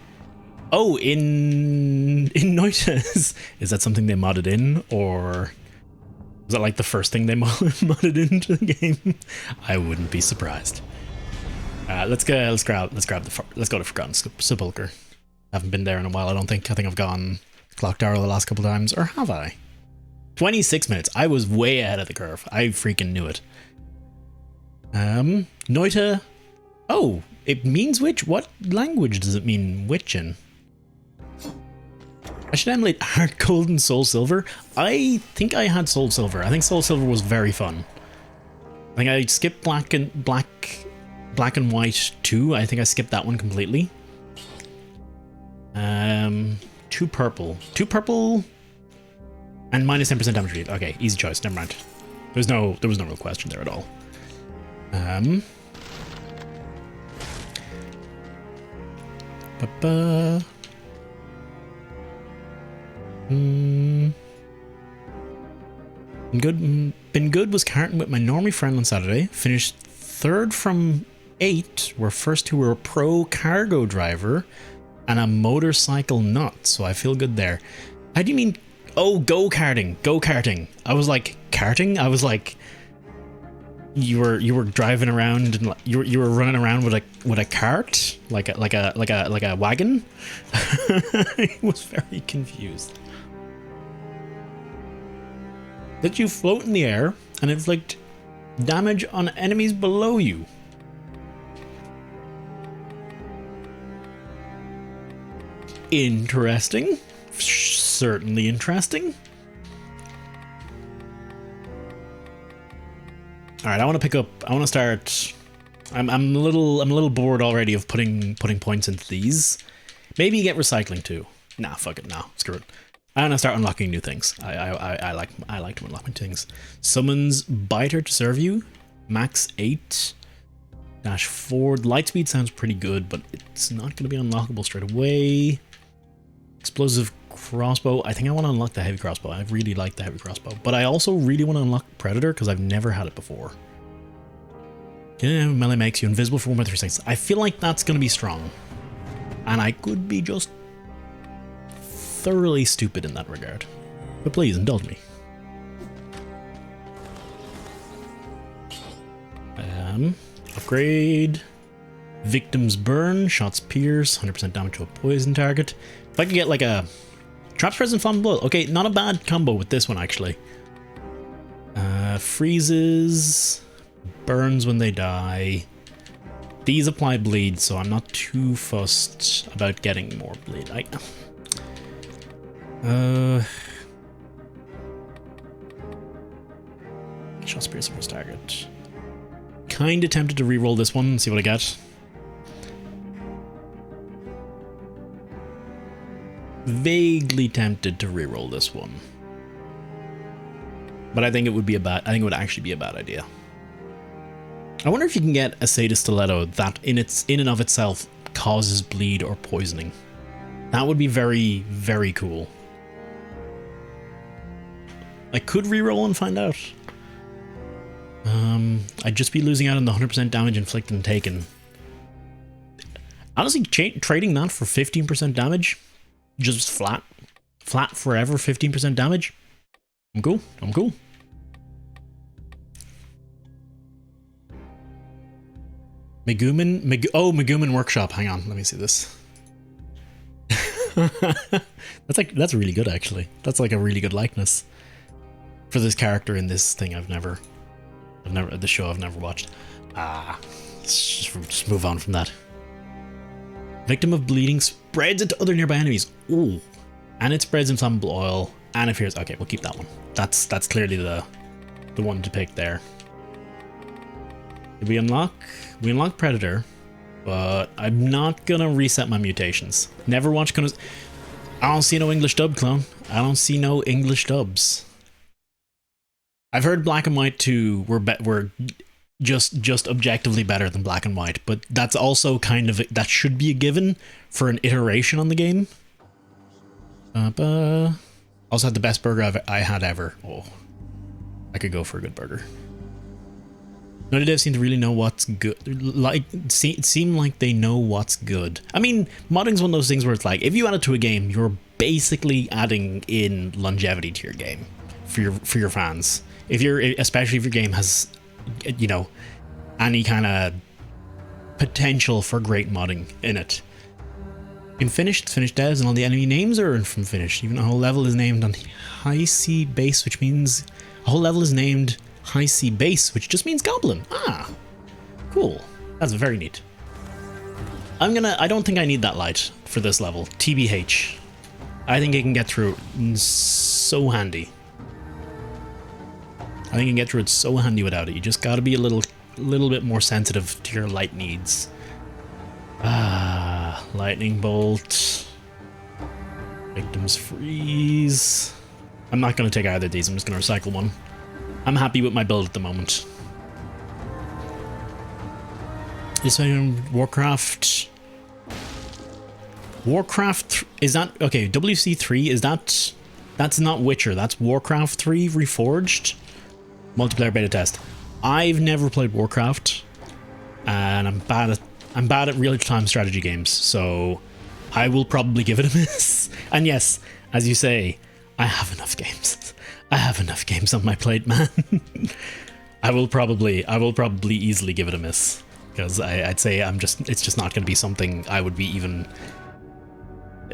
Oh, in Noita. Is that something they modded in, or was that like the first thing they modded into the game? I wouldn't be surprised. Let's go to Forgotten Sepulchre. I haven't been there in a while. I think I've gone Clock Tower the last couple of times, or have I? 26 minutes. I was way ahead of the curve. I freaking knew it. Noita. Oh, it means witch. What language does it mean witch in? I should emulate Heart Gold and Soul Silver. I think I had Soul Silver. I think Soul Silver was very fun. I think I skipped Black and White too. I think I skipped that one completely. 2 purple, and minus 10% damage read. Okay, easy choice. Never mind. There was no real question there at all. Been good was karting with my normie friend on Saturday. Finished 3rd from 8. We're first to a pro cargo driver and a motorcycle nut, so I feel good there. How do you mean? Oh, go-karting. I was like, karting? I was like, you were driving around and you were running around with a cart, like a wagon. I was very confused. That you float in the air and inflict damage on enemies below you. Interesting. Certainly interesting. Alright, I want to start. I'm a little bored already of putting points into these. Maybe get recycling too. Nah, fuck it, nah, screw it. I'm gonna start unlocking new things. I like to unlock new things. Summons Biter to serve you. Max 8. -4. Lightspeed sounds pretty good, but it's not gonna be unlockable straight away. Explosive crossbow. I think I want to unlock the heavy crossbow. I really like the heavy crossbow, but I also really want to unlock Predator because I've never had it before. Yeah, melee makes you invisible for 1.3 seconds. I feel like that's going to be strong, and I could be just thoroughly stupid in that regard. But please indulge me. Upgrade. Victims burn. Shots pierce. 100% damage to a poison target. If I could get like a traps present flammable oil. Okay, not a bad combo with this one actually. Freezes. Burns when they die. These apply bleed, so I'm not too fussed about getting more bleed. Shots pierce first target. Kinda tempted to reroll this one and see what I get. Vaguely tempted to reroll this one, but I think it would be I think it would actually be a bad idea. I wonder if you can get a Sadist Stiletto that in and of itself causes bleed or poisoning. That would be very, very cool. I could reroll and find out. I'd just be losing out on the 100% damage inflicted and taken. Honestly, trading that for 15% damage, just flat forever, 15% damage. I'm cool. Megumin Workshop. Hang on, let me see this. that's really good actually. That's like a really good likeness for this character in this thing. I've never the show I've never watched. Let's just move on from that. Victim of bleeding spreads it to other nearby enemies. Ooh, and it spreads inflammable oil and it fears. Okay, we'll keep that one. That's clearly the one to pick there. Did we unlock? We unlocked Predator, but I'm not gonna reset my mutations. Never watch Conan. I don't see no English dub, clone. I don't see no English dubs. I've heard Black and White 2 were just objectively better than Black and White, but that's also kind of that should be a given for an iteration on the game. Also had the best burger I had ever. Oh, I could go for a good burger. None of devs seem to really know what's good. Like, it seemed like they know what's good. I mean, modding's one of those things where it's like, if you add it to a game, you're basically adding in longevity to your game for your fans. Especially if your game has, you know, any kind of potential for great modding in it. In finished devs and all the enemy names are from finished. Even a whole level is named on high sea base, which means a whole level is named high sea base, which just means goblin. Ah, cool. That's very neat. I don't think I need that light for this level. TBH. I think it can get through it so handy. I think you can get through it so handy without it. You just gotta be a little bit more sensitive to your light needs. Lightning bolt. Victims freeze. I'm not gonna take either of these. I'm just gonna recycle one. I'm happy with my build at the moment. This one, Warcraft. Is that okay? WC3 is that? That's not Witcher. That's Warcraft 3 Reforged. Multiplayer beta test. I've never played Warcraft, and I'm bad at real-time strategy games, so I will probably give it a miss. And yes, as you say, I have enough games. I have enough games on my plate, man. I will probably easily give it a miss, because I'd say it's just not going to be something I would be even,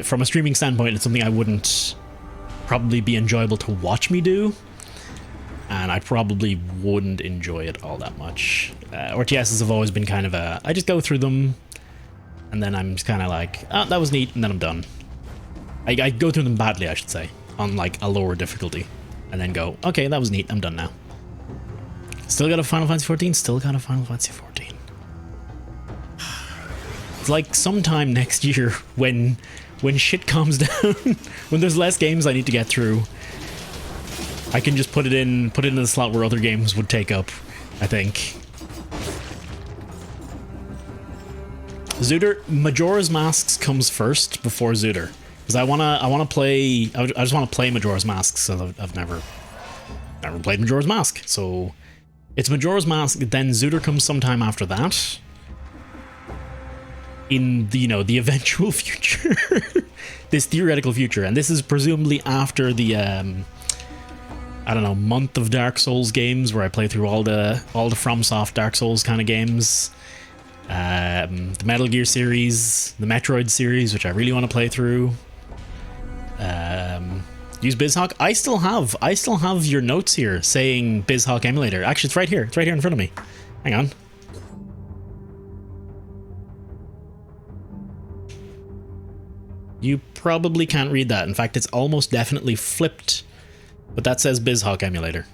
from a streaming standpoint, it's something I wouldn't probably be enjoyable to watch me do. And I probably wouldn't enjoy it all that much. RTSs have always been kind of I just go through them, and then I'm just kind of like, oh, that was neat, and then I'm done. I go through them badly, I should say, on like a lower difficulty, and then go, okay, that was neat, I'm done now. Still got a Final Fantasy 14? Still got a Final Fantasy 14. It's like sometime next year when when shit calms down, when there's less games I need to get through, I can just put it in the slot where other games would take up, I think. Zooter, Majora's Masks comes first before Zooter. Because I just wanna play Majora's Mask, so I've never played Majora's Mask. So it's Majora's Mask, then Zooter comes sometime after that. In the, the eventual future. This theoretical future. And this is presumably after the I don't know, month of Dark Souls games where I play through all the FromSoft Dark Souls kind of games. The Metal Gear series, the Metroid series, which I really want to play through. Use BizHawk. I still have your notes here saying BizHawk emulator. Actually, it's right here. It's right here in front of me. Hang on. You probably can't read that. In fact, it's almost definitely flipped. But that says BizHawk emulator.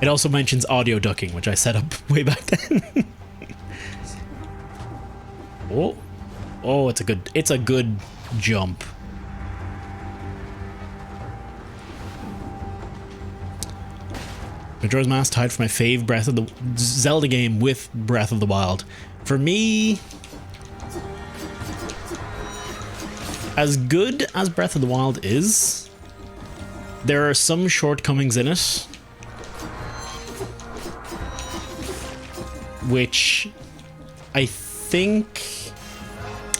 It also mentions audio ducking, which I set up way back then. Oh, it's a good jump. Majora's Mask tied for my fave Breath of the Zelda game with Breath of the Wild. For me, as good as Breath of the Wild is, there are some shortcomings in it which I think,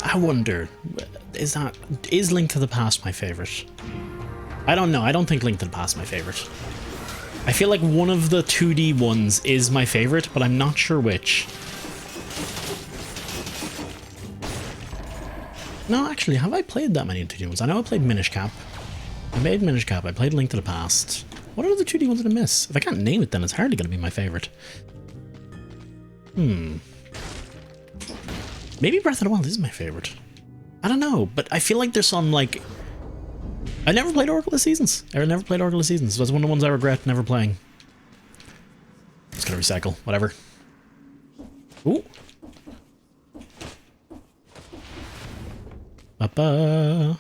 I wonder, is Link to the Past my favorite? I don't know. I don't think Link to the Past is my favorite. I feel like one of the 2D ones is my favorite, but I'm not sure which. No, actually, have I played that many 2D ones? I know I played Minish Cap. I made Minish Cap. I played Link to the Past. What are the 2D ones did I miss? If I can't name it, then it's hardly going to be my favorite. Maybe Breath of the Wild is my favorite. I don't know, but I feel like there's some, like... I never played Oracle of Seasons. I never played Oracle of Seasons. That's one of the ones I regret never playing. Just gonna recycle. Whatever. Ooh. Ba-ba.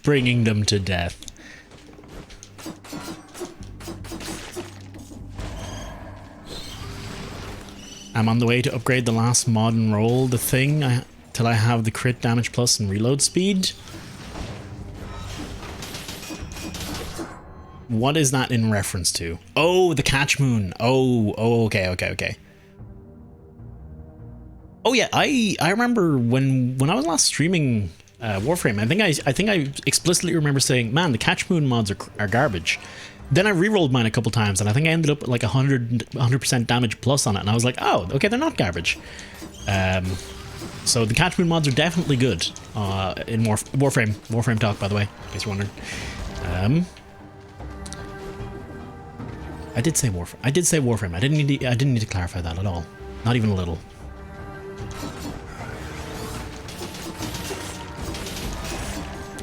Bringing them to death. I'm on the way to upgrade the last mod and roll the thing till I have the crit damage plus and reload speed. What is that in reference to? Oh, the Catch Moon. Oh, okay. Oh yeah, I remember when I was last streaming Warframe. I think I explicitly remember saying, "Man, the Catch Moon mods are garbage." Then I re-rolled mine a couple times, and I think I ended up at like 100% damage plus on it, and I was like, "Oh, okay, they're not garbage." So the Catch Moon mods are definitely good in Warframe. Warframe talk, by the way, in case you're wondering. I did say Warframe. I didn't need to clarify that at all. Not even a little.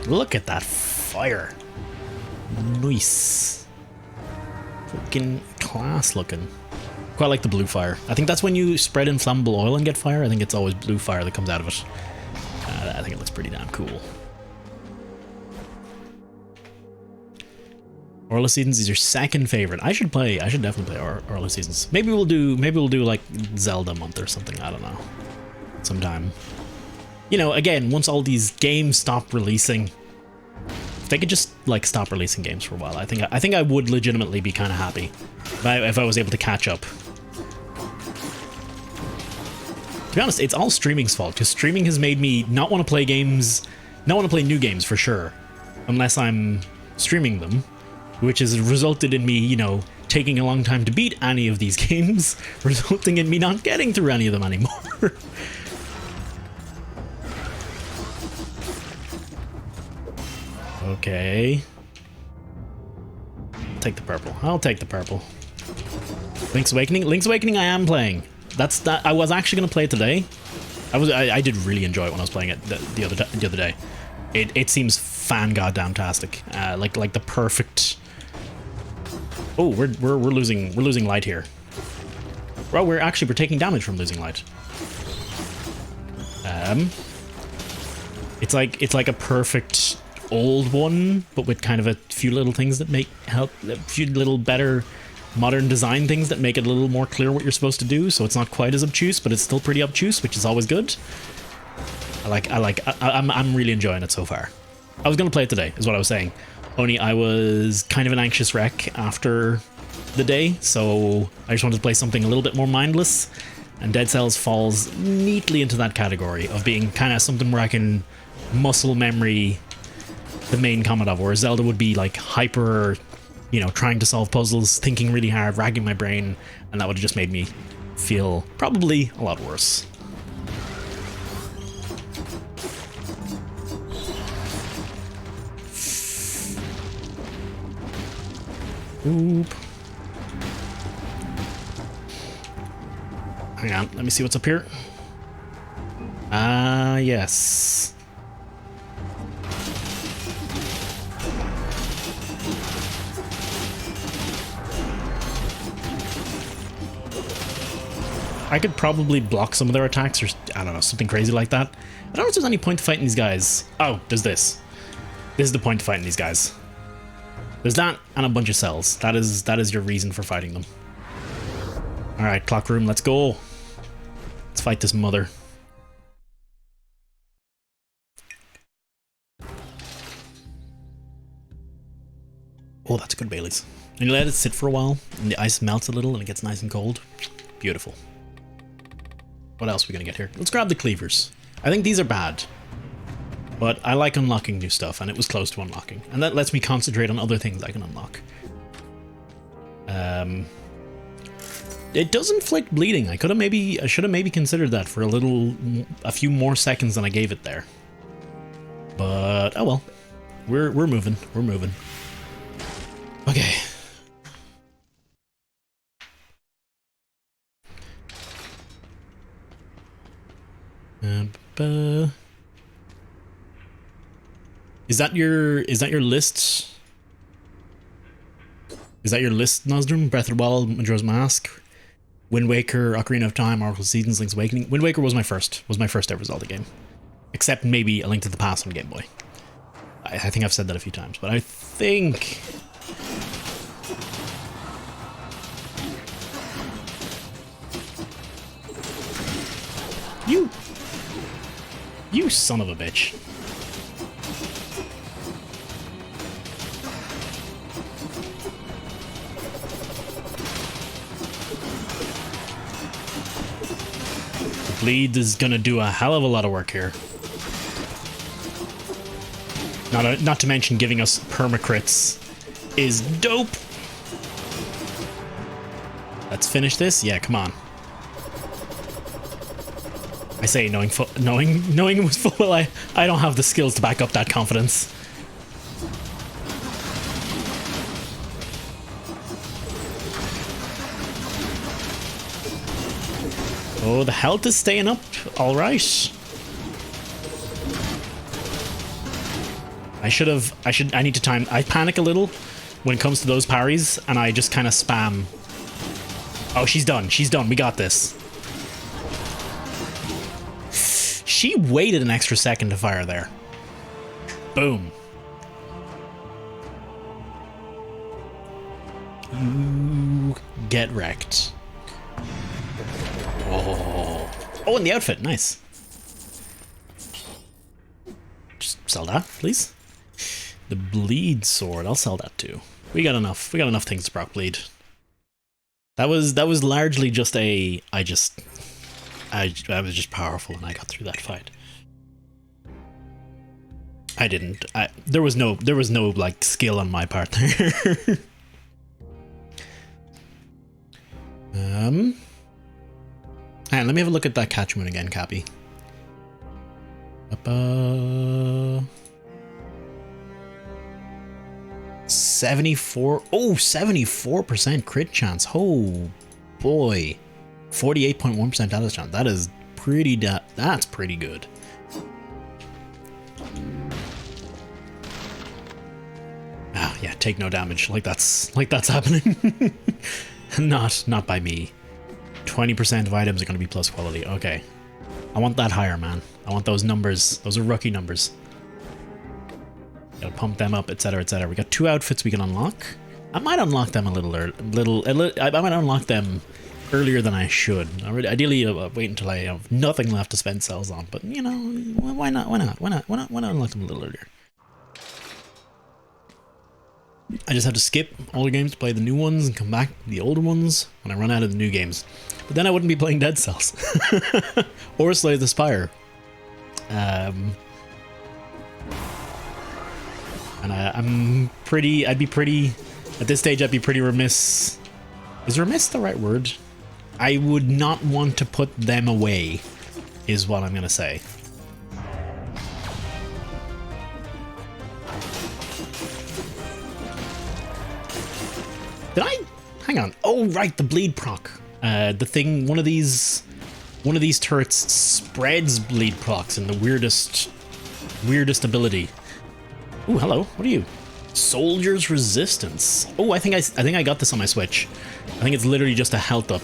Look at that fire. Nice. Fucking class looking. Quite like the blue fire. I think that's when you spread inflammable oil and get fire. I think it's always blue fire that comes out of it. I think it looks pretty damn cool. Oracle of Seasons is your second favorite. I should definitely play Oracle of Seasons. Maybe we'll do like Zelda month or something. I don't know. Sometime. You know, again, once all these games stop releasing, if they could just like stop releasing games for a while, I think I would legitimately be kind of happy if I was able to catch up. To be honest, it's all streaming's fault, because streaming has made me not want to play games, not want to play new games for sure, unless I'm streaming them, which has resulted in me, you know, taking a long time to beat any of these games, resulting in me not getting through any of them anymore. Okay. Take the purple. I'll take the purple. Link's Awakening. Link's Awakening I am playing. I was actually going to play it today. I did really enjoy it when I was playing it the other day. It seems fan goddamn tastic. Like the perfect Oh, we're losing light here. Well, we're taking damage from losing light. It's like a perfect old one, but with kind of a few little things that a few little better modern design things that make it a little more clear what you're supposed to do, so it's not quite as obtuse, but it's still pretty obtuse, which is always good. I'm really enjoying it so far. I was gonna play it today, is what I was saying. Only I was kind of an anxious wreck after the day, so I just wanted to play something a little bit more mindless, and Dead Cells falls neatly into that category of being kind of something where I can muscle memory the main combat of, where Zelda would be like hyper, you know, trying to solve puzzles, thinking really hard, ragging my brain, and that would have just made me feel probably a lot worse. Oop. Hang on, let me see what's up here. Yes. I could probably block some of their attacks, or I don't know, something crazy like that. I don't know if there's any point to fighting these guys. Oh, there's this. This is the point to fighting these guys. There's that and a bunch of cells. That is your reason for fighting them. Alright, clock room, let's go. Let's fight this mother. Oh, that's good Baileys. And you let it sit for a while, and the ice melts a little and it gets nice and cold. Beautiful. What else are we gonna get here? Let's grab the cleavers. I think these are bad, but I like unlocking new stuff, and it was close to unlocking. And that lets me concentrate on other things I can unlock. It does inflict bleeding. I should have maybe considered that for a few more seconds than I gave it there. But, oh well. We're moving. We're moving. Okay. Is that your list? Is that your list, Nozdrum? Breath of the Wild, Majora's Mask, Wind Waker, Ocarina of Time, Oracle of Seasons, Link's Awakening. Wind Waker was my first ever Zelda game, except maybe A Link to the Past on Game Boy. I think I've said that a few times, but I think you son of a bitch. Bleed is gonna do a hell of a lot of work here. Not to mention giving us permacrits is dope. Let's finish this. Yeah, come on. I say knowing it was full well, I don't have the skills to back up that confidence. Oh, the health is staying up. All right. I need to time. I panic a little when it comes to those parries, and I just kind of spam. Oh, she's done. She's done. We got this. She waited an extra second to fire there. Boom. You get wrecked. Oh, and the outfit, nice. Just sell that, please. The bleed sword, I'll sell that too. We got enough things to proc bleed. That was largely just I was just powerful and I got through that fight. There was no like skill on my part there. And let me have a look at that catch moon again, Cappy. 74. Oh, 74% crit chance. Oh boy. 48.1% damage chance. That is pretty. That's pretty good. Ah, Yeah, take no damage. Like that's happening. Not by me. 20% of items are going to be plus quality. Okay. I want that higher, man. I want those numbers. Those are rookie numbers. Gotta pump them up, etc, etc. We got 2 outfits we can unlock. I might unlock them a little early. I might unlock them earlier than I should. Ideally, wait until I have nothing left to spend cells on. But you know, why not? Why not unlock them a little earlier? I just have to skip all the games, play the new ones, and come back to the older ones when I run out of the new games. But then I wouldn't be playing Dead Cells or Slay the Spire. And I'd be pretty, at this stage I'd be pretty remiss. Is remiss the right word? I would not want to put them away, is what I'm gonna say. Did I? Hang on. Oh, right, the bleed proc. The thing, one of these turrets spreads bleed procs in the weirdest ability. Ooh, hello. What are you? Soldier's Resistance. Oh, I think I got this on my Switch. I think it's literally just a health up.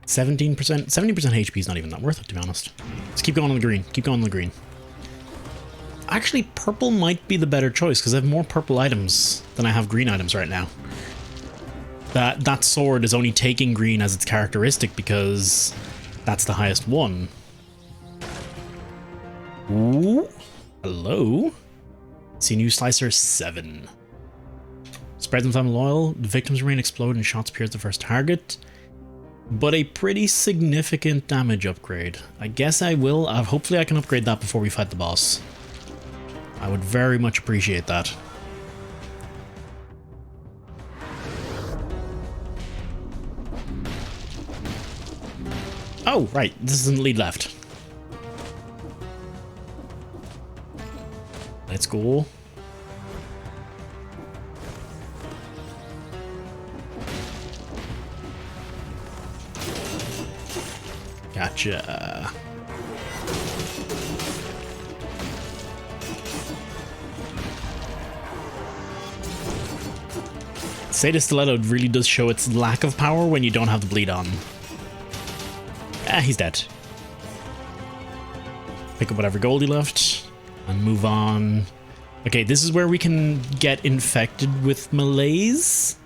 $17%, 70% HP is not even that worth it, to be honest. Let's keep going on the green. Keep going on the green. Actually, purple might be the better choice because I have more purple items than I have green items right now. That sword is only taking green as its characteristic because that's the highest one. Ooh, hello. See new slicer 7. Spreads them time loyal. The victims remain explode and shots pierce the first target. But a pretty significant damage upgrade. I guess I will. Hopefully I can upgrade that before we fight the boss. I would very much appreciate that. Oh, right. This isn't lead left. Let's go. Gotcha. Sadist Stiletto really does show its lack of power when you don't have the bleed on. Ah, he's dead. Pick up whatever gold he left and move on. Okay, this is where we can get infected with malaise.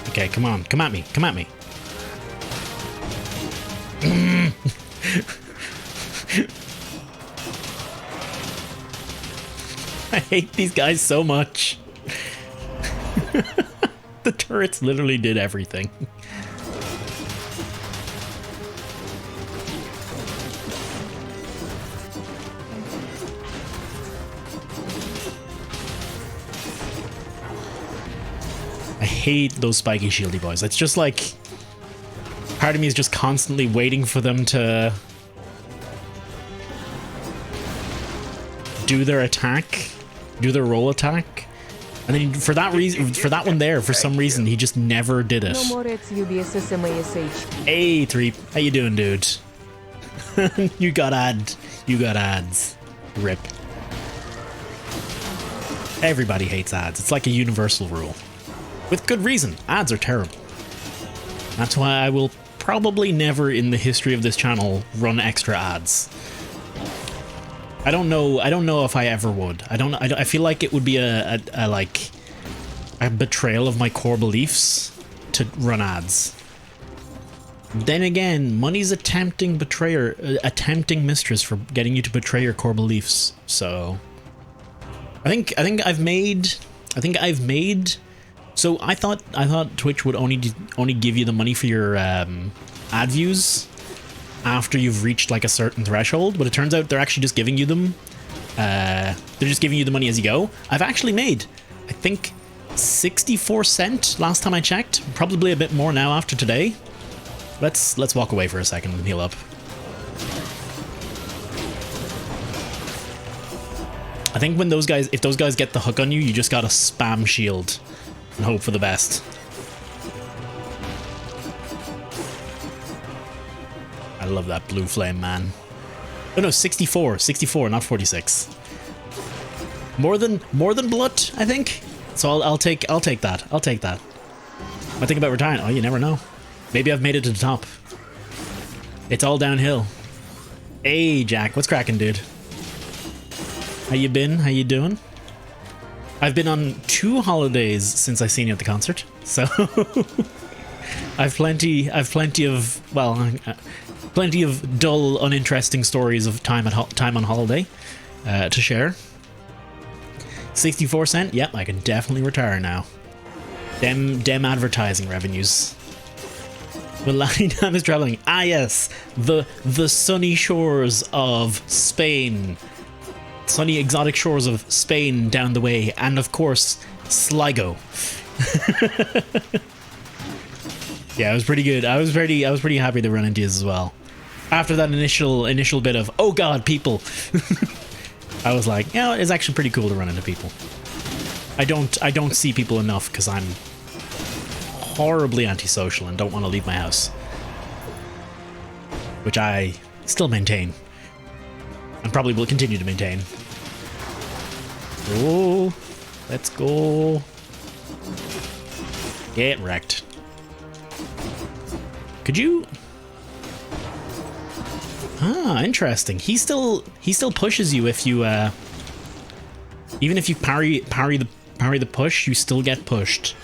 Okay, come on. Come at me. Come at me. I hate these guys so much. The turrets literally did everything. I hate those spiky shieldy boys. It's just like, part of me is just constantly waiting for them to do their attack, do their roll attack, and then for that reason, for that one there, for some reason, he just never did it. Hey, Threep, how you doing, dude? You got ads. Rip. Everybody hates ads. It's like a universal rule. With good reason. Ads are terrible. That's why I will probably never in the history of this channel run extra ads. I don't know if I ever would. I feel like it would be a betrayal of my core beliefs to run ads. Then again, money's a tempting betrayer, a tempting mistress for getting you to betray your core beliefs. So I think I've made. So I thought Twitch would only give you the money for your ad views after you've reached like a certain threshold, but it turns out they're actually just giving you them. They're just giving you the money as you go. I've actually made, I think, 64 cents last time I checked. Probably a bit more now after today. Let's walk away for a second and heal up. I think when those guys, if those guys get the hook on you, you just gotta spam shield and hope for the best. I love that blue flame, man. Oh no, 64, not 46. More than blood, I think. So I'll take that. I'll take that. I think about retiring. Oh, you never know. Maybe I've made it to the top. It's all downhill. Hey, Jack, what's cracking, dude? How you been? How you doing? I've been on 2 holidays since I seen you at the concert, so I've plenty of plenty of dull, uninteresting stories of time on holiday to share. 64 cent. Yep, I can definitely retire now. Dem advertising revenues. Melania is traveling. Ah, yes, the sunny shores of Spain. Sunny exotic shores of Spain down the way, and of course Sligo. Yeah, it was pretty good. I was pretty happy to run into you as well. After that initial bit of oh god, people, I was like, you know, it's actually pretty cool to run into people. I don't see people enough because I'm horribly antisocial and don't want to leave my house, which I still maintain. And probably will continue to maintain. Oh, let's go. Get wrecked. Could you? Ah, interesting. He still pushes you if you even if you parry the push, you still get pushed.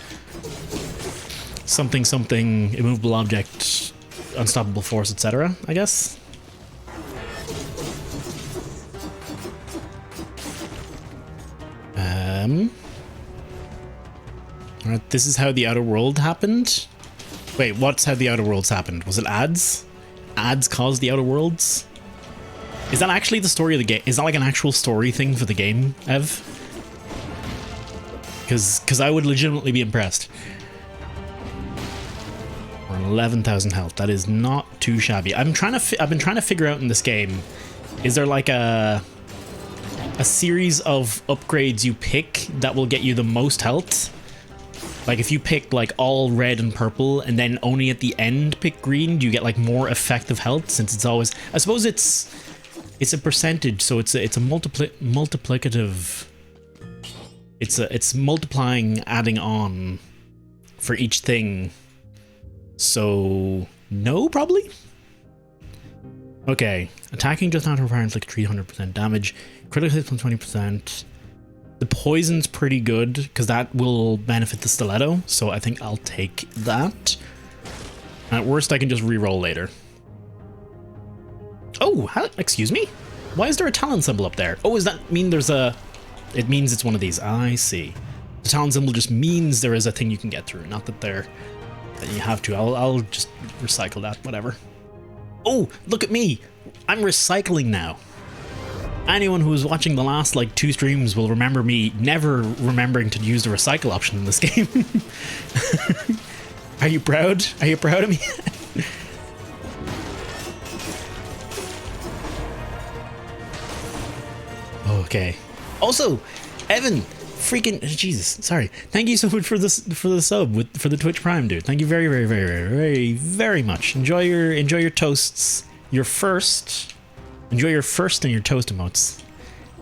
Something, immovable object, unstoppable force, etc. I guess. Alright, this is how the Outer World happened. Wait, what's how the Outer Worlds happened? Was it ads? Ads caused the Outer Worlds? Is that actually the story of the game? Is that like an actual story thing for the game, Ev? Because I would legitimately be impressed. We're on 11,000 health. That is not too shabby. I've been trying to figure out in this game, is there like a series of upgrades you pick that will get you the most health? Like if you pick like all red and purple and then only at the end pick green, do you get like more effective health, since it's always, I suppose it's a percentage, so it's a multiplicative, it's multiplying, adding on for each thing. So no, probably. Okay, attacking just not requiring like 300% damage, critical hit from 20%. The poison's pretty good because that will benefit the stiletto, so I think I'll take that. At worst, I can just re-roll later. Oh, excuse me? Why is there a talent symbol up there? Oh, does that mean there's a... It means it's one of these. I see. The talent symbol just means there is a thing you can get through, not that that you have to. I'll just recycle that, whatever. Oh, look at me! I'm recycling now. Anyone who was watching the last like 2 streams will remember me never remembering to use the recycle option in this game. Are you proud? Are you proud of me? Okay. Also, Evan, freaking Jesus, sorry. Thank you so much for the sub for the Twitch Prime, dude. Thank you very, very, very, very, very, very much. Enjoy your toasts. Enjoy your first and your toast emotes,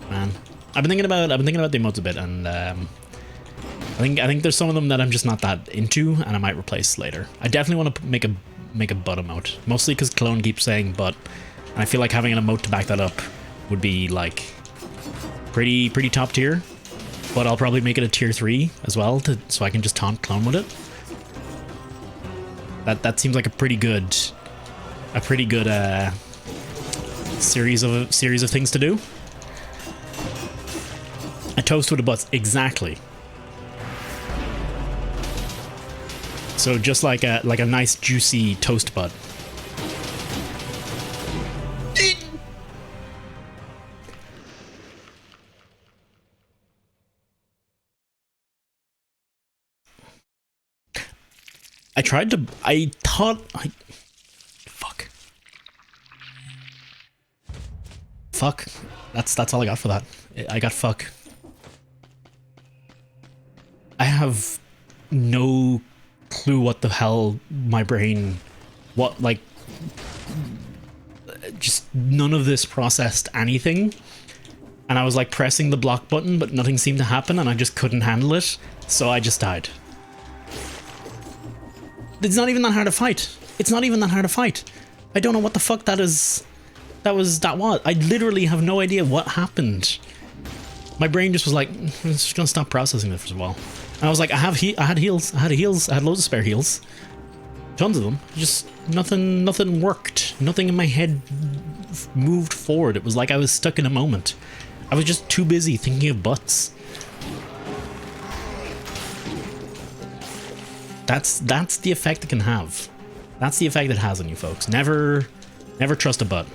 man. I've been thinking about the emotes a bit, and I think there's some of them that I'm just not that into, and I might replace later. I definitely want to make a butt emote, mostly because Clone keeps saying butt, and I feel like having an emote to back that up would be like pretty top tier. But I'll probably make it a tier 3 as well, so I can just taunt Clone with it. That seems like a pretty good series of things to do. A toast with a butt, exactly. So just like a nice juicy toast butt. Fuck. That's all I got for that. I got fuck. I have no clue what the hell my brain, just none of this processed anything. And I was like pressing the block button, but nothing seemed to happen and I just couldn't handle it. So I just died. It's not even that hard to fight. It's not even that hard to fight. I don't know what the fuck that is. That was. I literally have no idea what happened. My brain just was like, I'm just gonna stop processing this for a while. And I was like, I had heals. I had loads of spare heals. Tons of them. Just nothing worked. Nothing in my head moved forward. It was like I was stuck in a moment. I was just too busy thinking of butts. That's the effect it can have. That's the effect it has on you folks. Never trust a butt.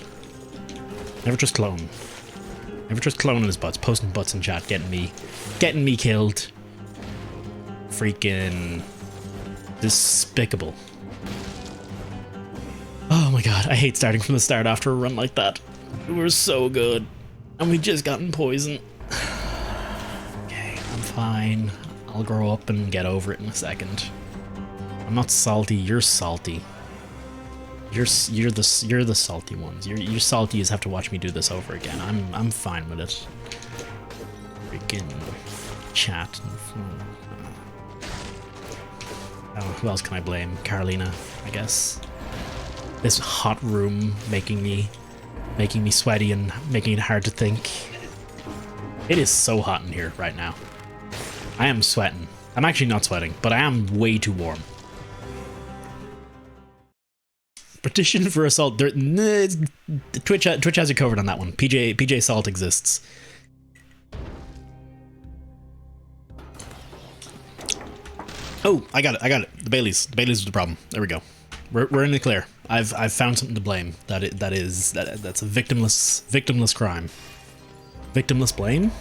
Never trust clone. Never trust clone in his butts. Posting butts in chat, getting me killed. Freaking despicable. Oh my god, I hate starting from the start after a run like that. We were so good. And we just gotten poisoned. Okay, I'm fine. I'll grow up and get over it in a second. I'm not salty, you're salty. You're the salty ones. You're salty as have to watch me do this over again. I'm fine with it. Freaking chat. Oh, who else can I blame? Carolina, I guess. This hot room making me sweaty and making it hard to think. It is so hot in here right now. I am sweating. I'm actually not sweating, but I am way too warm. Petition for assault. Twitch has you covered on that one. PJ Salt exists. Oh, I got it. The Baileys. The Baileys was the problem. There we go. We're in the clear. I've found something to blame. That's a victimless crime. Victimless blame?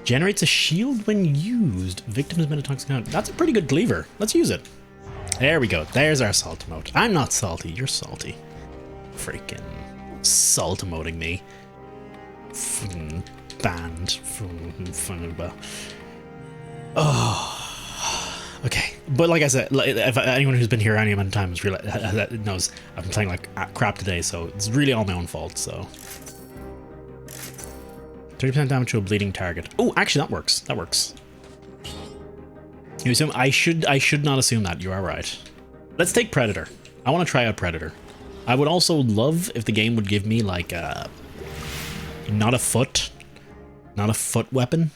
Generates a shield when used. Victim has been a toxic count. That's a pretty good cleaver. Let's use it. There we go. There's our salt emote. I'm not salty. You're salty. Freaking salt emoting me. Banned. Oh. Okay. But like I said, if anyone who's been here any amount of times knows I've been playing like crap today, so it's really all my own fault, so. 30% damage to a bleeding target. Oh, actually that works. That works. You assume I should not assume that. You are right. Let's take Predator. I want to try out Predator. I would also love if the game would give me like not a foot weapon.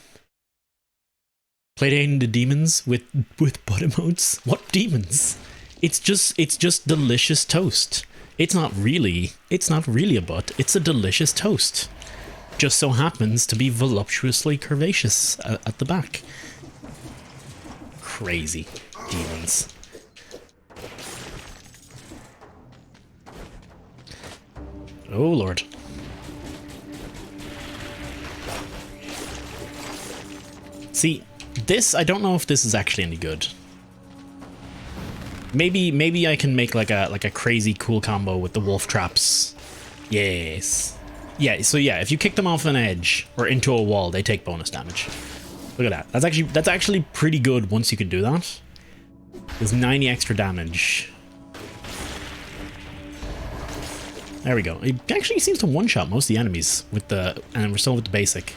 Playdating the demons with butt emotes. What demons? It's just delicious toast. It's not really a butt. It's a delicious toast. Just so happens to be voluptuously curvaceous at the back. Crazy demons. Oh lord. See, this, I don't know if this is actually any good. Maybe I can make like a crazy cool combo with the wolf traps. Yes. Yeah, so yeah, if you kick them off an edge or into a wall, they take bonus damage. Look at that. That's actually pretty good once you can do that. There's 90 extra damage. There we go. It actually seems to one-shot most of the enemies with the, and we're still with the basic.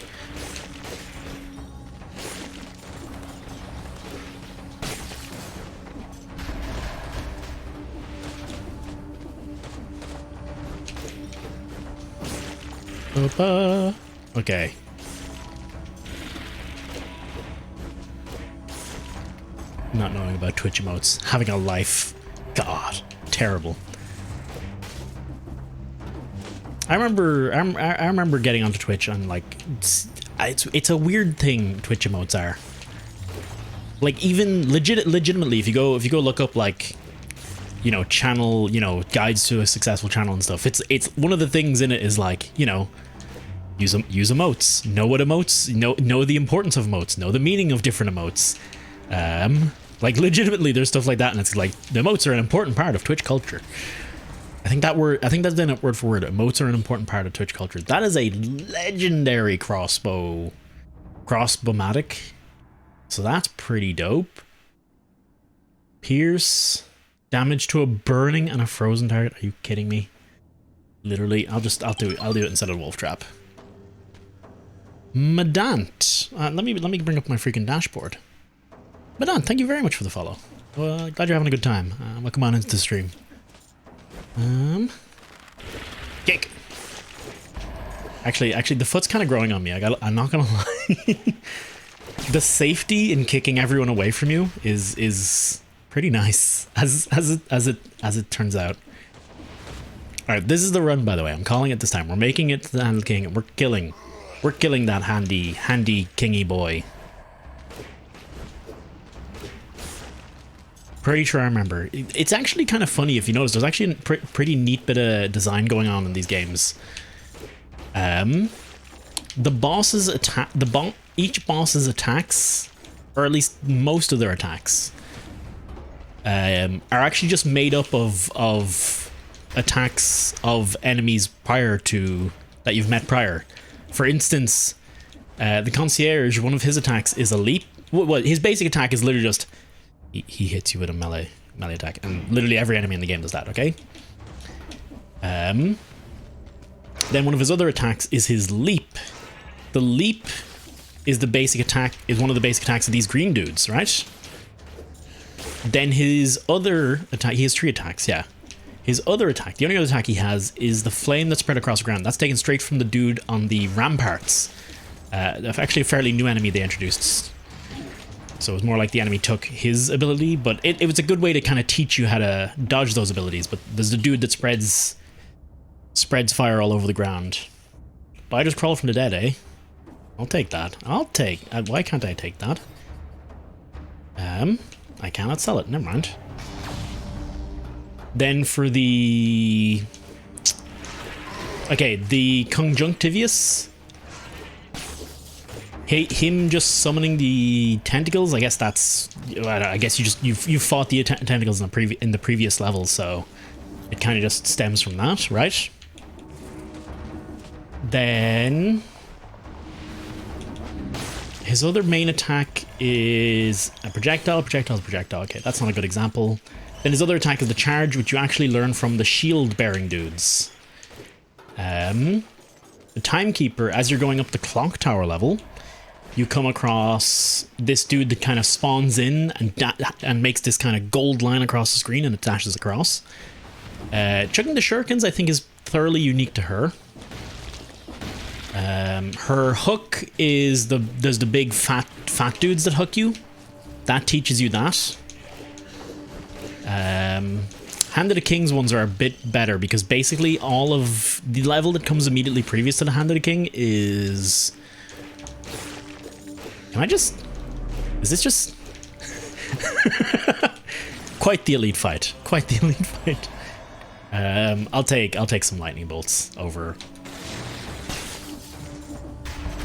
Okay. Not knowing about Twitch emotes. Having a life. God. Terrible. I remember getting onto Twitch and like it's a weird thing Twitch emotes are. Like even legitimately if you go look up like channel, guides to a successful channel and stuff. It's one of the things in it is like, use emotes, know what emotes, know the importance of emotes, know the meaning of different emotes. Like legitimately there's stuff like that and it's like the emotes are an important part of Twitch culture. I think that's the word for word. Emotes are an important part of Twitch culture. That is a legendary crossbowmatic. So that's pretty dope. Pierce, damage to a burning and a frozen target. Are you kidding me? Literally, I'll do it instead of Wolf Trap. Madant. Let me bring up my freaking dashboard. Madant, thank you very much for the follow. Well, glad you're having a good time. Welcome on into the stream. Kick. Actually, the foot's kind of growing on me. I'm not gonna lie. The safety in kicking everyone away from you is pretty nice, as it turns out. All right, this is the run, by the way. I'm calling it this time. We're making it to the Handle King, and we're killing that handy kingy boy. Pretty sure I remember. It's actually kind of funny if you notice. There's actually a pretty neat bit of design going on in these games. The bosses attack. Each boss's attacks, or at least most of their attacks, are actually just made up of attacks of enemies that you've met prior. For instance, the concierge, one of his attacks is a leap. Well, his basic attack is literally just he hits you with a melee attack, and literally every enemy in the game does that. Okay. Then one of his other attacks is his leap. The leap is one of the basic attacks of these green dudes, right? Then his other attack, he has 3 attacks, yeah. His other attack, the only other attack he has is the flame that's spread across the ground. That's taken straight from the dude on the ramparts. Actually a fairly new enemy they introduced. So it was more like the enemy took his ability, but it was a good way to kind of teach you how to dodge those abilities. But there's the dude that spreads fire all over the ground. But I just crawl from the dead, eh? I'll take that. Why can't I take that? I cannot sell it. Never mind. Then for the conjunctivius, him just summoning the tentacles. I guess you fought the tentacles in the previous level, so it kind of just stems from that, right? Then his other main attack is a projectile. Okay, that's not a good example. Then his other attack is the charge, which you actually learn from the shield-bearing dudes. The timekeeper, as you're going up the clock tower level, you come across this dude that kind of spawns in and makes this kind of gold line across the screen, and it dashes across. Chucking the shurikens, I think, is thoroughly unique to her. Her hook is there's the big fat dudes that hook you. That teaches you that. Hand of the King's ones are a bit better because basically all of the level that comes immediately previous to the Hand of the King is... Is this just... Quite the elite fight. I'll take some lightning bolts over...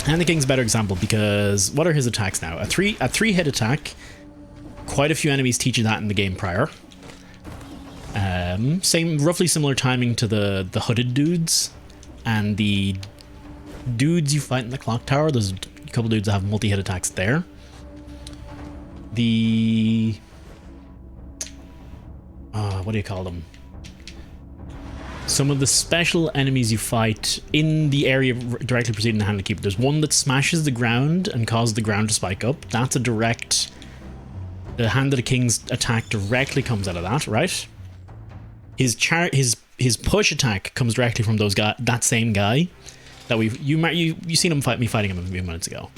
Hand of the King's a better example because what are his attacks now? A three hit attack. Quite a few enemies teach you that in the game prior. Roughly similar timing to the hooded dudes and the dudes you fight in the clock tower. There's a couple dudes that have multi-hit attacks there. The what do you call them? Some of the special enemies you fight in the area directly preceding the Hand of the Keeper. There's one that smashes the ground and causes the ground to spike up. That's a direct... The Hand of the King's attack directly comes out of that, right? His push attack comes directly from that same guy that you seen him fighting him a few minutes ago.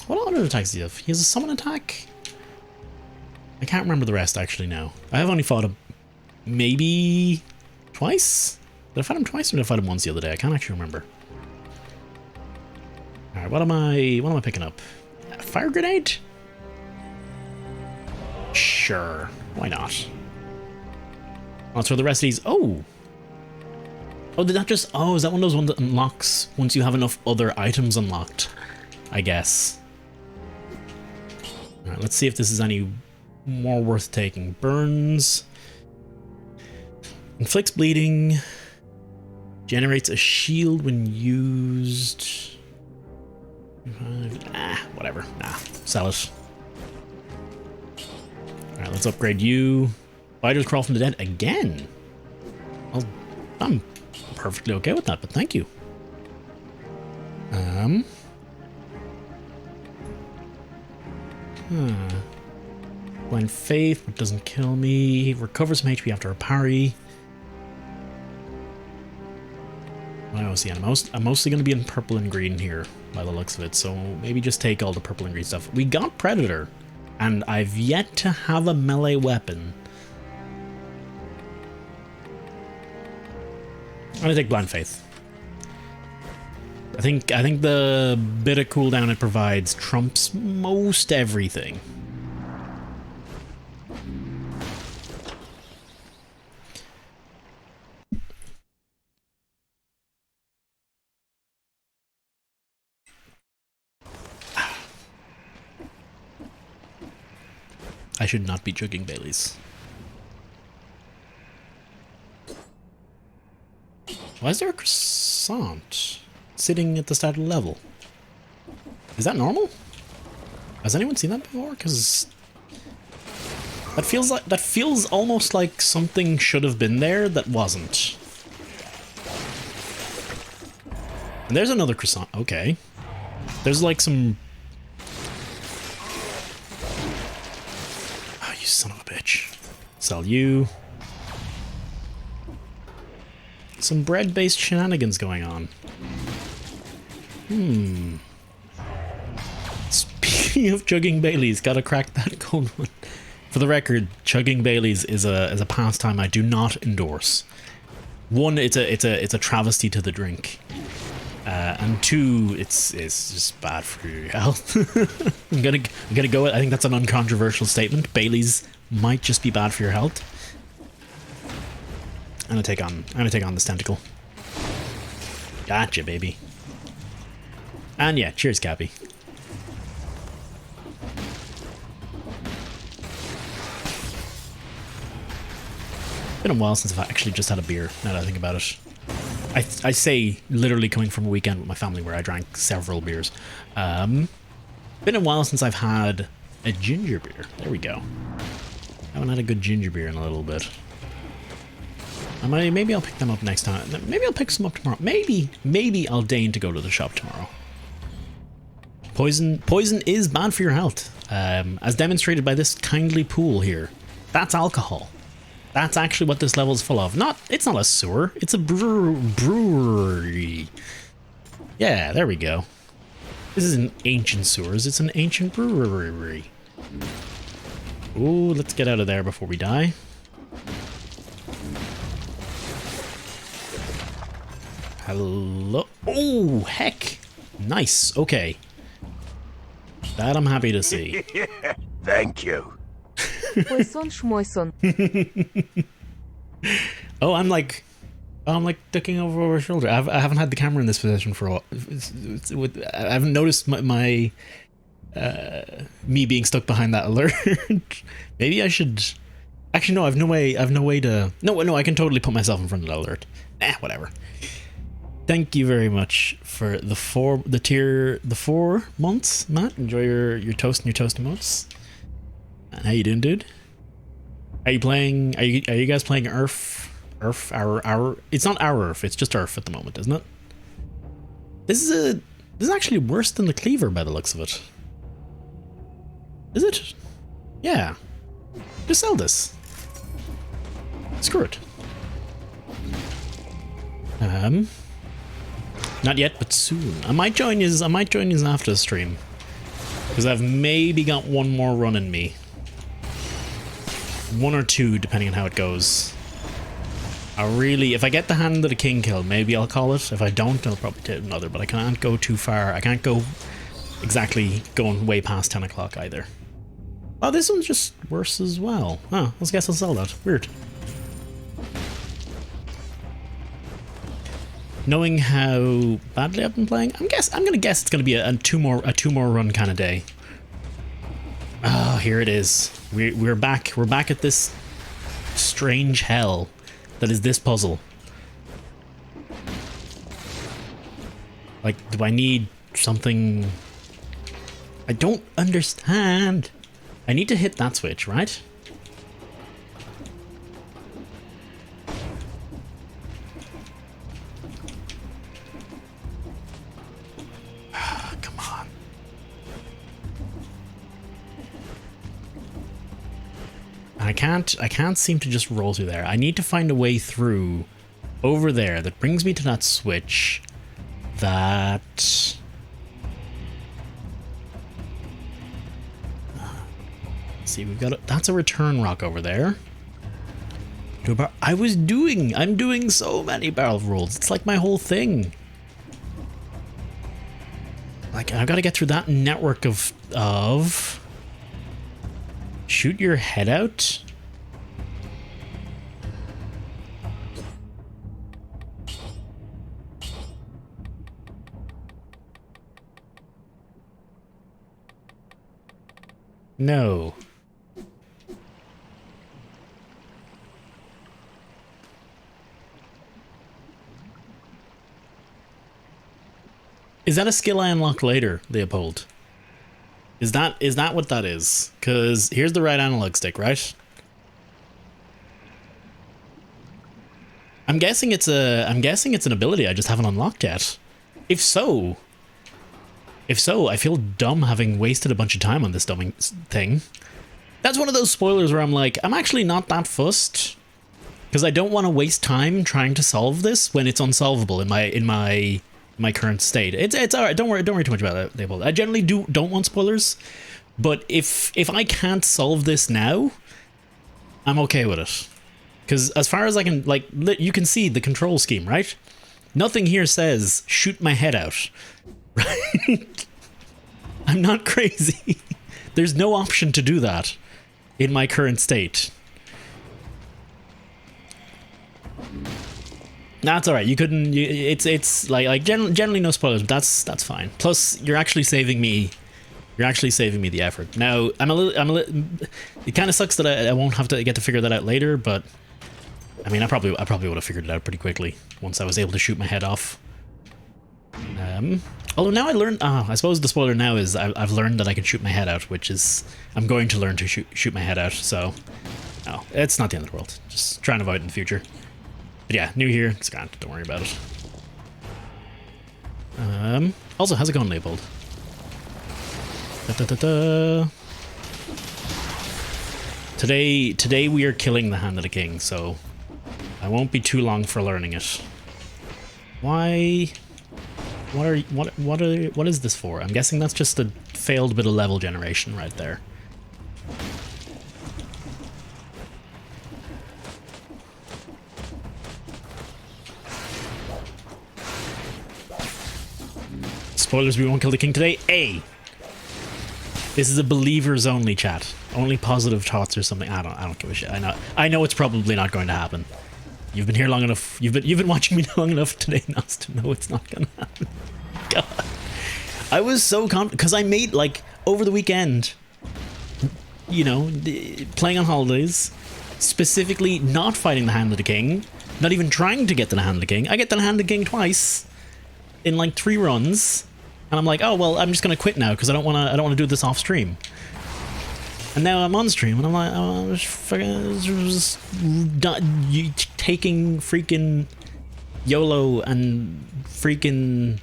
What other attacks does he have? He has a summon attack. I can't remember the rest actually now. I have only fought him maybe twice. Did I fight him twice or did I fight him once the other day? I can't actually remember. All right, what am I picking up? A fire grenade? Sure, why not? I'll throw the rest of these. Oh, did that just... Oh, is that one of those ones that unlocks once you have enough other items unlocked? I guess. Alright, let's see if this is any more worth taking. Burns. Inflicts bleeding. Generates a shield when used. Whatever. Nah, sell it. Alright, let's upgrade you. Fighters crawl from the dead again. Well, I'm perfectly okay with that, but thank you. Blind Faith, but doesn't kill me. Recovers some HP after a parry. I don't see any. I'm mostly going to be in purple and green here, by the looks of it, so maybe just take all the purple and green stuff. We got Predator, and I've yet to have a melee weapon. I'm going to take Blind Faith. I think the bit of cooldown it provides trumps most everything. I should not be chugging Baileys. Why is there a croissant sitting at the start of the level? Is that normal? Has anyone seen that before? Because that feels almost like something should have been there that wasn't. And there's another croissant. Okay. There's like some... Oh, you son of a bitch. Sell you. Some bread-based shenanigans going on. Speaking of chugging Baileys, gotta crack that cold one. For the record, chugging Baileys is a pastime I do not endorse. One, it's a travesty to the drink, and two, it's just bad for your health. I'm gonna go. I think that's an uncontroversial statement. Baileys might just be bad for your health. I'm gonna take on this tentacle. Gotcha, baby. And yeah, cheers, Cappy. Been a while since I've actually just had a beer, now that I think about it. I say literally coming from a weekend with my family where I drank several beers. Been a while since I've had a ginger beer. There we go. Haven't had a good ginger beer in a little bit. Maybe I'll pick them up next time. Maybe I'll pick some up tomorrow. Maybe I'll deign to go to the shop tomorrow. Poison is bad for your health, as demonstrated by this kindly pool here. That's alcohol. That's actually what this level is full of. It's not a sewer. It's a brewery. Yeah, there we go. This isn't ancient sewers. It's an ancient brewery. Ooh, let's get out of there before we die. Hello. Oh, heck. Nice. Okay. That I'm happy to see. Thank you. Oh, I'm like looking over our shoulder. I haven't had the camera in this position for a while. I haven't noticed my me being stuck behind that alert. Maybe I should. Actually, no. I've no way to. No. I can totally put myself in front of that alert. Whatever. Thank you very much for the 4 months, Matt. Enjoy your toast and your toast emotes. And how you doing, dude? Are you playing? Are you guys playing Earth? Our. It's not our Earth. It's just Earth at the moment, isn't it? This is actually worse than the Cleaver by the looks of it. Is it? Yeah. Just sell this. Screw it. Not yet, but soon. I might join you after the stream, because I've maybe got one more run in me. 1 or 2, depending on how it goes. If I get the Hand of the King kill, maybe I'll call it. If I don't, I'll probably take another, but I can't go too far. I can't go exactly going way past 10 o'clock either. Oh, this one's just worse as well. Oh, I guess I'll sell that. Weird. Knowing how badly I've been playing, I'm gonna guess it's gonna be a two more run kind of day. Oh, here it is. We're back. We're back at this strange hell that is this puzzle. Like, do I need something? I don't understand. I need to hit that switch, right? Come on. I can't seem to just roll through there. I need to find a way through over there that brings me to that switch that... See, we've got that's a return rock over there. I'm doing so many barrel rolls. It's like my whole thing. Like, I've got to get through that network of shoot your head out. No. Is that a skill I unlock later, Leopold? Is that what that is? Because here's the right analog stick, right? I'm guessing it's an ability I just haven't unlocked yet. If so, I feel dumb having wasted a bunch of time on this dumbing thing. That's one of those spoilers where I'm like, I'm actually not that fussed, because I don't want to waste time trying to solve this when it's unsolvable in my current state. It's all right. Don't worry too much about it, Leopold. I generally don't want spoilers, but if I can't solve this now, I'm okay with it. Because as far as I can, like, you can see the control scheme, right? Nothing here says shoot my head out. Right? I'm not crazy. There's no option to do that in my current state. That's all right. You couldn't. It's like generally no spoilers, but that's fine. Plus, you're actually saving me. You're actually saving me the effort. Now, I'm a little. It kind of sucks that I won't have to get to figure that out later, but I mean, I probably would have figured it out pretty quickly once I was able to shoot my head off. Although now I learned, I suppose the spoiler now is I've learned that I can shoot my head out, which is, I'm going to learn to shoot my head out, so, no, it's not the end of the world. Just trying to avoid it in the future. But yeah, new here, it's gone, don't worry about it. Also, how's it going, Leopold? Today we are killing the Hand of the King, so I won't be too long for learning it. Why? What is this for? I'm guessing that's just a failed bit of level generation right there. Spoilers, we won't kill the king today. This is a believers only chat. Only positive thoughts or something. I don't give a shit. I know it's probably not going to happen. You've been here long enough. You've been watching me long enough today not to know it's not gonna happen. God. I was so confident because I made, like, over the weekend, you know, playing on holidays, specifically not fighting the Hand of the King, not even trying to get to the Hand of the King. I get the Hand of the King twice in like 3 runs, and I'm like, oh well, I'm just gonna quit now because I don't want to do this off stream. And now I'm on stream, and I'm like, oh, just taking freaking YOLO and freaking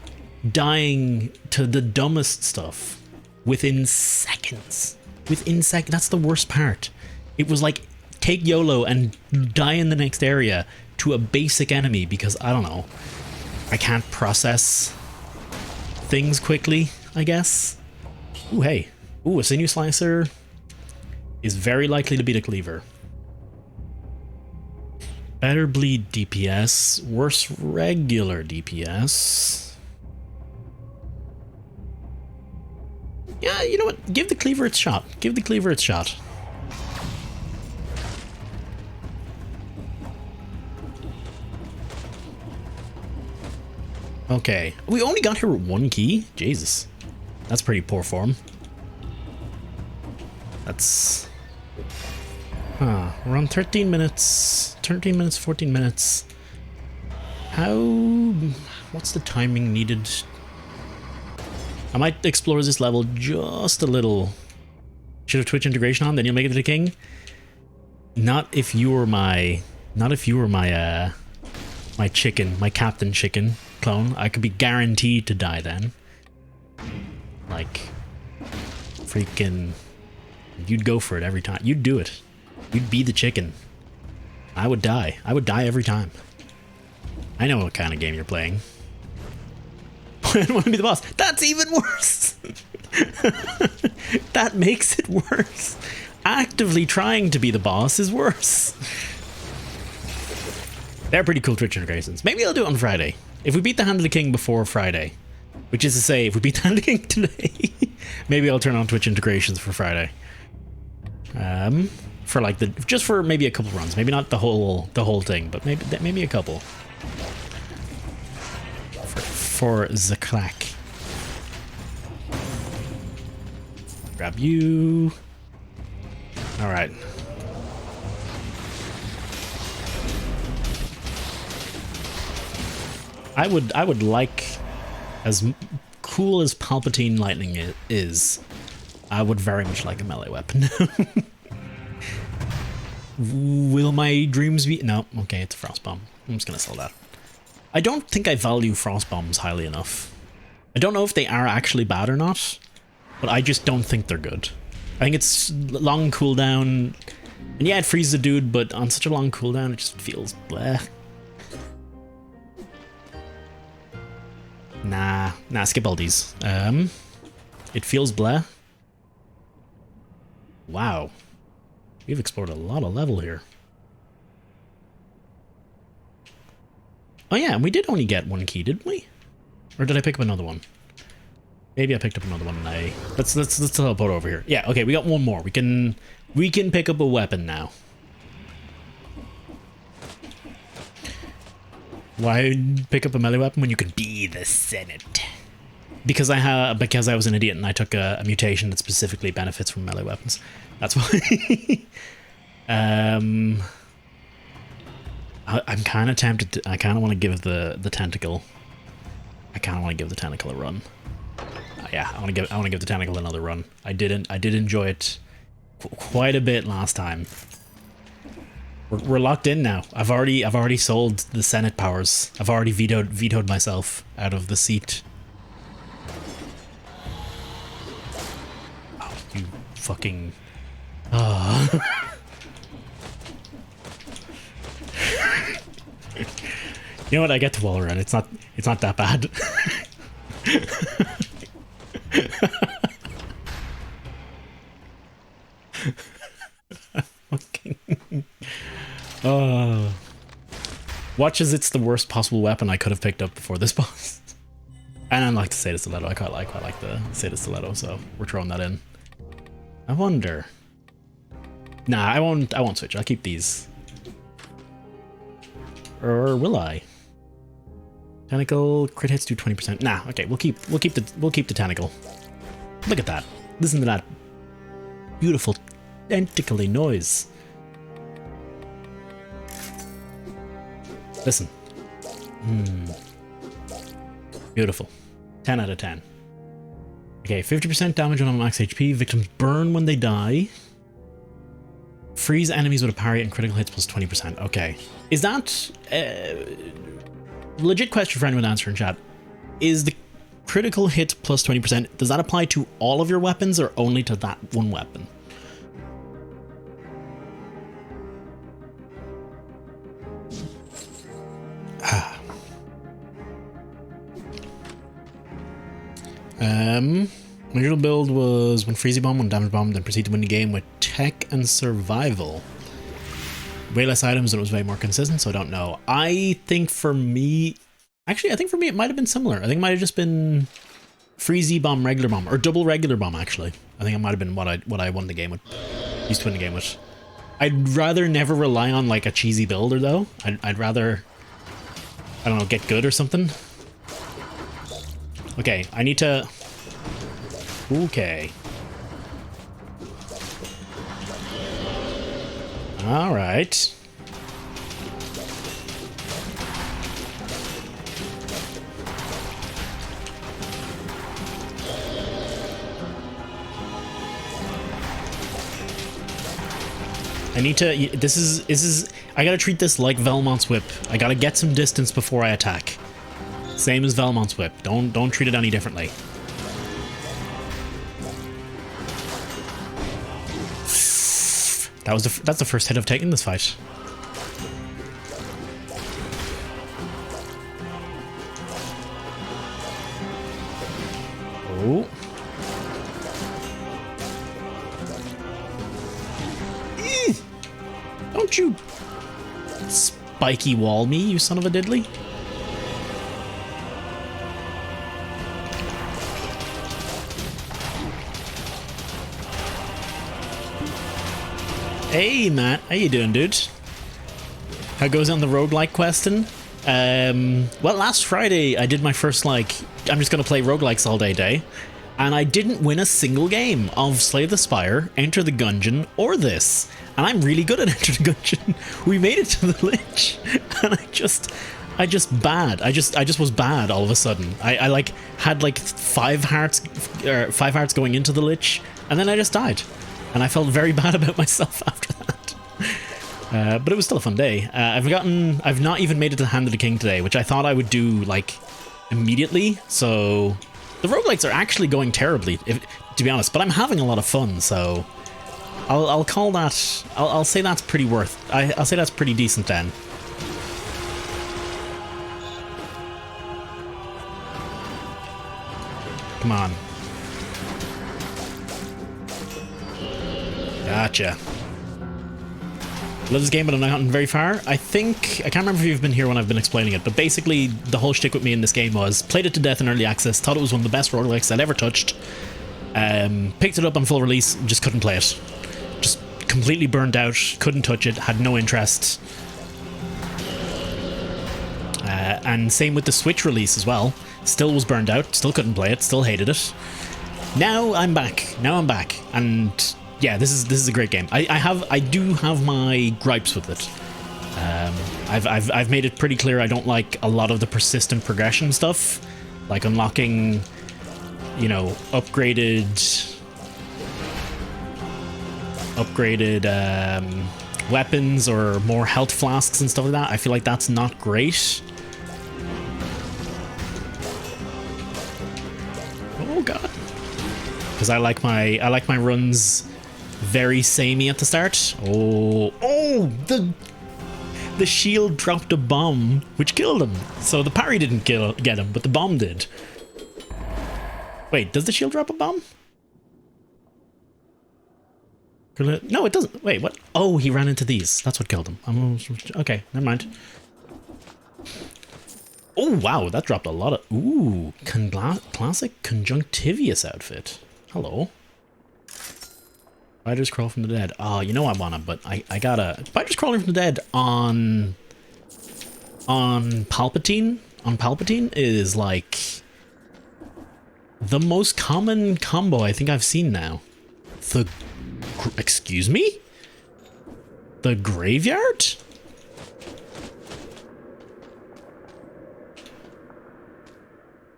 dying to the dumbest stuff within seconds. That's the worst part. It was like, take YOLO and die in the next area to a basic enemy because, I don't know, I can't process things quickly, I guess. Ooh, hey. Ooh, a sinew slicer is very likely to beat a cleaver. Better bleed DPS, worse regular DPS. Yeah, you know what? Give the cleaver its shot. Give the cleaver its shot. Okay. We only got here with 1 key? Jesus. That's pretty poor form. That's... We're on 13 minutes. 13 minutes, 14 minutes. What's the timing needed? I might explore this level just a little. Should have Twitch integration on, then you'll make it to the king. Not if you were my my chicken, my Captain Chicken clone. I could be guaranteed to die then. Like, freaking, you'd go for it every time. You'd do it. You'd be the chicken. I would die. I would die every time. I know what kind of game you're playing. I don't want to be the boss. That's even worse. That makes it worse. Actively trying to be the boss is worse. They're pretty cool Twitch integrations. Maybe I'll do it on Friday. If we beat the Hand of the King before Friday, which is to say, if we beat the Hand of the King today, maybe I'll turn on Twitch integrations for Friday. For like just for maybe a couple runs, maybe not the whole thing, but maybe a couple. For the crack. Grab you. All right. I would like, as cool as Palpatine lightning is, I would very much like a melee weapon. Will my dreams be? No. Okay, it's a frost bomb. I'm just gonna sell that. I don't think I value frost bombs highly enough. I don't know if they are actually bad or not, but I just don't think they're good. I think it's long cooldown, and yeah, it freezes a dude, but on such a long cooldown, it just feels bleh. Nah, skip all these. It feels bleh. Wow. We've explored a lot of level here. Oh yeah, we did only get one key, didn't we? Or did I pick up another one? Maybe I picked up another one and let's teleport over here. Yeah, okay, we got one more. We can pick up a weapon now. Why pick up a melee weapon when you can be the Senate? Because I was an idiot and I took a mutation that specifically benefits from melee weapons. That's why. I'm kind of tempted to. I kind of want to give the tentacle. I kind of want to give the tentacle a run. Yeah, I want to give the tentacle another run. I did enjoy it quite a bit last time. We're locked in now. I've already sold the Senate powers. I've already vetoed myself out of the seat. Oh, you fucking. Oh. You know what? I get to wall run. It's not that bad. Watch as it's the worst possible weapon I could have picked up before this boss. And I like to say the stiletto. I quite like to say the stiletto, so we're throwing that in. I wonder. Nah, I won't switch. I'll keep these. Or will I? Tentacle crit hits do 20%. Nah, okay, we'll keep the tentacle. Look at that. Listen to that beautiful tentacly noise. Listen. Beautiful. 10 out of 10. Okay, 50% damage on max HP. Victims burn when they die. Freeze enemies with a parry and critical hits plus 20%. Okay. Is that... legit question for anyone to answer in chat. Is the critical hit plus 20%, does that apply to all of your weapons or only to that one weapon? My usual build was one Freezy Bomb, one Damage Bomb, then proceed to win the game with Tech and Survival. Way less items and it was way more consistent, so I don't know. I think for me... Actually, I think for me it might have been similar. I think it might have just been Freezy Bomb, Regular Bomb, or double Regular Bomb, actually. I think it might have been what I won the game with. Used to win the game with. I'd rather never rely on, like, a cheesy builder, though. I'd rather... I don't know, get good or something. Okay, I need to... Okay. All right. I need to. This is. I gotta treat this like Velmont's whip. I gotta get some distance before I attack. Same as Velmont's whip. Don't treat it any differently. That's the first hit I've taken in this fight. Oh. Don't you spiky wall me, you son of a diddly. Hey Matt, how you doing, dude? How goes on the roguelike question? Well, last Friday I did my first, like, I'm just gonna play roguelikes all day, and I didn't win a single game of Slay the Spire, Enter the Gungeon, or this. And I'm really good at Enter the Gungeon. We made it to the Lich, and I just was bad all of a sudden. I like had like 5 hearts going into the Lich, and then I just died. And I felt very bad about myself after that. But it was still a fun day. I've not even made it to the Hand of the King today, which I thought I would do like immediately. So the roguelikes are actually going terribly, to be honest, but I'm having a lot of fun. So I'll call that, I'll say that's pretty I'll say that's pretty decent then. Come on. Gotcha. Love this game, but I'm not gotten very far. I can't remember if you've been here when I've been explaining it, but basically the whole shtick with me in this game was played it to death in early access, thought it was one of the best roguelikes I'd ever touched, picked it up on full release, just couldn't play it. Just completely burned out, couldn't touch it, had no interest. And same with the Switch release as well. Still was burned out, still couldn't play it, still hated it. Now I'm back, and yeah, this is a great game. I do have my gripes with it. I've made it pretty clear I don't like a lot of the persistent progression stuff, like unlocking, you know, upgraded weapons or more health flasks and stuff like that. I feel like that's not great. Oh god, because I like my runs very samey at the start. Oh, the shield dropped a bomb which killed him. So the parry didn't get him, but the bomb did. Wait, does the shield drop a bomb? No, it doesn't. Wait, what? Oh, he ran into these. That's what killed him. Okay, never mind. Oh, wow, that dropped a lot of... Ooh, classic conjunctivious outfit. Hello. Spiders crawl from the dead. Oh, you know I wanna, but I gotta... Spiders crawling from the dead on Palpatine? On Palpatine is like... the most common combo I think I've seen now. Excuse me? The graveyard?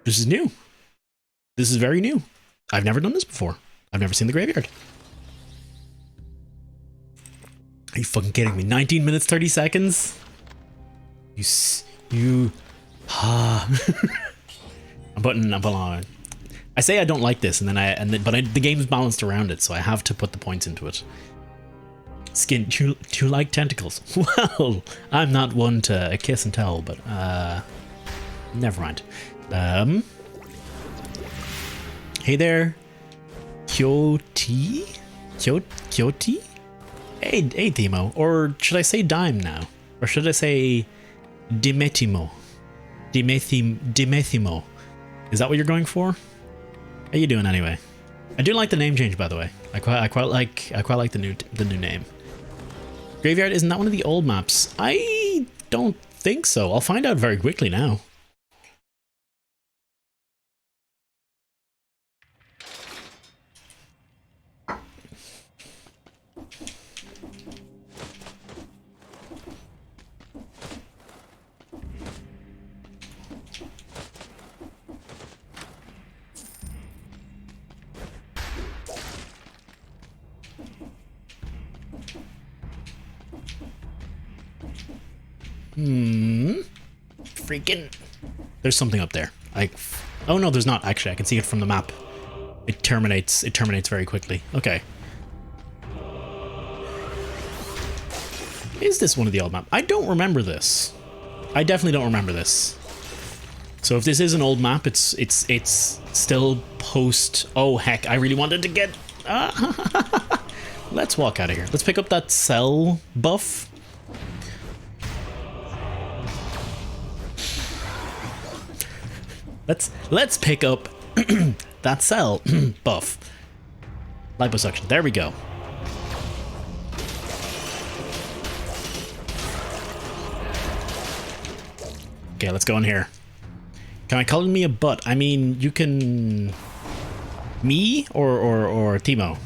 This is new. This is very new. I've never done this before. I've never seen the graveyard. Are you fucking kidding me? 19 minutes, 30 seconds? I'm putting on. I say I don't like this, but the game's balanced around it, so I have to put the points into it. Skin, do you like tentacles? Well, I'm not one to kiss and tell, but never mind. Hey there, Kyoti? Kyoti? Hey, Themo. Or should I say Dime now? Or should I say Dimetimo? Dimethimo. Is that what you're going for? How you doing anyway? I do like the name change, by the way. I quite like the new name. Graveyard, isn't that one of the old maps? I don't think so. I'll find out very quickly now. Freaking. There's something up there. Oh no, there's not actually. I can see it from the map. It terminates very quickly. Okay. Is this one of the old maps? I don't remember this. I definitely don't remember this. So if this is an old map, it's still post. Oh heck! I really wanted to get. Let's walk out of here. Let's pick up that cell buff. Let's pick up that cell buff. Liposuction. There we go. Okay, let's go in here. Can I call me a butt? I mean, you can... Me or Timo?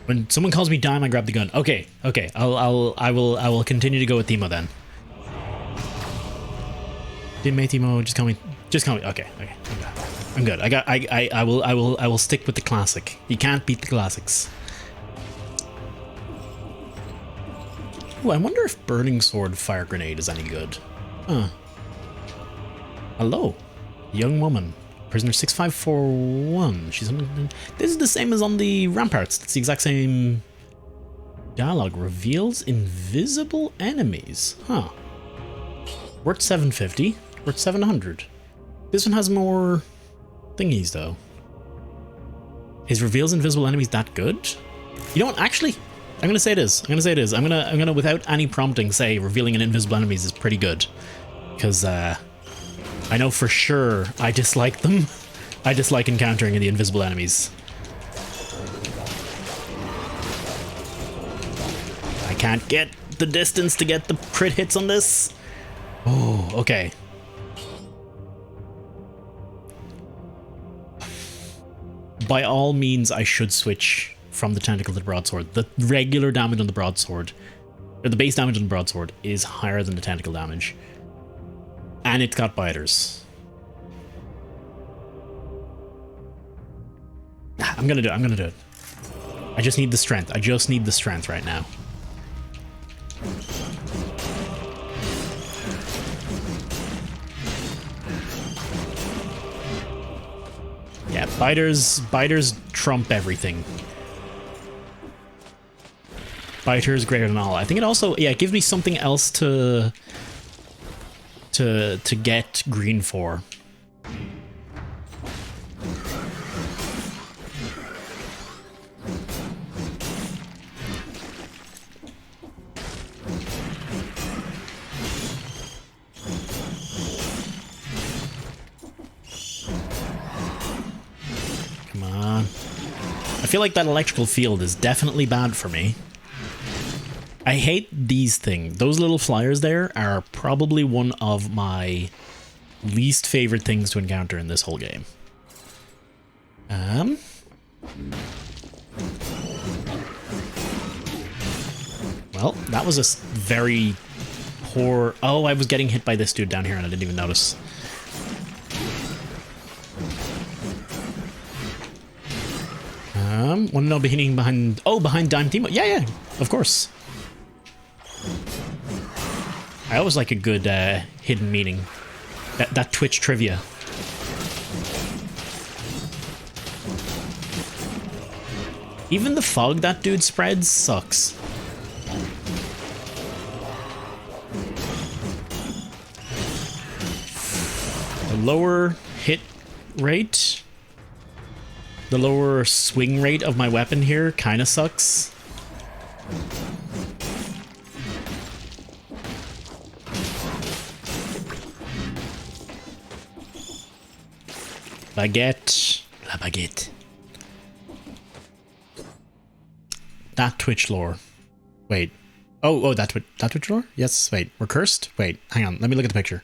When someone calls me Dime, I grab the gun. Okay, okay. I will continue to go with Timo then. Didn't make Timo, just call me. Okay, okay. I'm good. I will stick with the classic. You can't beat the classics. Ooh, I wonder if Burning Sword Fire Grenade is any good. Huh. Hello, young woman. Prisoner 6541. She's on. This is the same as on the ramparts. It's the exact same dialogue. Reveals invisible enemies. Huh. Worth 750. Worth 700. This one has more thingies though. Is reveals invisible enemies that good? You know what? Actually, I'm gonna say it is. I'm gonna without any prompting say revealing an invisible enemies is pretty good, because I know for sure I dislike them. I dislike encountering the invisible enemies. I can't get the distance to get the crit hits on this. Oh, okay. By all means, I should switch from the tentacle to the broadsword. The regular damage on the broadsword, or the base damage on the broadsword, is higher than the tentacle damage. And it's got biters. I'm gonna do it. I just need the strength. I just need the strength right now. Yeah, biters trump everything. Biters greater than all. I think it also, yeah, it gives me something else to get green for. Come on. I feel like that electrical field is definitely bad for me. I hate these things. Those little flyers there are probably one of my least favorite things to encounter in this whole game. Well, that was a very poor... Oh, I was getting hit by this dude down here and I didn't even notice. Want to know behind... Oh, behind Dime Timo. Yeah, yeah, of course. I always like a good hidden meaning. That Twitch trivia. Even the fog that dude spreads sucks. The lower hit rate, the lower swing rate of my weapon here kind of sucks. Baguette. La baguette. That Twitch lore. Wait. Oh, that Twitch lore? Yes, wait. We're cursed? Wait, hang on. Let me look at the picture.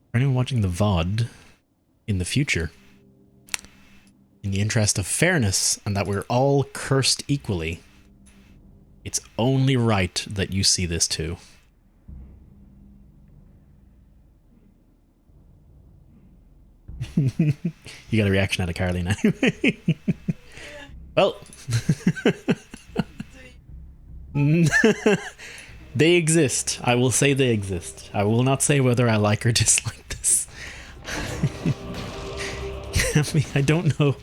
For anyone watching the VOD in the future, in the interest of fairness and that we're all cursed equally, it's only right that you see this too. You got a reaction out of Carly now. Well, they exist. I will say they exist. I will not say whether I like or dislike this. I don't know.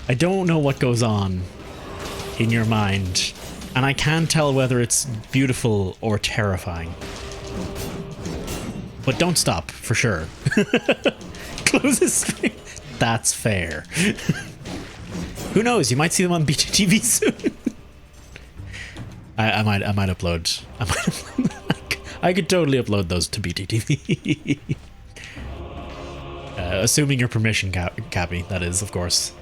I don't know what goes on in your mind, and I can't tell whether it's beautiful or terrifying. But don't stop, for sure. Close the stream. That's fair. Who knows? You might see them on BTTV soon. I might upload. I could totally upload those to BTTV. Assuming your permission, Cappy. That is, of course.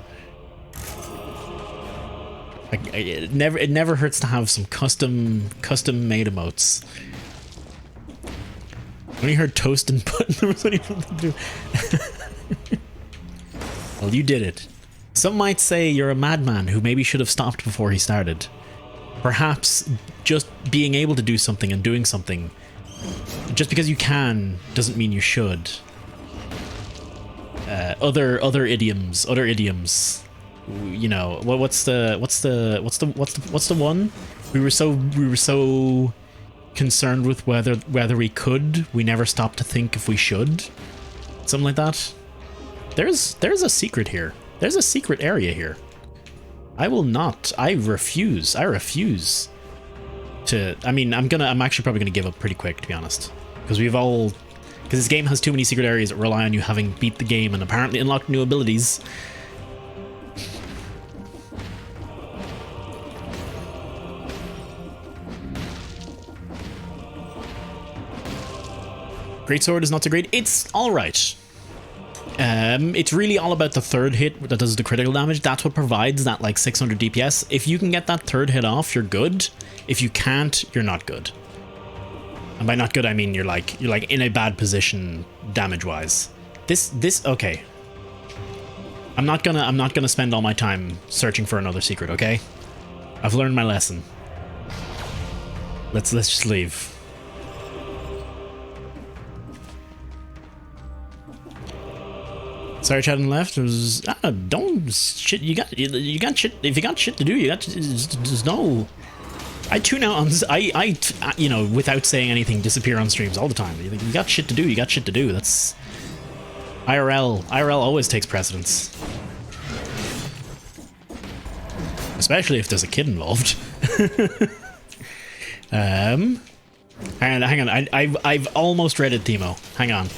It never hurts to have some custom made emotes. When you heard toast and pudding, there was anything to do. Well, you did it. Some might say you're a madman who maybe should have stopped before he started. Perhaps just being able to do something and doing something, just because you can, doesn't mean you should. Other idioms. You know, what's the one? We were so concerned with whether we could, we never stopped to think if we should. Something like that. There's a secret here. There's a secret area here. I refuse to. I mean, I'm actually probably gonna give up pretty quick, to be honest, because this game has too many secret areas that rely on you having beat the game and apparently unlocked new abilities. Greatsword is not so great. It's alright. It's really all about the third hit that does the critical damage. That's what provides that like 600 DPS. If you can get that third hit off, you're good. If you can't, you're not good. And by not good, I mean you're like in a bad position damage wise. This okay. I'm not gonna spend all my time searching for another secret, okay? I've learned my lesson. Let's just leave. Sorry, chat on the left. It was don't shit. You got shit. If you got shit to do, you got. There's no. I tune out on. I you know, without saying anything, disappear on streams all the time. You got shit to do. You got shit to do. That's IRL. IRL always takes precedence, especially if there's a kid involved. Hang on. I've almost read it, Timo. Hang on.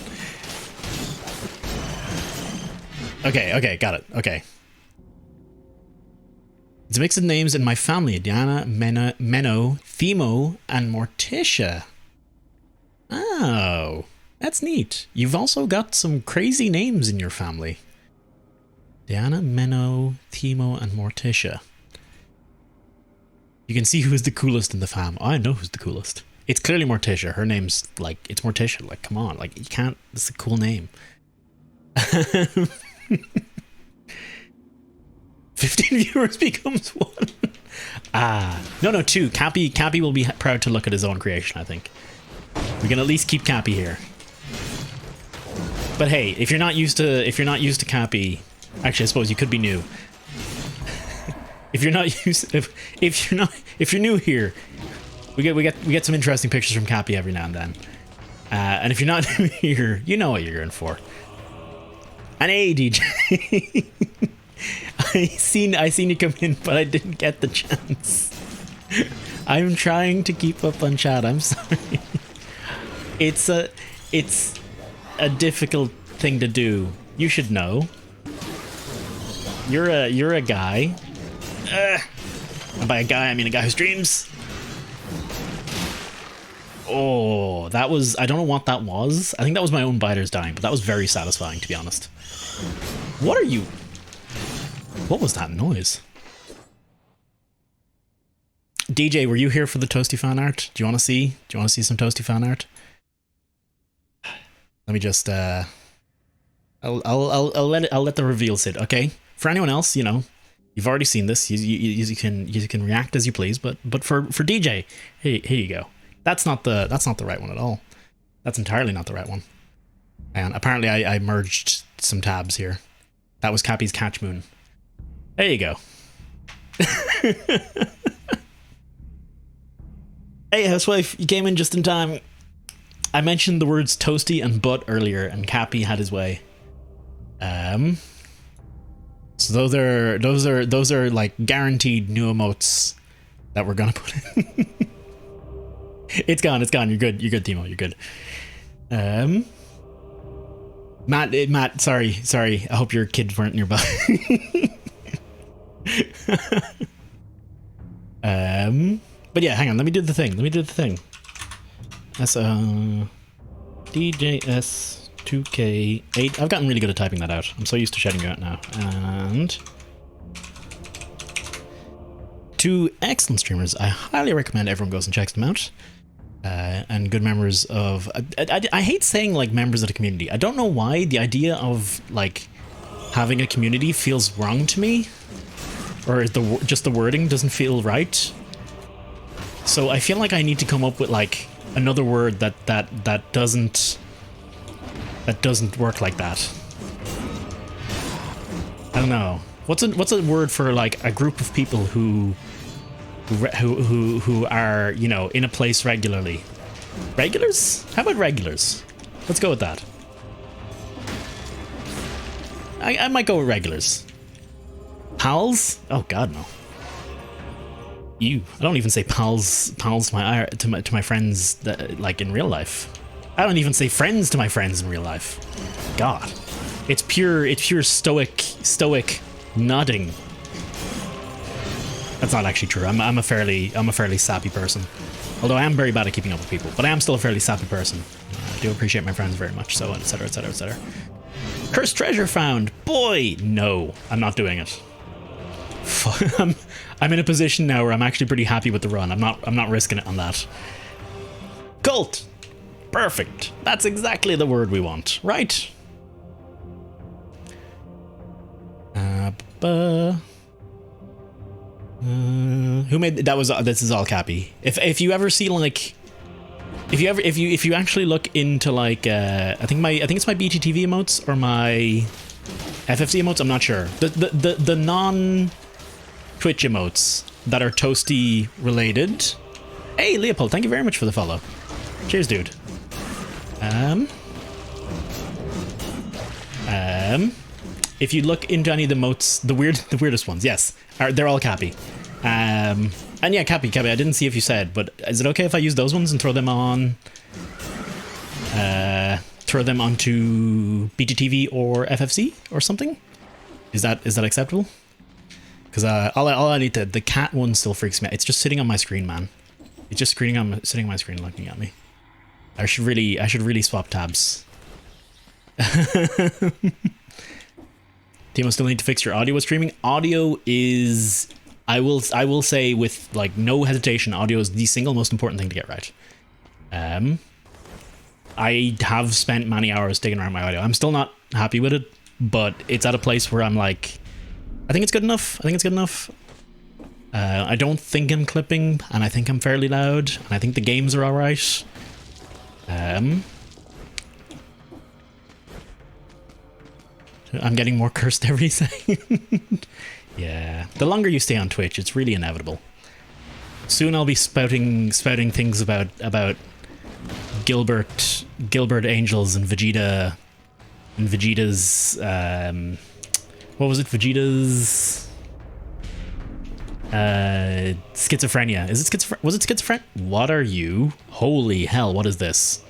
Okay, got it. Okay. It's a mix of names in my family. Diana, Menno, Themo, and Morticia. Oh, that's neat. You've also got some crazy names in your family. Diana, Menno, Themo, and Morticia. You can see who's the coolest in the fam. I know who's the coolest. It's clearly Morticia. Her name's like, it's Morticia. Like, come on. Like, you can't, it's a cool name. 15 viewers becomes 1. No, 2. Cappy will be proud to look at his own creation, I think. We can at least keep Cappy here. But hey, if you're not used to Cappy, actually I suppose you could be new. If you're new here, we get some interesting pictures from Cappy every now and then. And if you're not new here, you know what you're in for. And hey, DJ. I seen you come in, but I didn't get the chance. I'm trying to keep up on chat. I'm sorry. It's a difficult thing to do. You should know. You're a guy. And by a guy, I mean a guy who streams. Oh, that was, I don't know what that was. I think that was my own biters dying, but that was very satisfying, to be honest. What are you? What was that noise? DJ, were you here for the Toasty fan art? Do you want to see some Toasty fan art? Let me just I'll let the reveal sit, okay? For anyone else, you know, you've already seen this. You can react as you please, but for DJ, here you go. That's not the right one at all. That's entirely not the right one. And apparently I merged some tabs here. That was Cappy's catch moon. There you go. Hey, housewife, you came in just in time. I mentioned the words toasty and butt earlier, and Cappy had his way. So those are like guaranteed new emotes that we're gonna put in. It's gone. You're good, Timo. You're good. Matt, sorry. I hope your kids weren't nearby. But yeah, hang on. Let me do the thing. That's DJS2K8. I've gotten really good at typing that out. I'm so used to shouting it out now. And two excellent streamers. I highly recommend everyone goes and checks them out. And good members of... I hate saying, like, members of the community. I don't know why the idea of, like, having a community feels wrong to me. Or just the wording doesn't feel right. So I feel like I need to come up with, like, another word that doesn't work like that. I don't know. What's a word for, like, a group of people who are, you know, in a place regularly? Regulars? How about regulars? Let's go with that. I might go with regulars. Pals? Oh god, no. I don't even say pals to my friends that, like, in real life. I don't even say friends to my friends in real life. God. It's pure stoic nodding. That's not actually true. I'm a fairly sappy person. Although I am very bad at keeping up with people, but I am still a fairly sappy person. I do appreciate my friends very much, so etc, etc, etc. Cursed treasure found. Boy, no, I'm not doing it. I'm in a position now where I'm actually pretty happy with the run. I'm not risking it on that. Cult. Perfect. That's exactly the word we want, right? Who made that? This is all Cappy. If you ever see, like, if you actually look into, like, I think it's my BTTV emotes or my FFC emotes. I'm not sure. The non Twitch emotes that are toasty related. Hey Leopold, thank you very much for the follow. Cheers, dude. If you look into any of the emotes, the weirdest ones, yes, they're all Cappy. And yeah, Cappy, I didn't see if you said, but is it okay if I use those ones and throw them onto BTTV or FFC or something? Is that acceptable? Because all I need the cat one still freaks me out. It's just sitting on my screen, man. It's just sitting on my screen looking at me. I should really swap tabs. Timo, still need to fix your audio with streaming. Audio is, I will say with, like, no hesitation, audio is the single most important thing to get right. I have spent many hours digging around my audio. I'm still not happy with it, but it's at a place where I'm like, I think it's good enough. I don't think I'm clipping, and I think I'm fairly loud, and I think the games are alright. I'm getting more cursed every second. Yeah, the longer you stay on Twitch, it's really inevitable. Soon I'll be spouting things about Gilbert Angels and Vegeta and Vegeta's what was it? Vegeta's schizophrenia. Is it schizophrenia? Was it schizophrenia? What are you? Holy hell, what is this?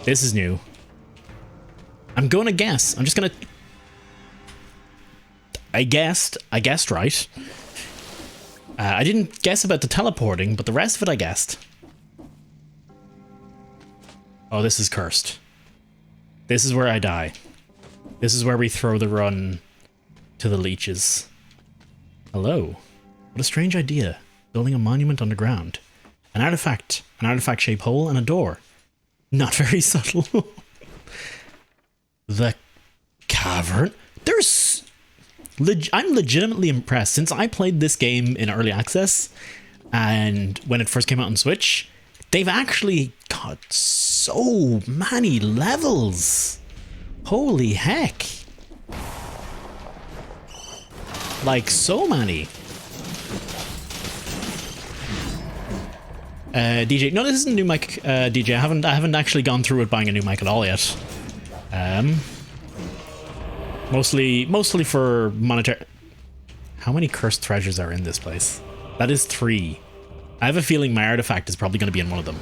This is new. I'm going to guess. I'm just going to... I guessed right. I didn't guess about the teleporting, but the rest of it I guessed. Oh, this is cursed. This is where I die. This is where we throw the run to the leeches. Hello. What a strange idea. Building a monument underground. An artifact-shaped hole, and a door. Not very subtle. The cavern. I'm legitimately impressed. Since I played this game in early access, and when it first came out on Switch, they've actually got so many levels. Holy heck! Like, so many. DJ, no, this isn't a new mic, DJ. I haven't actually gone through with buying a new mic at all yet. Mostly for monetary. How many cursed treasures are in this place? That is 3. I have a feeling my artifact is probably going to be in one of them.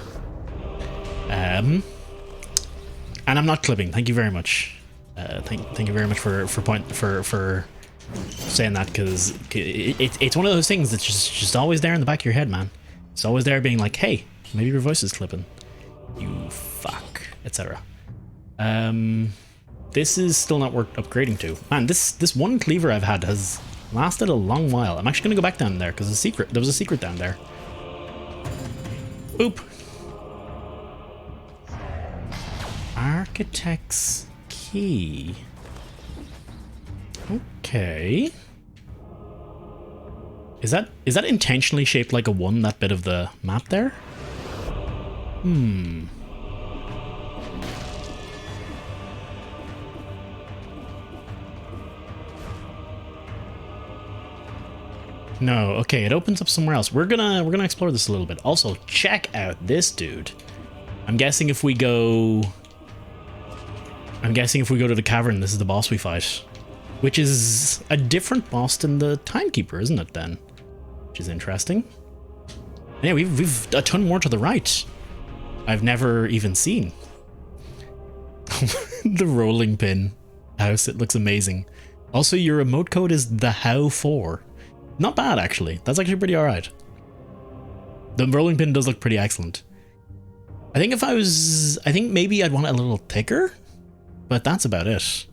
And I'm not clipping. Thank you very much. Thank you very much for saying that, because it's one of those things that's just always there in the back of your head, man. It's always there being like, hey, maybe your voice is clipping. You fuck, etc. This is still not worth upgrading to. Man, this one cleaver I've had has lasted a long while. I'm actually gonna go back down there because there was a secret down there. Oop. Architect's key. Okay. Is that intentionally shaped like a 1, that bit of the map there? Hmm. No, okay, it opens up somewhere else. We're gonna explore this a little bit. Also, check out this dude. I'm guessing if we go to the cavern, this is the boss we fight. Which is a different boss than the Timekeeper, isn't it then? Which is interesting. Yeah, we've a ton more to the right. I've never even seen. The rolling pin house, it looks amazing. Also, your remote code is the HOW4. Not bad, actually. That's actually pretty alright. The rolling pin does look pretty excellent. I think maybe I'd want it a little thicker, but that's about it.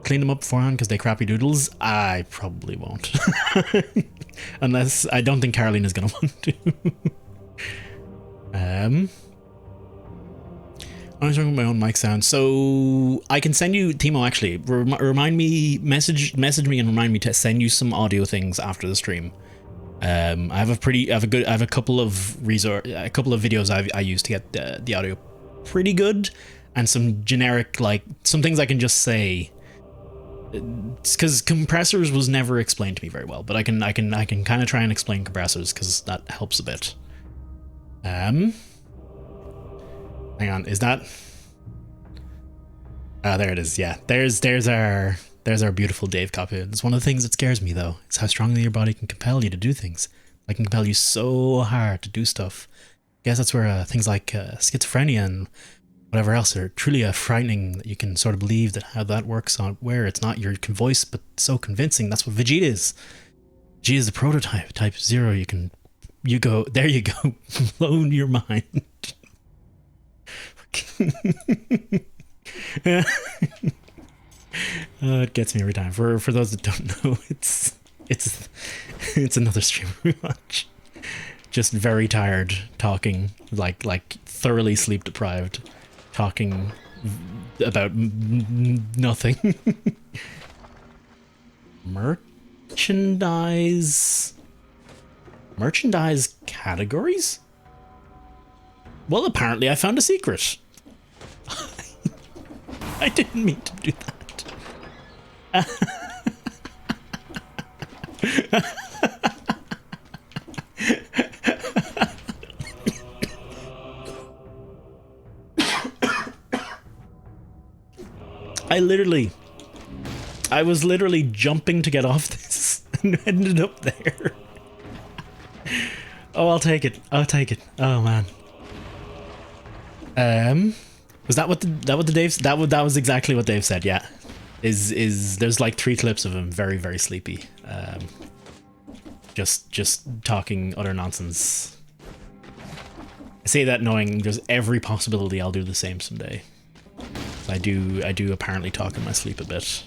Clean them up beforehand because they crappy doodles. I probably won't. Unless, I don't think Caroline is going to want to. I was talking about my own mic sound, so I can send you, Timo, actually, remind me, message me and remind me to send you some audio things after the stream. I have a couple of videos I use to get the audio pretty good, and some generic, like, some things I can just say, because compressors was never explained to me very well, but I can kind of try and explain compressors because that helps a bit. Hang on, is that? Ah, there it is. Yeah, there's our beautiful Dave copy. It's one of the things that scares me, though. It's how strongly your body can compel you to do things. It can compel you so hard to do stuff. I guess that's where things like schizophrenia and whatever else are truly frightening, that you can sort of believe that how that works on where it's not your voice, but so convincing. That's what Vegeta is. Vegeta is the prototype, type 0. You go, there you go, blown your mind. It gets me every time. For those that don't know, it's another stream we watch. Just very tired, talking like thoroughly sleep deprived, talking about nothing. Merchandise categories? Well, apparently I found a secret. I didn't mean to do that. I was literally jumping to get off this and ended up there. Oh, I'll take it. Oh man. Was that what Dave? That was exactly what Dave said. Yeah, there's like 3 clips of him very, very sleepy, just talking utter nonsense. I say that knowing there's every possibility I'll do the same someday. I do apparently talk in my sleep a bit.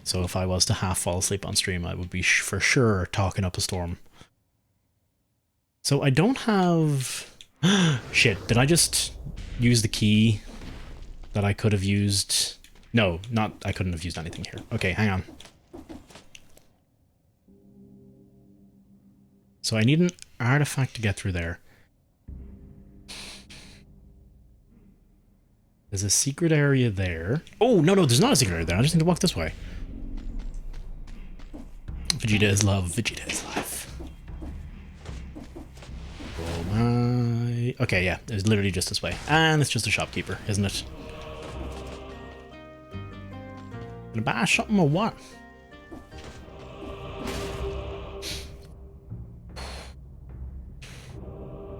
So if I was to half fall asleep on stream, I would be for sure talking up a storm. So I don't have. Shit! Did I just use the key that I could have used? No, I couldn't have used anything here. Okay, hang on. So I need an artifact to get through there. There's a secret area there. Oh, no, there's not a secret area there. I just need to walk this way. Vegeta is love. Vegeta is life. Oh my... Okay, yeah. It's literally just this way. And it's just a shopkeeper, isn't it? Gonna buy something or what?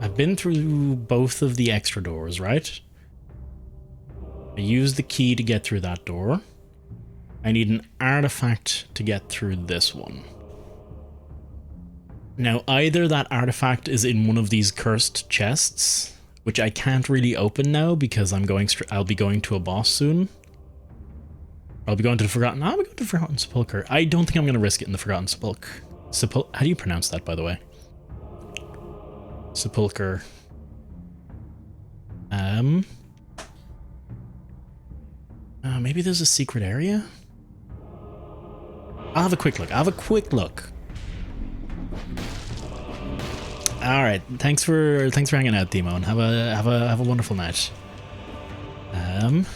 I've been through both of the extra doors, right? I used the key to get through that door. I need an artifact to get through this one. Now, either that artifact is in one of these cursed chests, which I can't really open now because I'll be going to a boss soon. I'll be going to the Forgotten... I'll be going to Forgotten Sepulchre. I don't think I'm going to risk it in the Forgotten Sepulchre. How do you pronounce that, by the way? Sepulchre. Maybe there's a secret area? I'll have a quick look. All right, thanks for hanging out, Demo, and have a wonderful night. And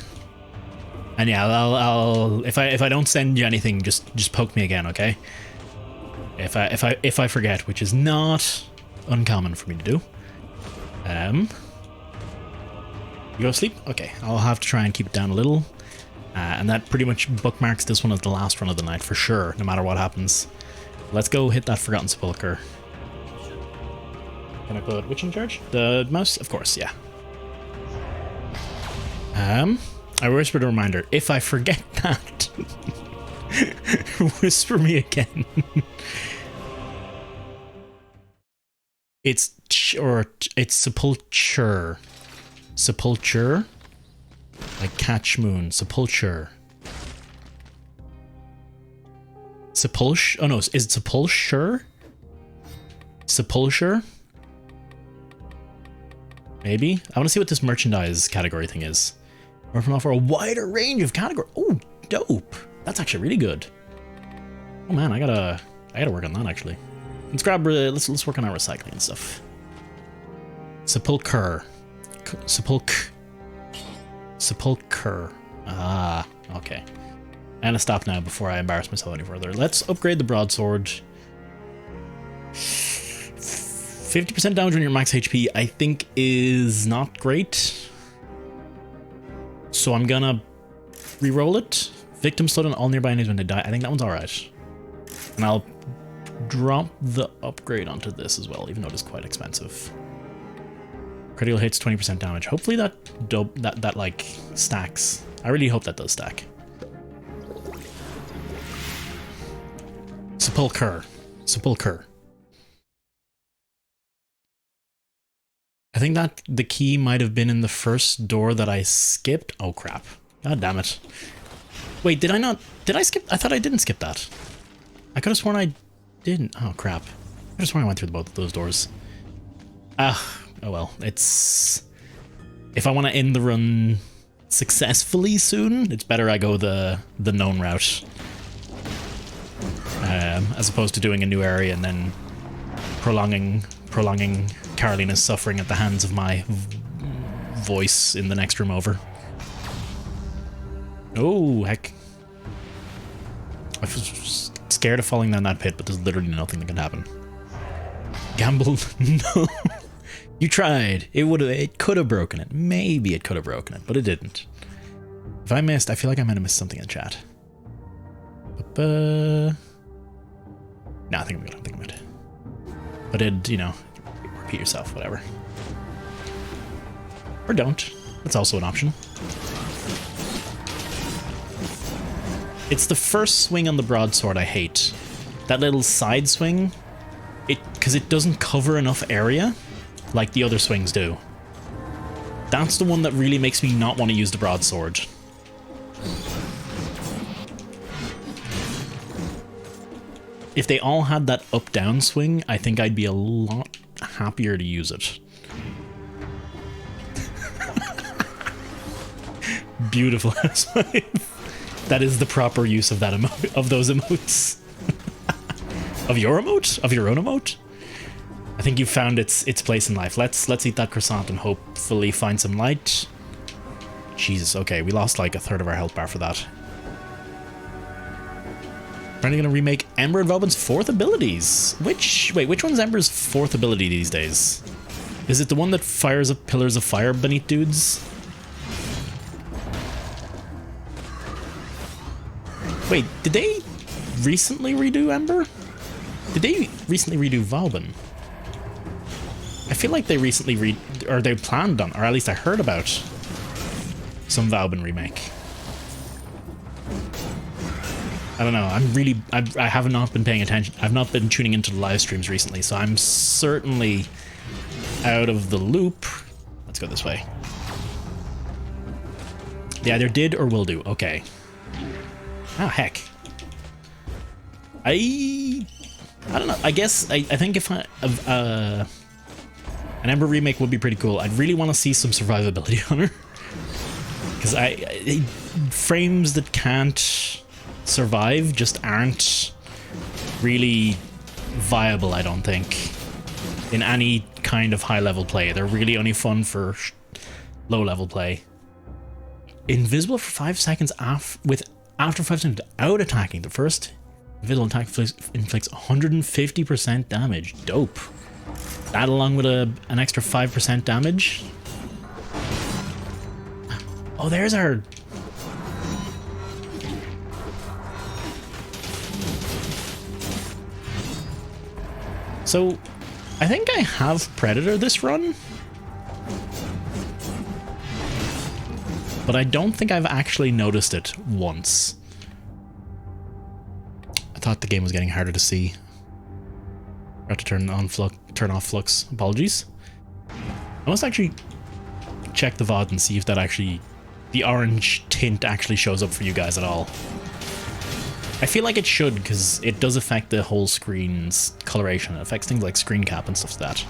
yeah, I'll if I don't send you anything, just poke me again, okay? If I forget, which is not uncommon for me to do. You go to sleep? Okay, I'll have to try and keep it down a little. And that pretty much bookmarks this one as the last run of the night for sure, no matter what happens. Let's go hit that Forgotten Sepulchre. Can I put which in charge? The mouse? Of course, yeah. I whispered a reminder. If I forget that, whisper me again. It's Sepulchre. Sepulchre? Like Catch Moon. Sepulchre. Sepulchre? Oh no, is it Sepulchre? Sepulchre? Maybe? I want to see what this merchandise category thing is. Or from offer a wider range of category. Oh, dope. That's actually really good. Oh man, I gotta work on that actually. Let's grab let's work on our recycling and stuff. Sepulchre. Sepulchre. Ah, okay. I'm gonna stop now before I embarrass myself any further. Let's upgrade the broadsword. 50% damage when you're max HP, I think is not great. So I'm gonna re-roll it. Victim slowed on all nearby enemies when they die. I think that one's alright. And I'll drop the upgrade onto this as well, even though it is quite expensive. Critical hits 20% damage. Hopefully that like stacks. I really hope that does stack. Sepulchre. I think that the key might have been in the first door that I skipped. Oh crap. God damn it. Wait, did I skip? I thought I didn't skip that. I could have sworn I didn't. Oh crap. I could have sworn I went through both of those doors. Oh well, it's... If I want to end the run successfully soon, it's better I go the known route. As opposed to doing a new area and then prolonging Carolina's suffering at the hands of my voice in the next room over. Oh, heck. I was scared of falling down that pit, but there's literally nothing that can happen. Gamble? No. You tried. It could have broken it. Maybe it could have broken it, but it didn't. If I missed, I feel like I might have missed something in chat. No, I think I'm good. But it, you know, repeat yourself, whatever. Or don't. That's also an option. It's the first swing on the broadsword I hate. That little side swing, because it doesn't cover enough area like the other swings do. That's the one that really makes me not want to use the broadsword. If they all had that up-down swing, I think I'd be a lot happier to use it. Beautiful housewife. That is the proper use of that of those emotes. Of your emote? Of your own emote? I think you've found its place in life. Let's eat that croissant and hopefully find some light. Jesus, okay, we lost like a third of our health bar for that. Finally gonna remake Ember and Vauban's fourth abilities. Which one's Ember's fourth ability these days? Is it the one that fires up pillars of fire beneath dudes? Wait, did they recently redo Ember? Did they recently redo Vauban? I feel like they recently or they planned on, or at least I heard about some Vauban remake. I don't know. I have not been paying attention. I've not been tuning into the live streams recently, so I'm certainly out of the loop. Let's go this way. They either did or will do. Okay. Oh, heck. I don't know. I guess I think if an Ember remake would be pretty cool. I'd really want to see some survivability on her. Because frames that can't survive just aren't really viable, I don't think, in any kind of high-level play. They're really only fun for low-level play. Invisible for 5 seconds after 5 seconds without attacking. The first invisible attack inflicts 150% damage. Dope. That along with an extra 5% damage. Oh, there's our... So, I think I have Predator this run, but I don't think I've actually noticed it once. I thought the game was getting harder to see. Forgot to turn off flux. Apologies. I must actually check the VOD and see if that actually, the orange tint actually shows up for you guys at all. I feel like it should, because it does affect the whole screen's coloration. It affects things like screen cap and stuff like that.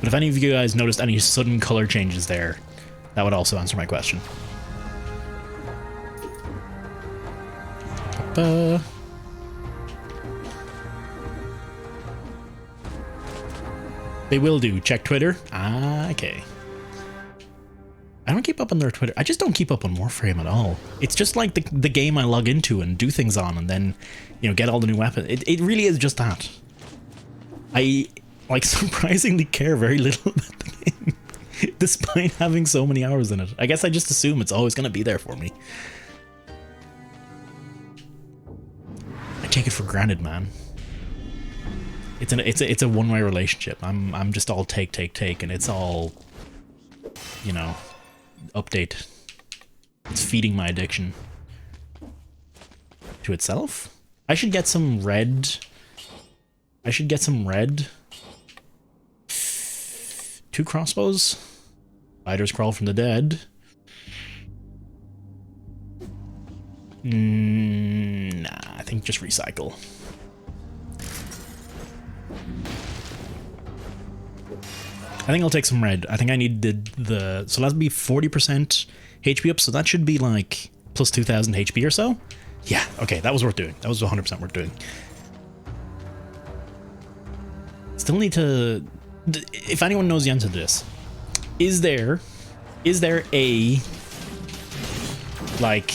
But if any of you guys noticed any sudden color changes there, that would also answer my question. They will do. Check Twitter. Ah, okay. I don't keep up on their Twitter. I just don't keep up on Warframe at all. It's just like the game I log into and do things on and then, you know, get all the new weapons. It really is just that. I, like, surprisingly care very little about the game, despite having so many hours in it. I guess I just assume it's always going to be there for me. I take it for granted, man. It's a one-way relationship. I'm just all take, and it's all, you know, update. It's feeding my addiction to itself. I should get some red. 2 crossbows. Spiders crawl from the dead. Nah, I think just recycle. I think I'll take some red. I think I need the so that'd be 40% HP up, so that should be like plus 2000 HP or so. Yeah, okay, that was worth doing. That was 100% worth doing. Still need to... If anyone knows the answer to this, is there a, like,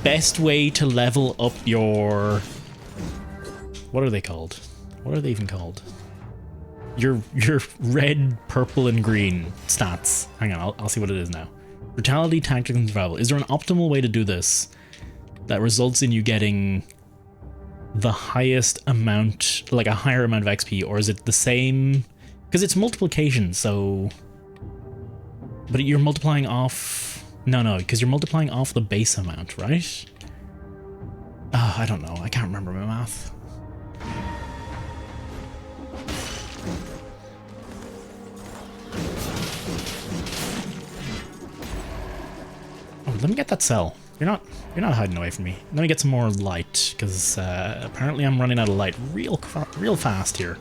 best way to level up your... What are they called? What are they even called? Your red, purple, and green stats. Hang on, I'll see what it is now. Brutality, tactics, and survival. Is there an optimal way to do this that results in you getting the highest amount, like a higher amount of XP, or is it the same? Because it's multiplication, so... But you're multiplying off... No, because you're multiplying off the base amount, right? Oh, I don't know. I can't remember my math. Oh, let me get that cell. You're not hiding away from me. Let me get some more light, because apparently I'm running out of light real fast here.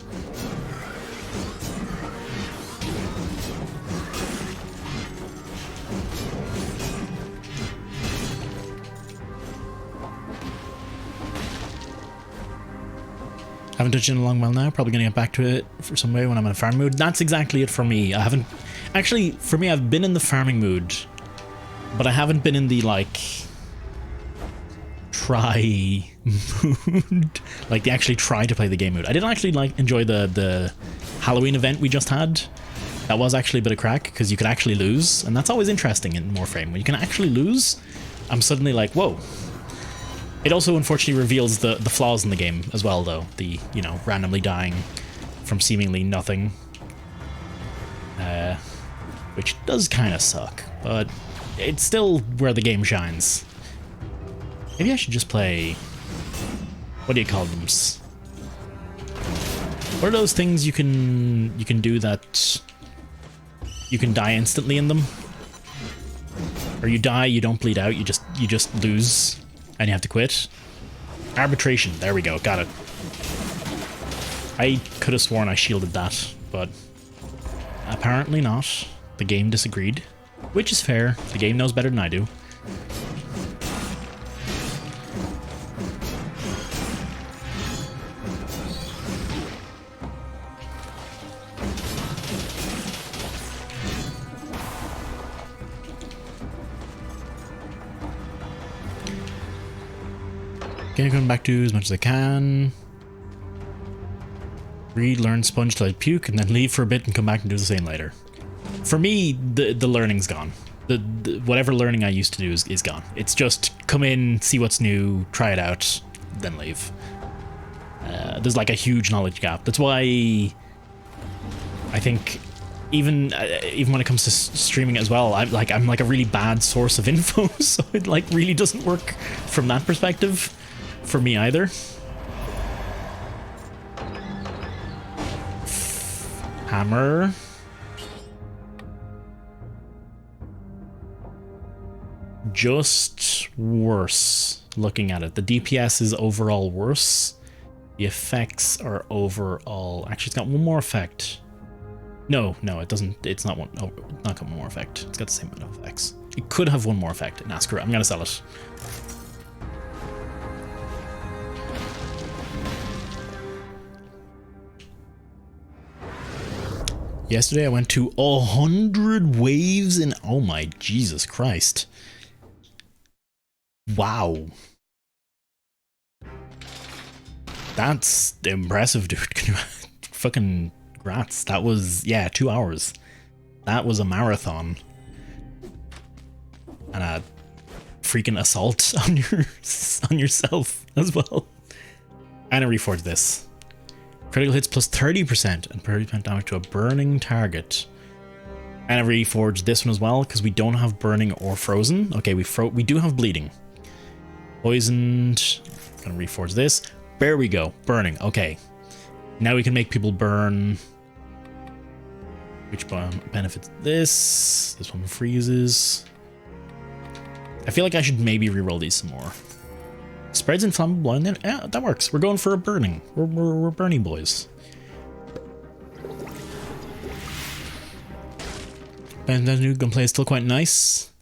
Haven't touched it in a long while now. Probably gonna get back to it for some way when I'm in a farm mood. That's exactly it for me. I Actually, for me, I've been in the farming mood, but I haven't been in the, like, try mood. Like, they actually try to play the game mood. I didn't actually, like, enjoy the Halloween event we just had. That was actually a bit of crack, because you could actually lose, and that's always interesting in Warframe. When you can actually lose, I'm suddenly like, whoa. It also, unfortunately, reveals the flaws in the game as well, though. The, you know, randomly dying from seemingly nothing. Which does kind of suck, but it's still where the game shines. Maybe I should just play... What do you call them? What are those things you can do that you can die instantly in them? Or you die, you don't bleed out, you just lose and you have to quit. Arbitration, there we go, got it. I could have sworn I shielded that, but apparently not. The game disagreed, which is fair. The game knows better than I do. Okay, going back to as much as I can. Read, learn, sponge till I puke, and then leave for a bit and come back and do the same later. For me, the learning's gone. The whatever learning I used to do is gone. It's just come in, see what's new, try it out, then leave. There's like a huge knowledge gap. That's why I think even when it comes to streaming as well, I'm like a really bad source of info, so it like really doesn't work from that perspective for me either. Hammer. Just worse looking at it. The DPS is overall worse. The effects are overall... Actually, it's got one more effect. No, it doesn't. It's not one. Oh, not got one more effect. It's got the same amount of effects. It could have one more effect. Nah, screw it. I'm gonna sell it. Yesterday I went to 100 waves in... Oh my Jesus Christ. Wow. That's impressive, dude. Fucking grats. That was, yeah, 2 hours. That was a marathon. And a freaking assault on yourself as well. And I reforged this. Critical hits plus 30% and 30% damage to a burning target. And I reforged this one as well because we don't have burning or frozen. Okay, we do have bleeding. Poisoned. Gonna reforge this. There we go. Burning. Okay. Now we can make people burn. Which one benefits this? This one freezes. I feel like I should maybe reroll these some more. Spreads inflammable and then yeah, that works. We're going for a burning. We're burning boys. New gunplay is still quite nice.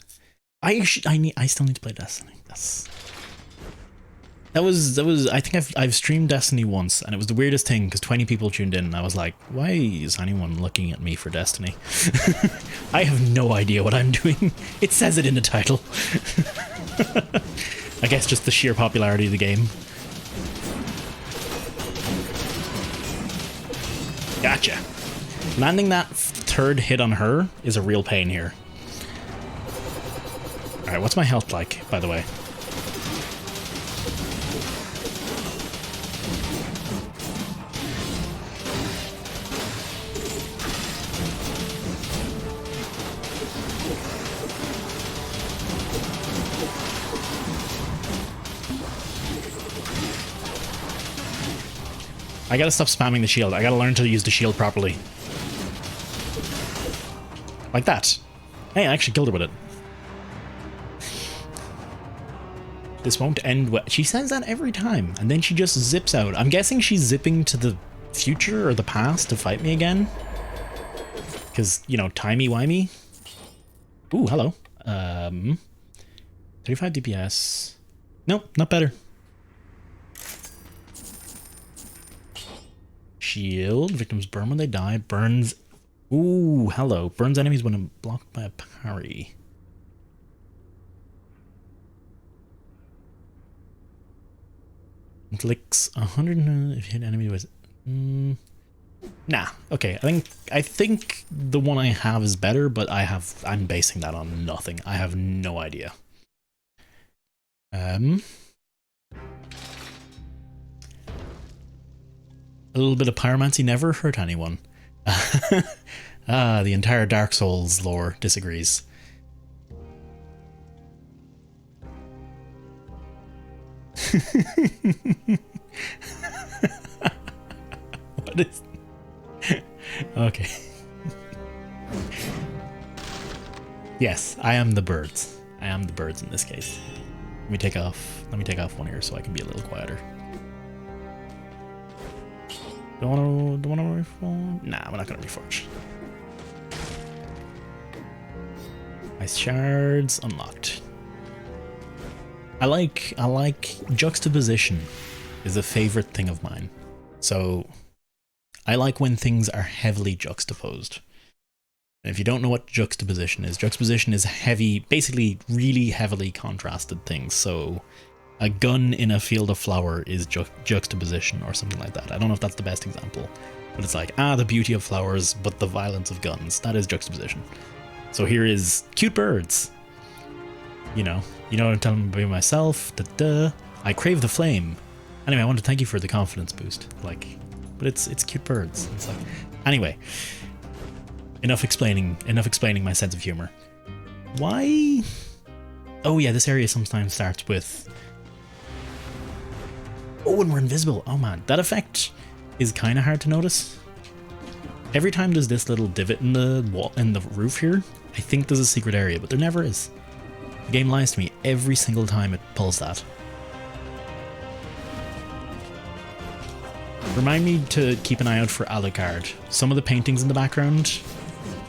I still need to play Destiny. That was I think I've streamed Destiny once and it was the weirdest thing because 20 people tuned in and I was like, why is anyone looking at me for Destiny? I have no idea what I'm doing. It says it in the title. I guess just the sheer popularity of the game. Gotcha. Landing that third hit on her is a real pain here. Alright, what's my health like, by the way? I gotta stop spamming the shield. I gotta learn to use the shield properly. Like that. Hey, I actually killed her with it. This won't end well. She says that every time, and then she just zips out. I'm guessing she's zipping to the future or the past to fight me again. Because, you know, timey-wimey. Ooh, hello. 35 DPS. Nope, not better. Shield. Victims burn when they die. Burns. Ooh, hello. Burns enemies when blocked by a parry. Inflicts 100 if you hit enemy with... Nah, okay. I think the one I have is better, but I'm basing that on nothing. I have no idea. A little bit of pyromancy never hurt anyone. The entire Dark Souls lore disagrees. What is... Okay. Yes, I am the birds. I am the birds in this case. Let me take off one here so I can be a little quieter. Don't wanna reforge? Nah, we're not gonna reforge. Ice shards unlocked. I like juxtaposition is a favorite thing of mine. So I like when things are heavily juxtaposed. And if you don't know what juxtaposition is heavy, basically really heavily contrasted things. So a gun in a field of flower is juxtaposition or something like that. I don't know if that's the best example, but it's like, the beauty of flowers, but the violence of guns. That is juxtaposition. So here is cute birds. You know what I'm telling about myself. I crave the flame. Anyway, I want to thank you for the confidence boost. Like, but it's cute birds. It's like, anyway, enough explaining my sense of humor. Why? Oh yeah, this area sometimes starts with... Oh, and we're invisible. Oh man, that effect is kind of hard to notice. Every time there's this little divot in the wall, in the roof here, I think there's a secret area, but there never is. The game lies to me every single time it pulls that. Remind me to keep an eye out for Alucard. Some of the paintings in the background,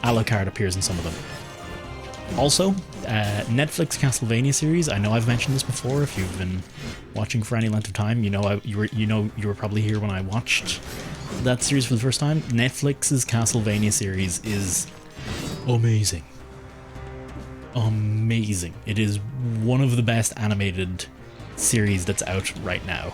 Alucard appears in some of them. Also, Netflix Castlevania series. I know I've mentioned this before. If you've been watching for any length of time, you were probably here when I watched that series for the first time. Netflix's Castlevania series is amazing. Amazing. It is one of the best animated series that's out right now.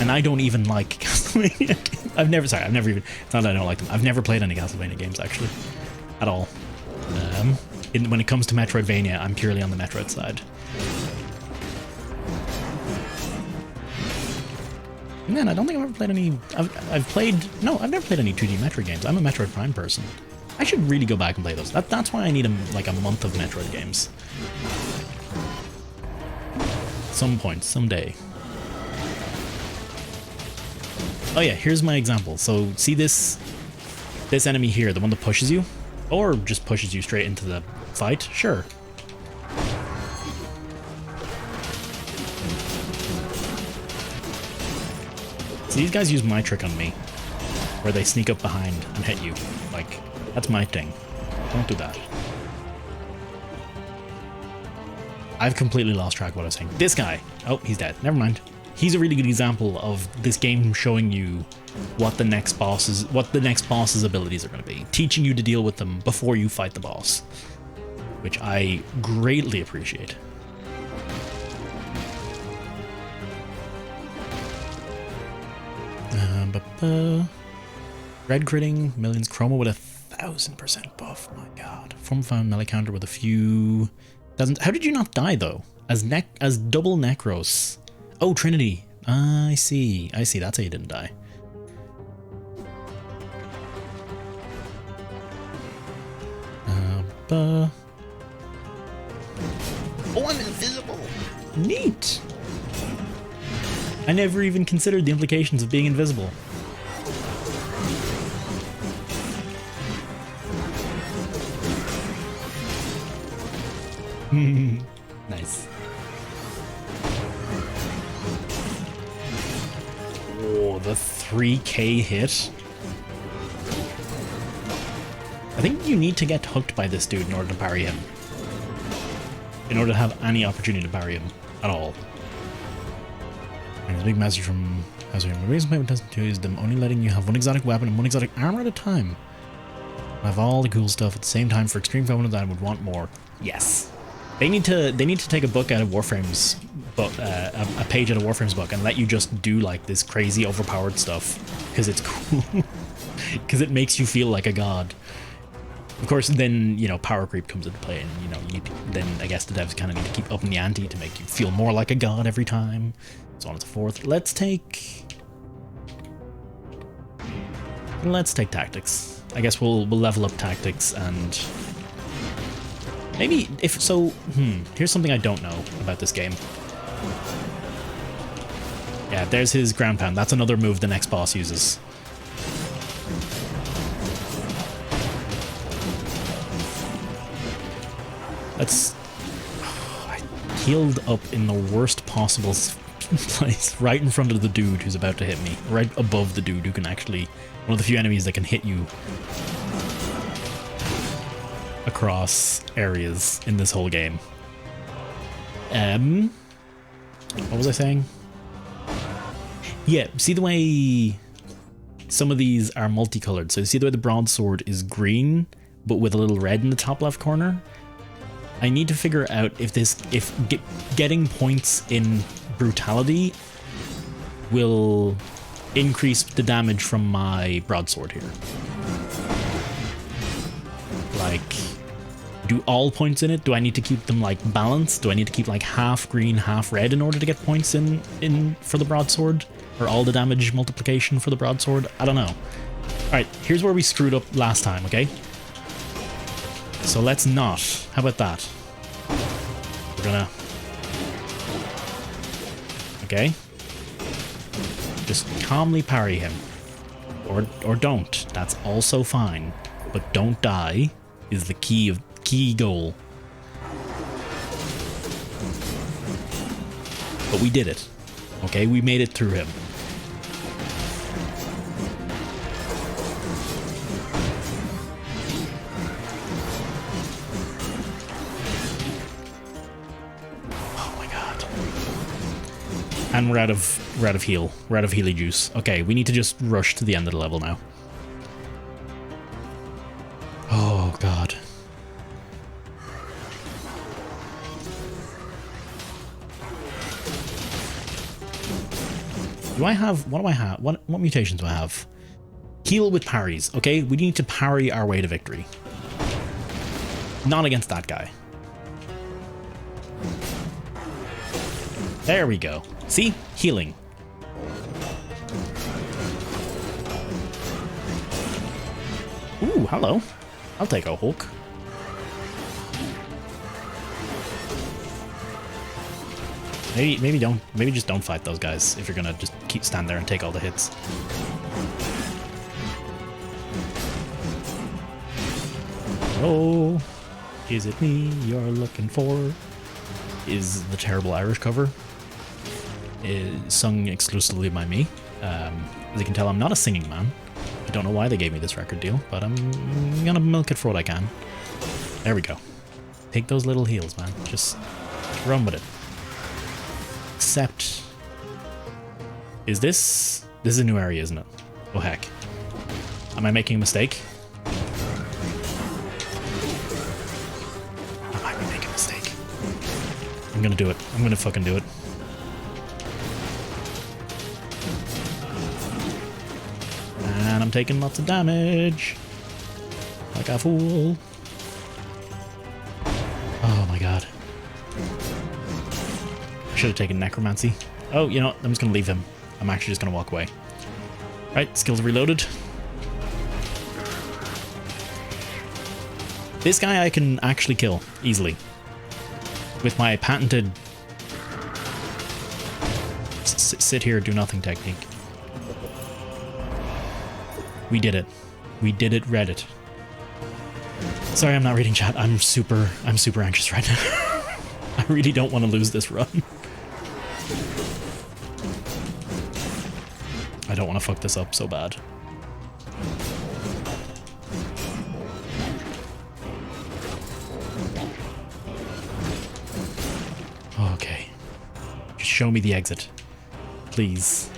And I don't even like Castlevania games. I've never even, it's not that I don't like them. I've never played any Castlevania games, actually. At all. When it comes to Metroidvania, I'm purely on the Metroid side. Man, I don't think I've ever played any... I've never played any 2D Metroid games. I'm a Metroid Prime person. I should really go back and play those. That's why I need a month of Metroid games. Some point, someday. Oh yeah, here's my example. So see this enemy here, the one that pushes you? Or just pushes you straight into the fight? Sure. So these guys use my trick on me, where they sneak up behind and hit you. Like, that's my thing. Don't do that. I've completely lost track of what I was saying. This guy. Oh, he's dead. Never mind. He's a really good example of this game showing you what the next boss's abilities are going to be, teaching you to deal with them before you fight the boss, which I greatly appreciate. Red critting, millions chroma with 1000% buff. My god. From found melee counter with a few doesn't. How did you not die though? As double Necros. Oh, Trinity. I see. That's how you didn't die. Oh, I'm invisible. Neat. I never even considered the implications of being invisible. Nice. Oh, the 3k hit. I think you need to get hooked by this dude in order to parry him. In order to have any opportunity to parry him at all. There's a big message from As we remember, reason payment doesn't use them, only letting you have one exotic weapon and one exotic armor at a time. I have all the cool stuff at the same time for extreme components. I would want more. Yes. They need to take a book out of Warframe's book, a page out of Warframe's book, and let you just do like this crazy overpowered stuff because it's cool. Because it makes you feel like a god. Of course, then power creep comes into play, and then I guess the devs kind of need to keep upping the ante to make you feel more like a god every time, so on and so forth. Let's take tactics. I guess we'll level up tactics and. Maybe if so, here's something I don't know about this game. Yeah, there's his ground pound. That's another move the next boss uses. I healed up in the worst possible place, right in front of the dude who's about to hit me. Right above the dude who can actually, one of the few enemies that can hit you across areas in this whole game. What was I saying? Yeah, see the way some of these are multicolored. So you see the way the broadsword is green, but with a little red in the top left corner? I need to figure out if getting points in brutality will increase the damage from my broadsword here. Like, do all points in it? Do I need to keep them like balanced? Do I need to keep like half green, half red in order to get points in for the broadsword? Or all the damage multiplication for the broadsword? I don't know. Alright, here's where we screwed up last time, okay? So let's not. How about that? We're gonna... Okay. Just calmly parry him. Or don't. That's also fine. But don't die is the key goal. But we did it. Okay, we made it through him. And we're out of heal. We're out of healy juice. Okay, we need to just rush to the end of the level now. Oh god. Do I have what mutations do I have? Heal with parries. Okay, we need to parry our way to victory. Not against that guy. There we go. See? Healing. Ooh, hello. I'll take a Hulk. Maybe just don't fight those guys if you're gonna just stand there and take all the hits. Oh, is it me you're looking for? Is the terrible Irish cover. Is sung exclusively by me. As you can tell, I'm not a singing man. I don't know why they gave me this record deal, but I'm gonna milk it for what I can. There we go. Take those little heals, man. Just run with it. Except... This is a new area, isn't it? Oh heck. Am I making a mistake? I might be making a mistake. I'm gonna do it. I'm gonna fucking do it. And I'm taking lots of damage. Like a fool. Oh my god. I should have taken necromancy. Oh, you know what? I'm just gonna leave him. I'm actually just gonna walk away. Right, skills reloaded. This guy I can actually kill easily. With my patented sit here, do nothing technique. We did it. We did it, Reddit. Sorry, I'm not reading chat. I'm super anxious right now. I really don't want to lose this run. I don't want to fuck this up so bad. Okay. Just show me the exit. Please.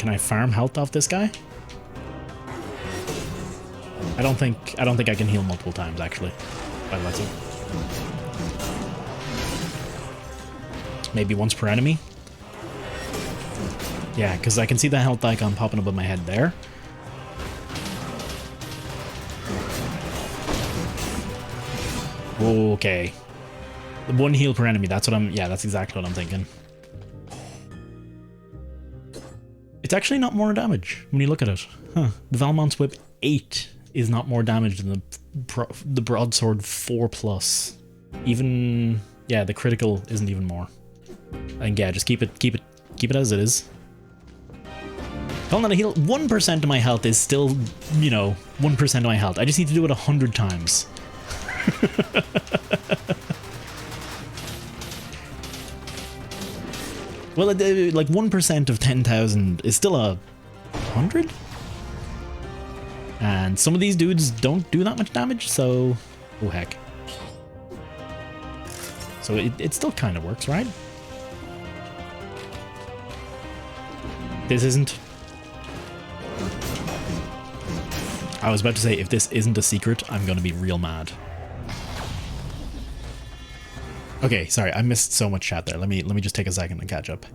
Can I farm health off this guy? I don't think I can heal multiple times actually. By the looks of it. Maybe once per enemy. Yeah, because I can see the health icon popping above my head there. Okay. One heal per enemy, that's what I'm... Yeah, that's exactly what I'm thinking. It's actually not more damage when you look at it. Huh. The Valmont's Whip 8 is not more damage than the Broadsword 4+. Even... Yeah, the critical isn't even more. And yeah, just keep it as it is. Calling that a heal, 1% of my health is still, you know, 1% of my health. I just need to do it 100 times. Well, like 1% of 10,000 is still 100? And some of these dudes don't do that much damage, so... Oh, heck. So it still kind of works, right? This isn't... I was about to say, if this isn't a secret, I'm going to be real mad. Okay, sorry, I missed so much chat there. Let me just take a second and catch up.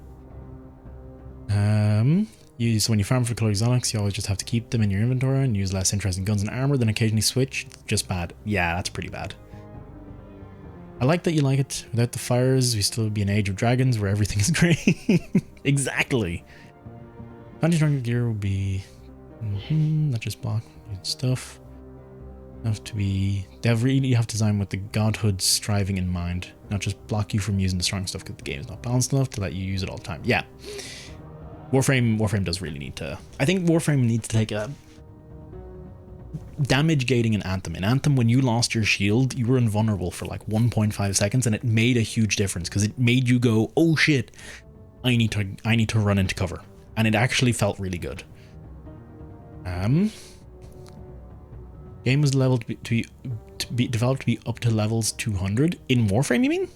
So when you farm for color exotics, you always just have to keep them in your inventory and use less interesting guns and armor, then occasionally switch. Just bad. Yeah, that's pretty bad. I like that you like it. Without the fires, we still be an age of dragons where everything is great. Exactly. Anti-stronger gear will be not just block stuff. Have to be... They really have to design with the godhood striving in mind, not just block you from using the strong stuff because the game is not balanced enough to let you use it all the time. Yeah. Warframe does really need to... I think Warframe needs to take a... Damage gating in Anthem. In Anthem, when you lost your shield, you were invulnerable for like 1.5 seconds, and it made a huge difference because it made you go, oh shit, I need to run into cover. And it actually felt really good. Game was leveled to be developed to be up to levels 200 in Warframe. You mean?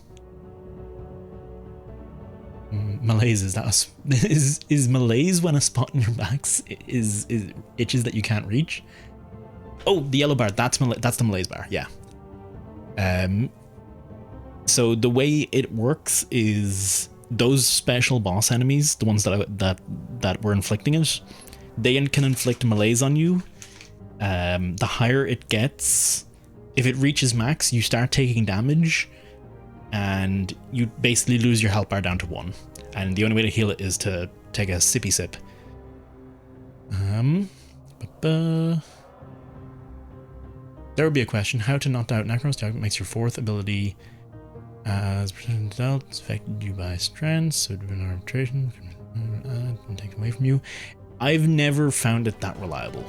Malaise, is that is malaise when a spot in your back is itches that you can't reach? Oh, the yellow bar. That's the malaise bar. Yeah. So the way it works is those special boss enemies, the ones that were inflicting it, they can inflict malaise on you. The higher it gets, if it reaches max, you start taking damage and you basically lose your health bar down to 1. And the only way to heal it is to take a sippy sip. There would be a question: how to knock out Necros? It makes your 4th ability as percentage dealt. It's affected you by strength, so do an arbitration and take away from you. I've never found it that reliable.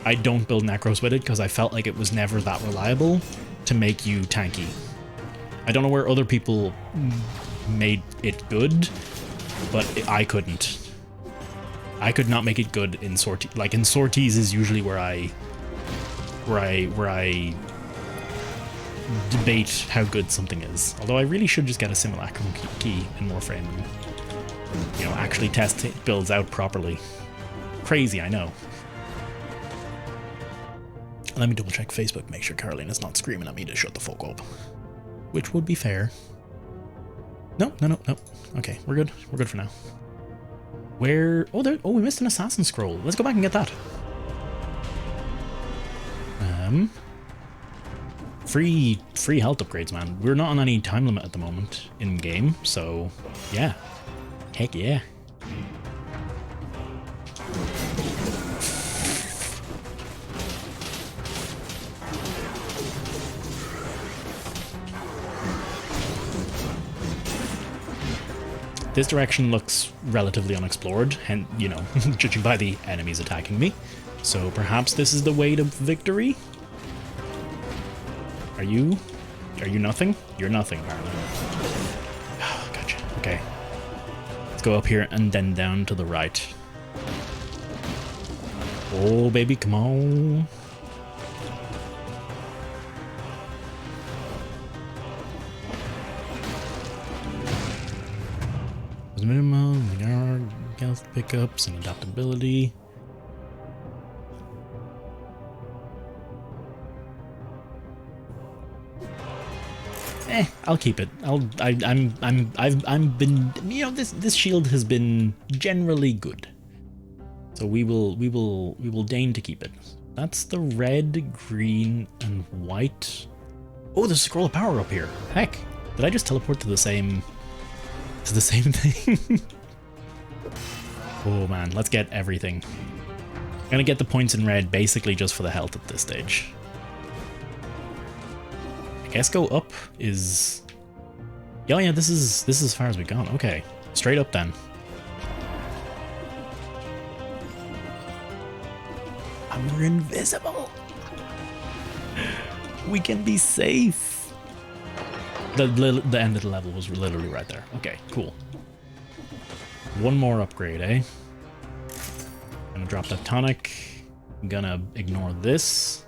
I don't build Necros with it because I felt like it was never that reliable to make you tanky. I don't know where other people made it good, but I couldn't. I could not make it good in sortie. Like in sorties is usually where I debate how good something is. Although I really should just get a simulacrum key in Warframe and, you know, actually test builds out properly. Crazy, I know. Let me double check Facebook, make sure Caroline is not screaming at me to shut the fuck up. Which would be fair. No. Okay, we're good. We're good for now. Where... Oh, we missed an assassin scroll. Let's go back and get that. Free health upgrades, man. We're not on any time limit at the moment in game, so yeah. Heck yeah. This direction looks relatively unexplored, and, you know, judging by the enemies attacking me. So perhaps this is the way to victory? Are you nothing? You're nothing, apparently. Oh, gotcha. Okay. Let's go up here and then down to the right. Oh, baby, come on. Minimal, Health pickups and adaptability. I'll keep it. I've been, you know, this shield has been generally good. So we will deign to keep it. That's the red, green, and white. Oh, there's a scroll of power up here. Heck, did I just teleport to the same thing? Oh man, let's get everything. I'm gonna get the points in red basically just for the health at this stage. I guess go up is... Oh yeah, this is as far as we've gone. Okay, straight up then. And we're invisible. We can be safe. The end of the level was literally right there. Okay, cool. One more upgrade, eh? Gonna drop that tonic. I'm gonna ignore this.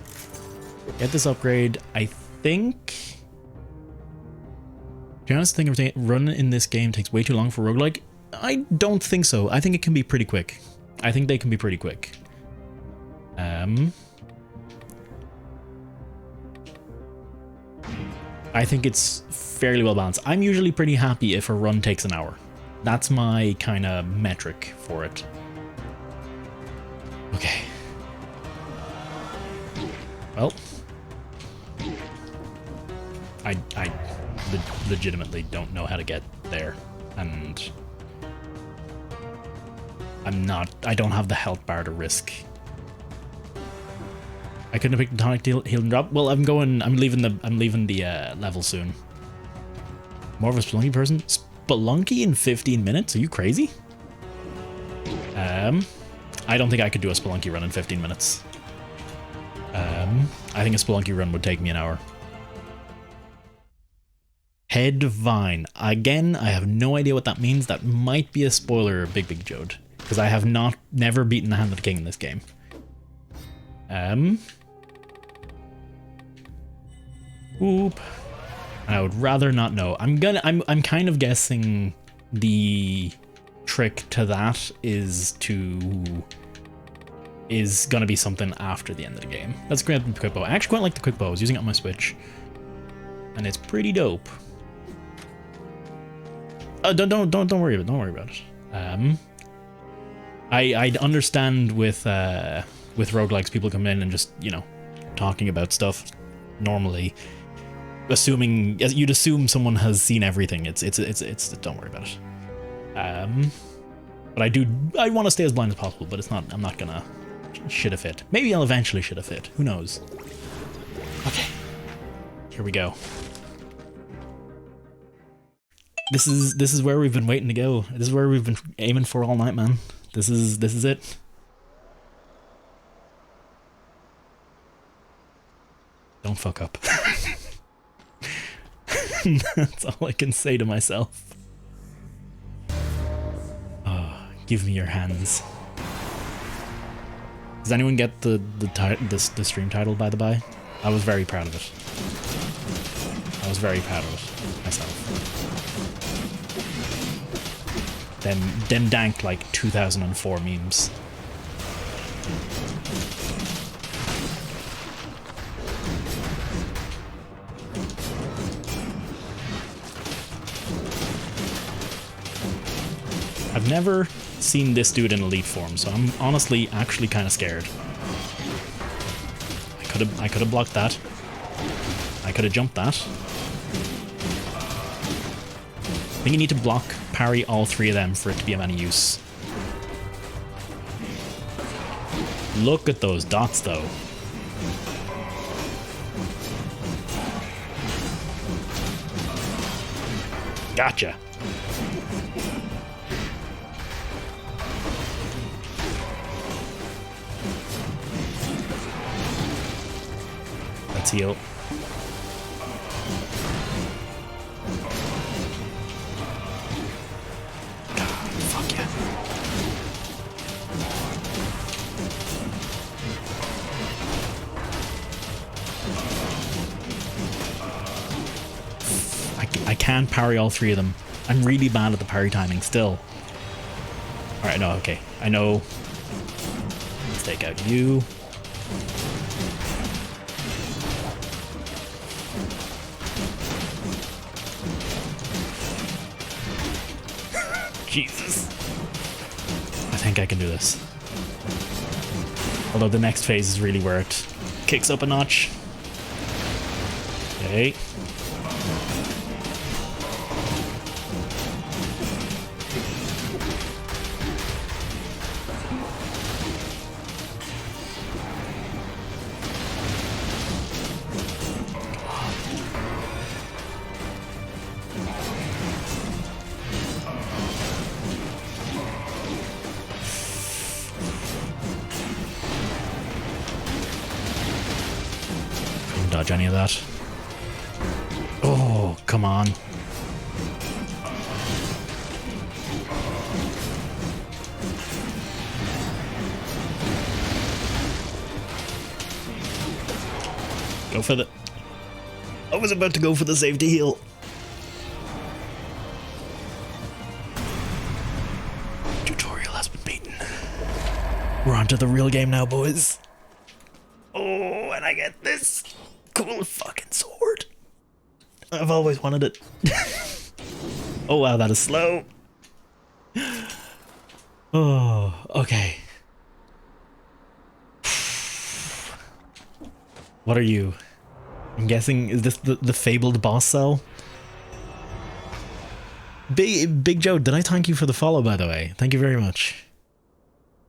Get this upgrade. I think... To be honest, I think run in this game takes way too long for roguelike. I don't think so. I think it can be pretty quick. I think they can be pretty quick. I think it's fairly well balanced. I'm usually pretty happy if a run takes an hour. That's my kind of metric for it. Okay. Well, I legitimately don't know how to get there, and I don't have the health bar to risk. I couldn't have picked the tonic heal and drop. Well, I'm leaving the level soon. More of a Spelunky person? Spelunky in 15 minutes? Are you crazy? I don't think I could do a Spelunky run in 15 minutes. I think a Spelunky run would take me an hour. Head Vine. Again, I have no idea what that means. That might be a spoiler, Big Jode, because I have never beaten the Hand of the King in this game. Oop. I would rather not know. I'm kind of guessing the trick to that is gonna be something after the end of the game. Let's grab the quick bow. I actually quite like the quick bow. I was using it on my Switch, and it's pretty dope. Don't worry about it. Don't worry about it. I understand with roguelikes, people come in and just, you know, talking about stuff normally, assuming you'd assume someone has seen everything. It's don't worry about it. But I want to stay as blind as possible, but it's not. I'm not gonna shit a fit. Maybe I'll eventually shit a fit. Who knows? Okay, here we go. This is where we've been waiting to go. This is where we've been aiming for all night, man. This is it. Don't fuck up. That's all I can say to myself. Oh, give me your hands. Does anyone get the stream title, by the by? I was very proud of it. I was very proud of it myself. Them dank like 2004 memes. I've never seen this dude in elite form, so I'm honestly actually kind of scared. I could have blocked that. I could have jumped that. I think you need to block, parry all three of them for it to be of any use. Look at those dots, though. Gotcha. Let's heal. Fuck yeah. I can't parry all three of them. I'm really bad at the parry timing still. Alright, no, okay. I know. Let's take out you. Jesus. I think I can do this. Although the next phase is really where it kicks up a notch. Okay. Couldn't dodge any of that. Oh, come on. Go for the... I was about to go for the safety heal. Tutorial has been beaten. We're on to the real game now, boys. Oh, and I get this cool fucking sword. I've always wanted it. Oh wow, that is slow. Oh, okay. What are you? I'm guessing, is this the fabled boss cell? Big Joe, did I thank you for the follow, by the way? Thank you very much.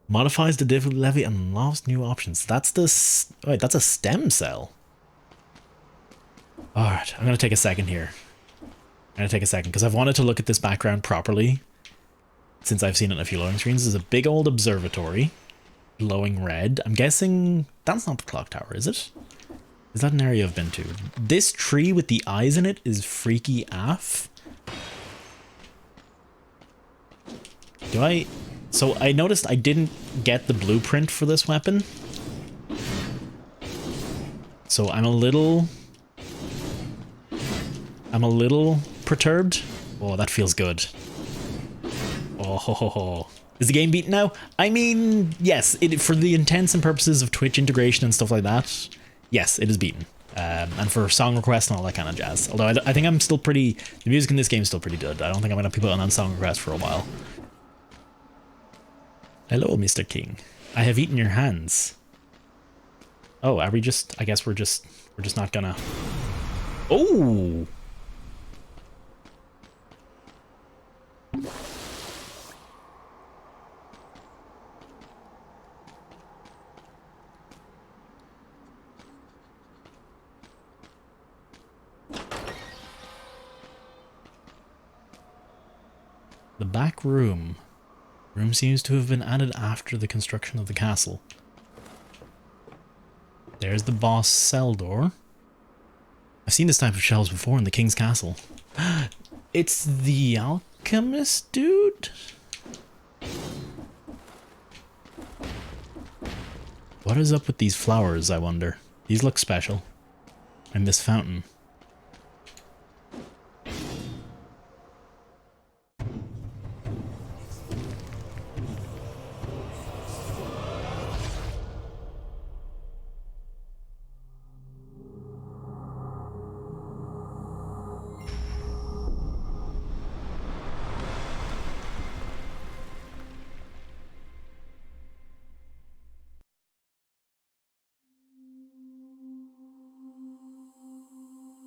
Modifies the difficulty level and unlocks new options. That's the... Wait, that's a stem cell. Alright, I'm gonna take a second here. I'm gonna take a second, because I've wanted to look at this background properly since I've seen it in a few loading screens. There's a big old observatory, glowing red. I'm guessing that's not the clock tower, is it? Is that an area I've been to? This tree with the eyes in it is freaky AF. Do I... So I noticed I didn't get the blueprint for this weapon. So I'm a little perturbed. Oh, that feels good. Oh, ho, ho, ho. Is the game beaten now? I mean, yes, for the intents and purposes of Twitch integration and stuff like that, yes, it is beaten. And for song requests and all that kind of jazz. Although I think I'm still pretty... The music in this game is still pretty good. I don't think I'm going to put on song requests for a while. Hello, Mr. King. I have eaten your hands. Oh, are we just... I guess we're just not gonna... Oh! The back room. Room seems to have been added after the construction of the castle. There's the boss cell door. I've seen this type of shelves before in the king's castle. It's the alchemist dude? What is up with these flowers, I wonder? These look special. And this fountain.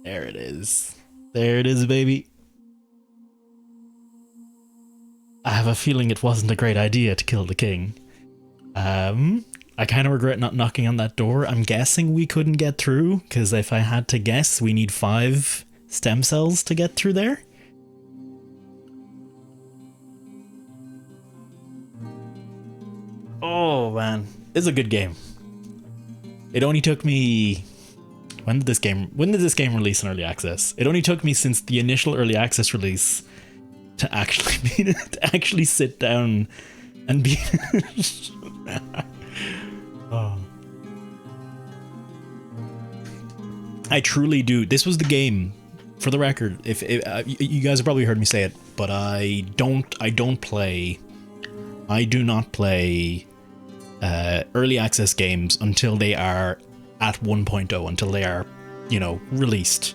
There it is. There it is, baby. I have a feeling it wasn't a great idea to kill the king. I kind of regret not knocking on that door. I'm guessing we couldn't get through, because if I had to guess, we need 5 stem cells to get through there. Oh, man. It's a good game. It only took me... When did this game release in early access? It only took me since the initial early access release to actually sit down and be oh. I truly do. This was the game, for the record. If you guys have probably heard me say it, but I don't play I do not play early access games until they are at 1.0, until they are, you know, released.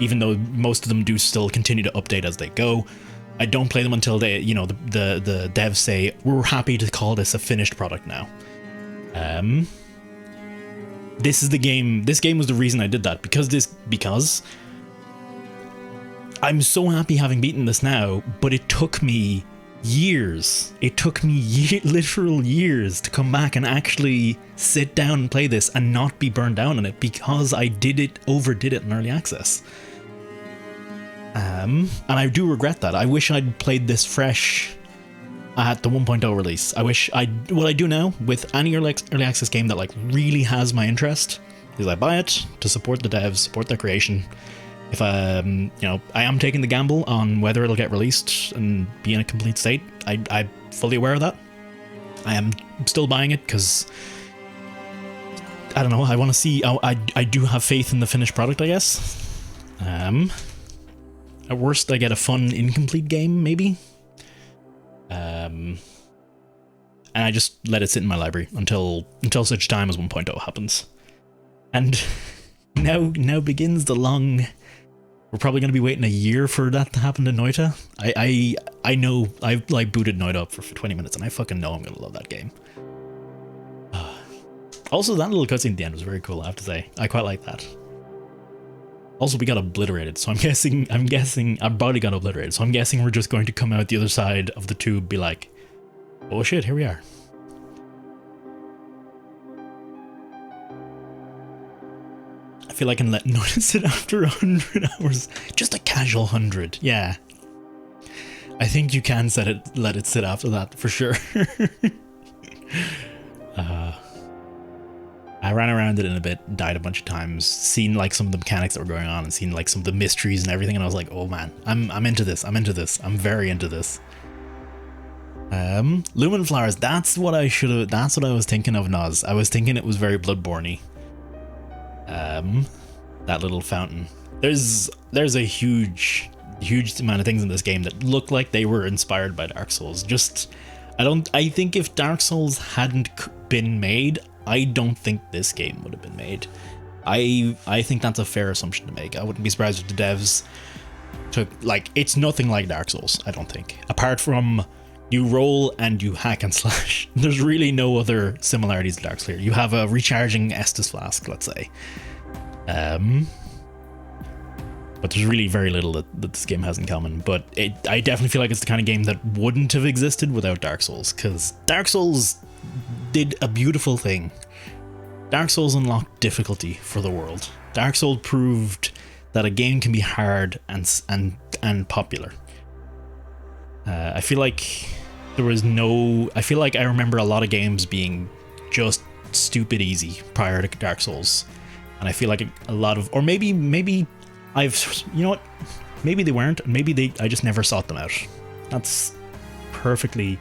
Even though most of them do still continue to update as they go, I don't play them until they, you know, the devs say, we're happy to call this a finished product now. This is the game. This game was the reason I did that, because I'm so happy having beaten this now, but it took me years. It took me literal years to come back and actually sit down and play this and not be burned down on it, because I overdid it in early access. And I do regret that. I wish I'd played this fresh at the 1.0 release. What I do now with any early access game that like really has my interest is I buy it to support the devs, support their creation. If you know, I am taking the gamble on whether it'll get released and be in a complete state. I'm fully aware of that. I am still buying it because I don't know. I want to see. I do have faith in the finished product, I guess. At worst, I get a fun incomplete game, maybe. And I just let it sit in my library until such time as 1.0 happens. And now begins the long. We're probably going to be waiting a year for that to happen to Noita. I know I've like booted Noita up for 20 minutes, and I fucking know I'm going to love that game. Also, that little cutscene at the end was very cool, I have to say. I quite like that. Also, we got obliterated, so I'm guessing our body got obliterated, so I'm guessing we're just going to come out the other side of the tube, be like, oh shit, here we are. I feel I can notice it after 100 hours. Just a casual 100, yeah. I think you can let it sit after that, for sure. I ran around it in a bit, died a bunch of times, seen like some of the mechanics that were going on, and seen like some of the mysteries and everything, and I was like, oh man, I'm into this, I'm very into this. Lumen Flowers, that's what I was thinking of, Noz. I was thinking it was very Bloodborne-y. That little fountain. There's a huge amount of things in this game that look like they were inspired by Dark Souls. I think if Dark Souls hadn't been made, I don't think this game would have been made. I think that's a fair assumption to make. I wouldn't be surprised if the devs took, like, it's nothing like Dark Souls, I don't think. Apart from you roll and you hack and slash. There's really no other similarities to Dark Souls here. You have a recharging Estus flask, let's say. But there's really very little that this game has in common. But I definitely feel like it's the kind of game that wouldn't have existed without Dark Souls, because Dark Souls did a beautiful thing. Dark Souls unlocked difficulty for the world. Dark Souls proved that a game can be hard and popular. I feel like I remember a lot of games being just stupid easy prior to Dark Souls, and I feel like a lot of, or maybe you know what, maybe they weren't, maybe I just never sought them out. That's perfectly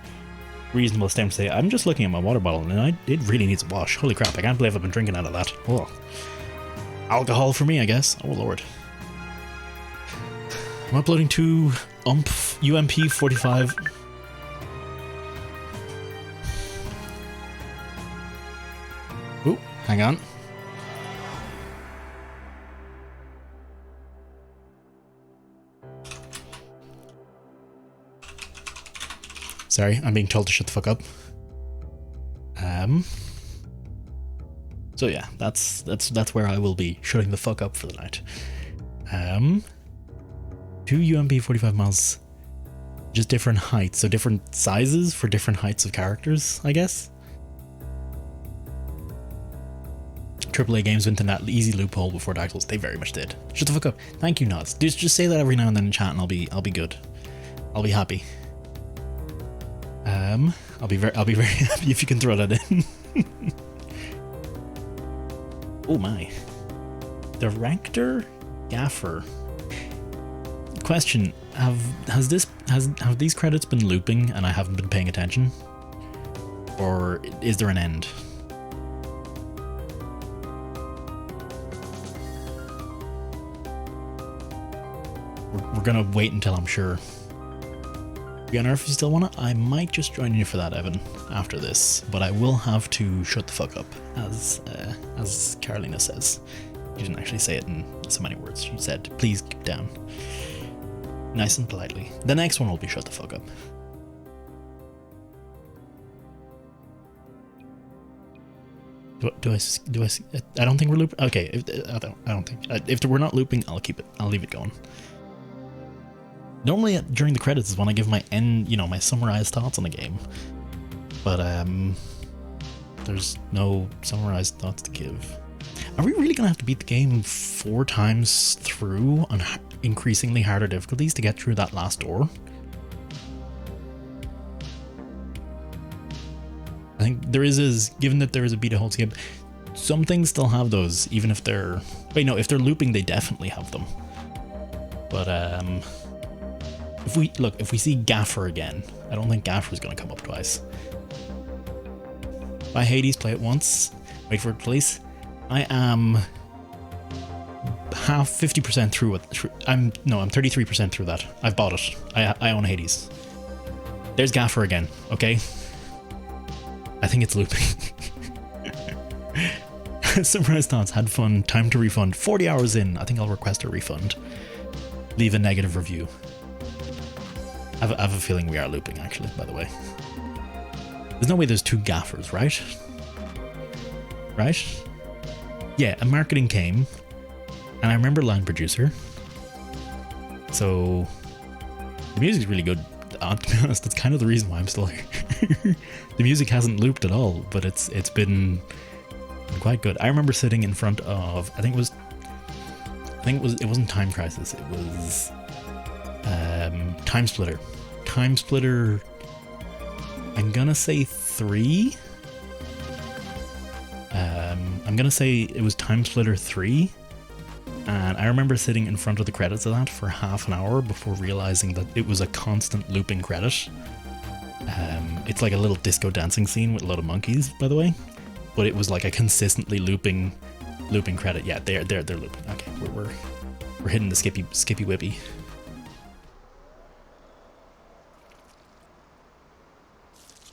reasonable step to say. I'm just looking at my water bottle and it really needs a wash. Holy crap, I can't believe I've been drinking out of that. Oh, alcohol for me, I guess. Oh lord. I'm uploading to UMP 45. Ooh, hang on. Sorry, I'm being told to shut the fuck up. So yeah, that's where I will be, shutting the fuck up for the night. 2 UMP 45 miles, just different heights, so different sizes for different heights of characters, I guess. AAA games went in that easy loophole before Dark Souls. They very much did. Shut the fuck up. Thank you, Noz. Just say that every now and then in chat, and I'll be good. I'll be happy. I'll be very happy if you can throw that in. Oh my. Director Gaffer. Question: Have these credits been looping and I haven't been paying attention, or is there an end? We're gonna wait until I'm sure. Gunner, if you still want it, I might just join you for that, Evan, after this. But I will have to shut the fuck up, as Carolina says. She didn't actually say it in so many words. She said, please keep down. Nice and politely. The next one will be shut the fuck up. Do I? I don't think we're looping. Okay, I don't think. If we're not looping, I'll keep it. I'll leave it going. Normally during the credits is when I give my my summarized thoughts on the game. But there's no summarized thoughts to give. Are we really gonna have to beat the game 4 times through on increasingly harder difficulties to get through that last door? I think there is, given that there is a beat a whole skip, some things still have those, even if they're, wait, no, if they're looping, they definitely have them. But if we see Gaffer again, I don't think Gaffer's gonna come up twice. Buy Hades, play it once, wait for it to release. I am 50% through it. I'm 33% through that. I've bought it. I own Hades. There's Gaffer again, okay? I think it's looping. Surprise thoughts, had fun, time to refund. 40 hours in, I think I'll request a refund. Leave a negative review. I have a feeling we are looping, actually, by the way. There's no way there's 2 Gaffers, right? Right? Yeah, a marketing came, and I remember line producer. So, the music's really good. To be honest, that's kind of the reason why I'm still here. The music hasn't looped at all, but it's been quite good. I remember sitting in front of, it wasn't Time Crisis, it was Time Splitter. Time Splitter, I'm gonna say 3. I'm gonna say it was Time Splitter 3. And I remember sitting in front of the credits of that for half an hour before realizing that it was a constant looping credit. It's like a little disco dancing scene with a lot of monkeys, by the way, but it was like a consistently looping credit. Yeah, they're looping. Okay, we're hitting the skippy whippy.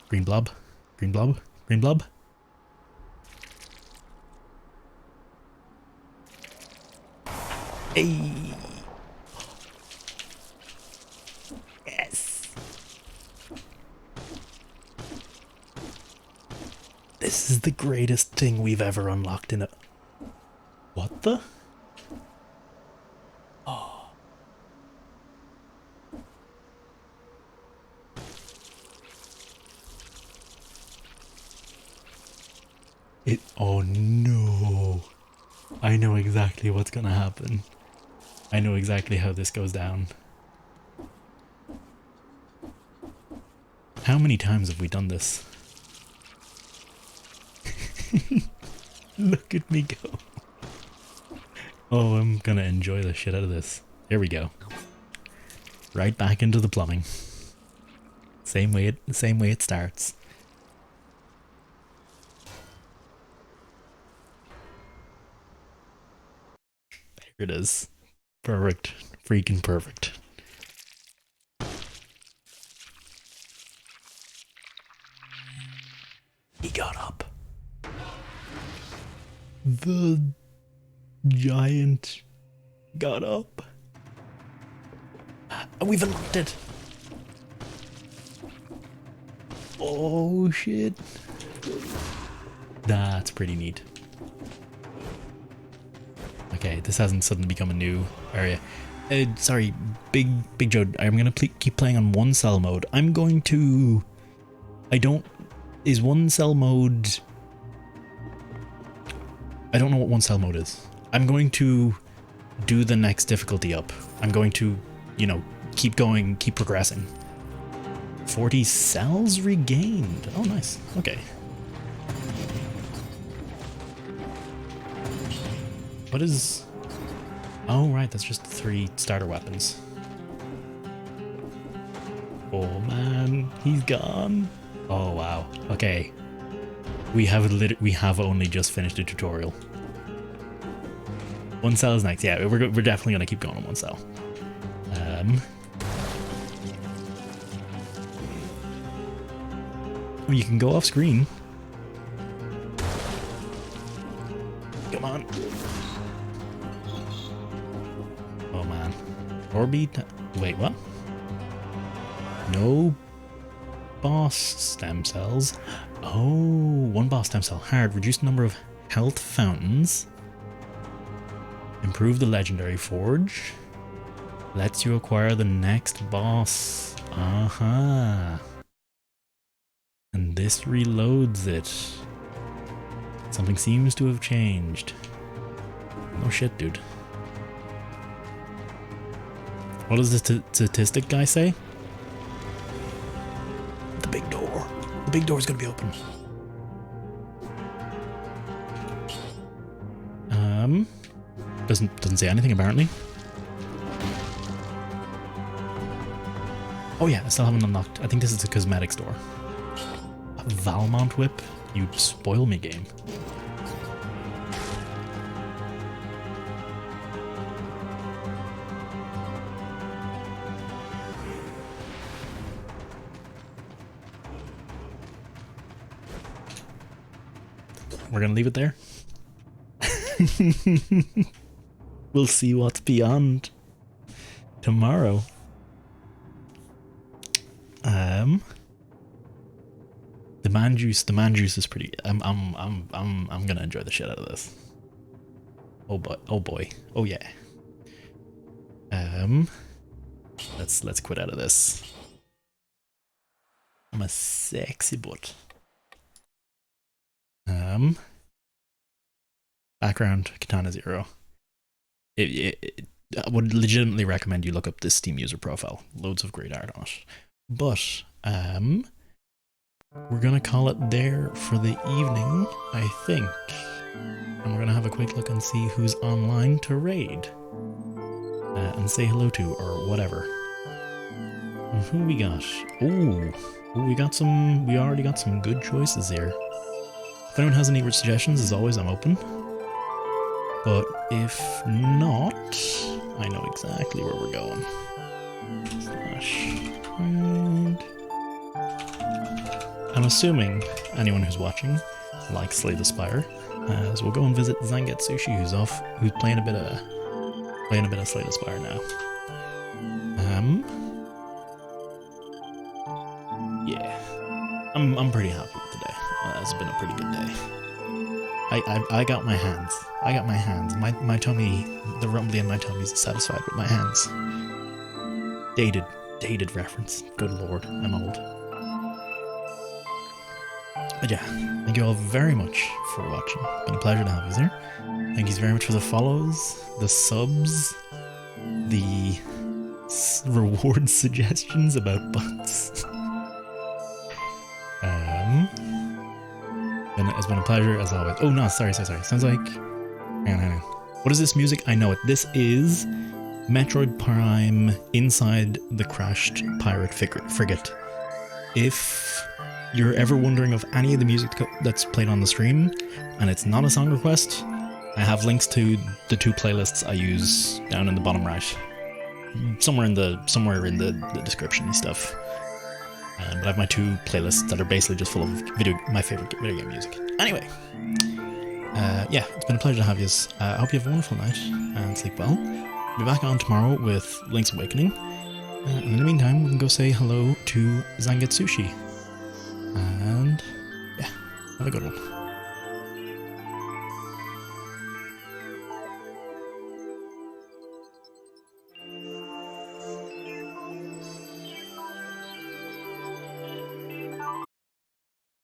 Green blob, green blob, green blob. Hey. Yes. This is the greatest thing we've ever unlocked in a... What the? Oh. Oh no. I know exactly what's gonna happen. I know exactly how this goes down. How many times have we done this? Look at me go. Oh, I'm gonna enjoy the shit out of this. There we go. Right back into the plumbing. Same way it starts. There it is. Perfect. Freaking perfect. He got up. The giant got up. And we've unlocked it. Oh shit. That's pretty neat. Okay, this hasn't suddenly become a new area. Sorry, Big Joe, I'm gonna keep playing on 1 cell mode. I'm going to... Is 1 cell mode... I don't know what 1 cell mode is. I'm going to do the next difficulty up. I'm going to, keep going, keep progressing. 40 cells regained. Oh, nice. Okay. What is... Oh, right, that's just 3 starter weapons. Oh, man, he's gone. Oh, wow. Okay. We have only just finished the tutorial. 1 cell is next. Yeah, we're definitely going to keep going on 1 cell. Oh, you can go off screen. Come on. Oh man. Wait, what? No boss stem cells. Oh, one boss stem cell. Hard. Reduce the number of health fountains. Improve the legendary forge. Lets you acquire the next boss. Aha. And this reloads it. Something seems to have changed. Oh shit, dude. What does the statistic guy say? The big door. The big door is gonna be open. Doesn't say anything apparently. Oh yeah, I still haven't unlocked. I think this is a cosmetic store. A Valmont whip? You spoil me, game. We're gonna leave it there. We'll see what's beyond tomorrow. The man juice is pretty. I'm gonna enjoy the shit out of this. Oh boy, oh yeah. Let's quit out of this. I'm a sexy butt. Background Katana Zero. I would legitimately recommend you look up this Steam user profile. Loads of great art on it. But we're gonna call it there for the evening, I think. And we're gonna have a quick look and see who's online to raid and say hello to or whatever. And who we got? Ooh, we already got some good choices here. If anyone has any suggestions, as always, I'm open. But if not, I know exactly where we're going. I'm assuming anyone who's watching likes Slay the Spire, so we'll go and visit Zanget Sushi, who's playing a bit of Slay the Spire now. Yeah, I'm pretty happy with today. It's been a pretty good day. I got my hands. My tummy, the rumbly in my tummy is satisfied with my hands. Dated reference. Good lord, I'm old. But yeah, thank you all very much for watching. It's been a pleasure to have you there. Thank you very much for the follows, the subs, the reward suggestions about butts. It's been a pleasure as always. Oh no, sorry. Sounds like... Hang on. What is this music? I know it. This is Metroid Prime Inside the Crashed Pirate Frigate. If you're ever wondering of any of the music that's played on the stream, and it's not a song request, I have links to the 2 playlists I use down in the bottom right. Somewhere in the description and stuff. But I have my 2 playlists that are basically just full of my favorite video game music. Anyway, yeah, it's been a pleasure to have you. I hope you have a wonderful night and sleep well. I'll be back on tomorrow with Link's Awakening. And in the meantime, we can go say hello to Zanget Sushi. And yeah, have a good one.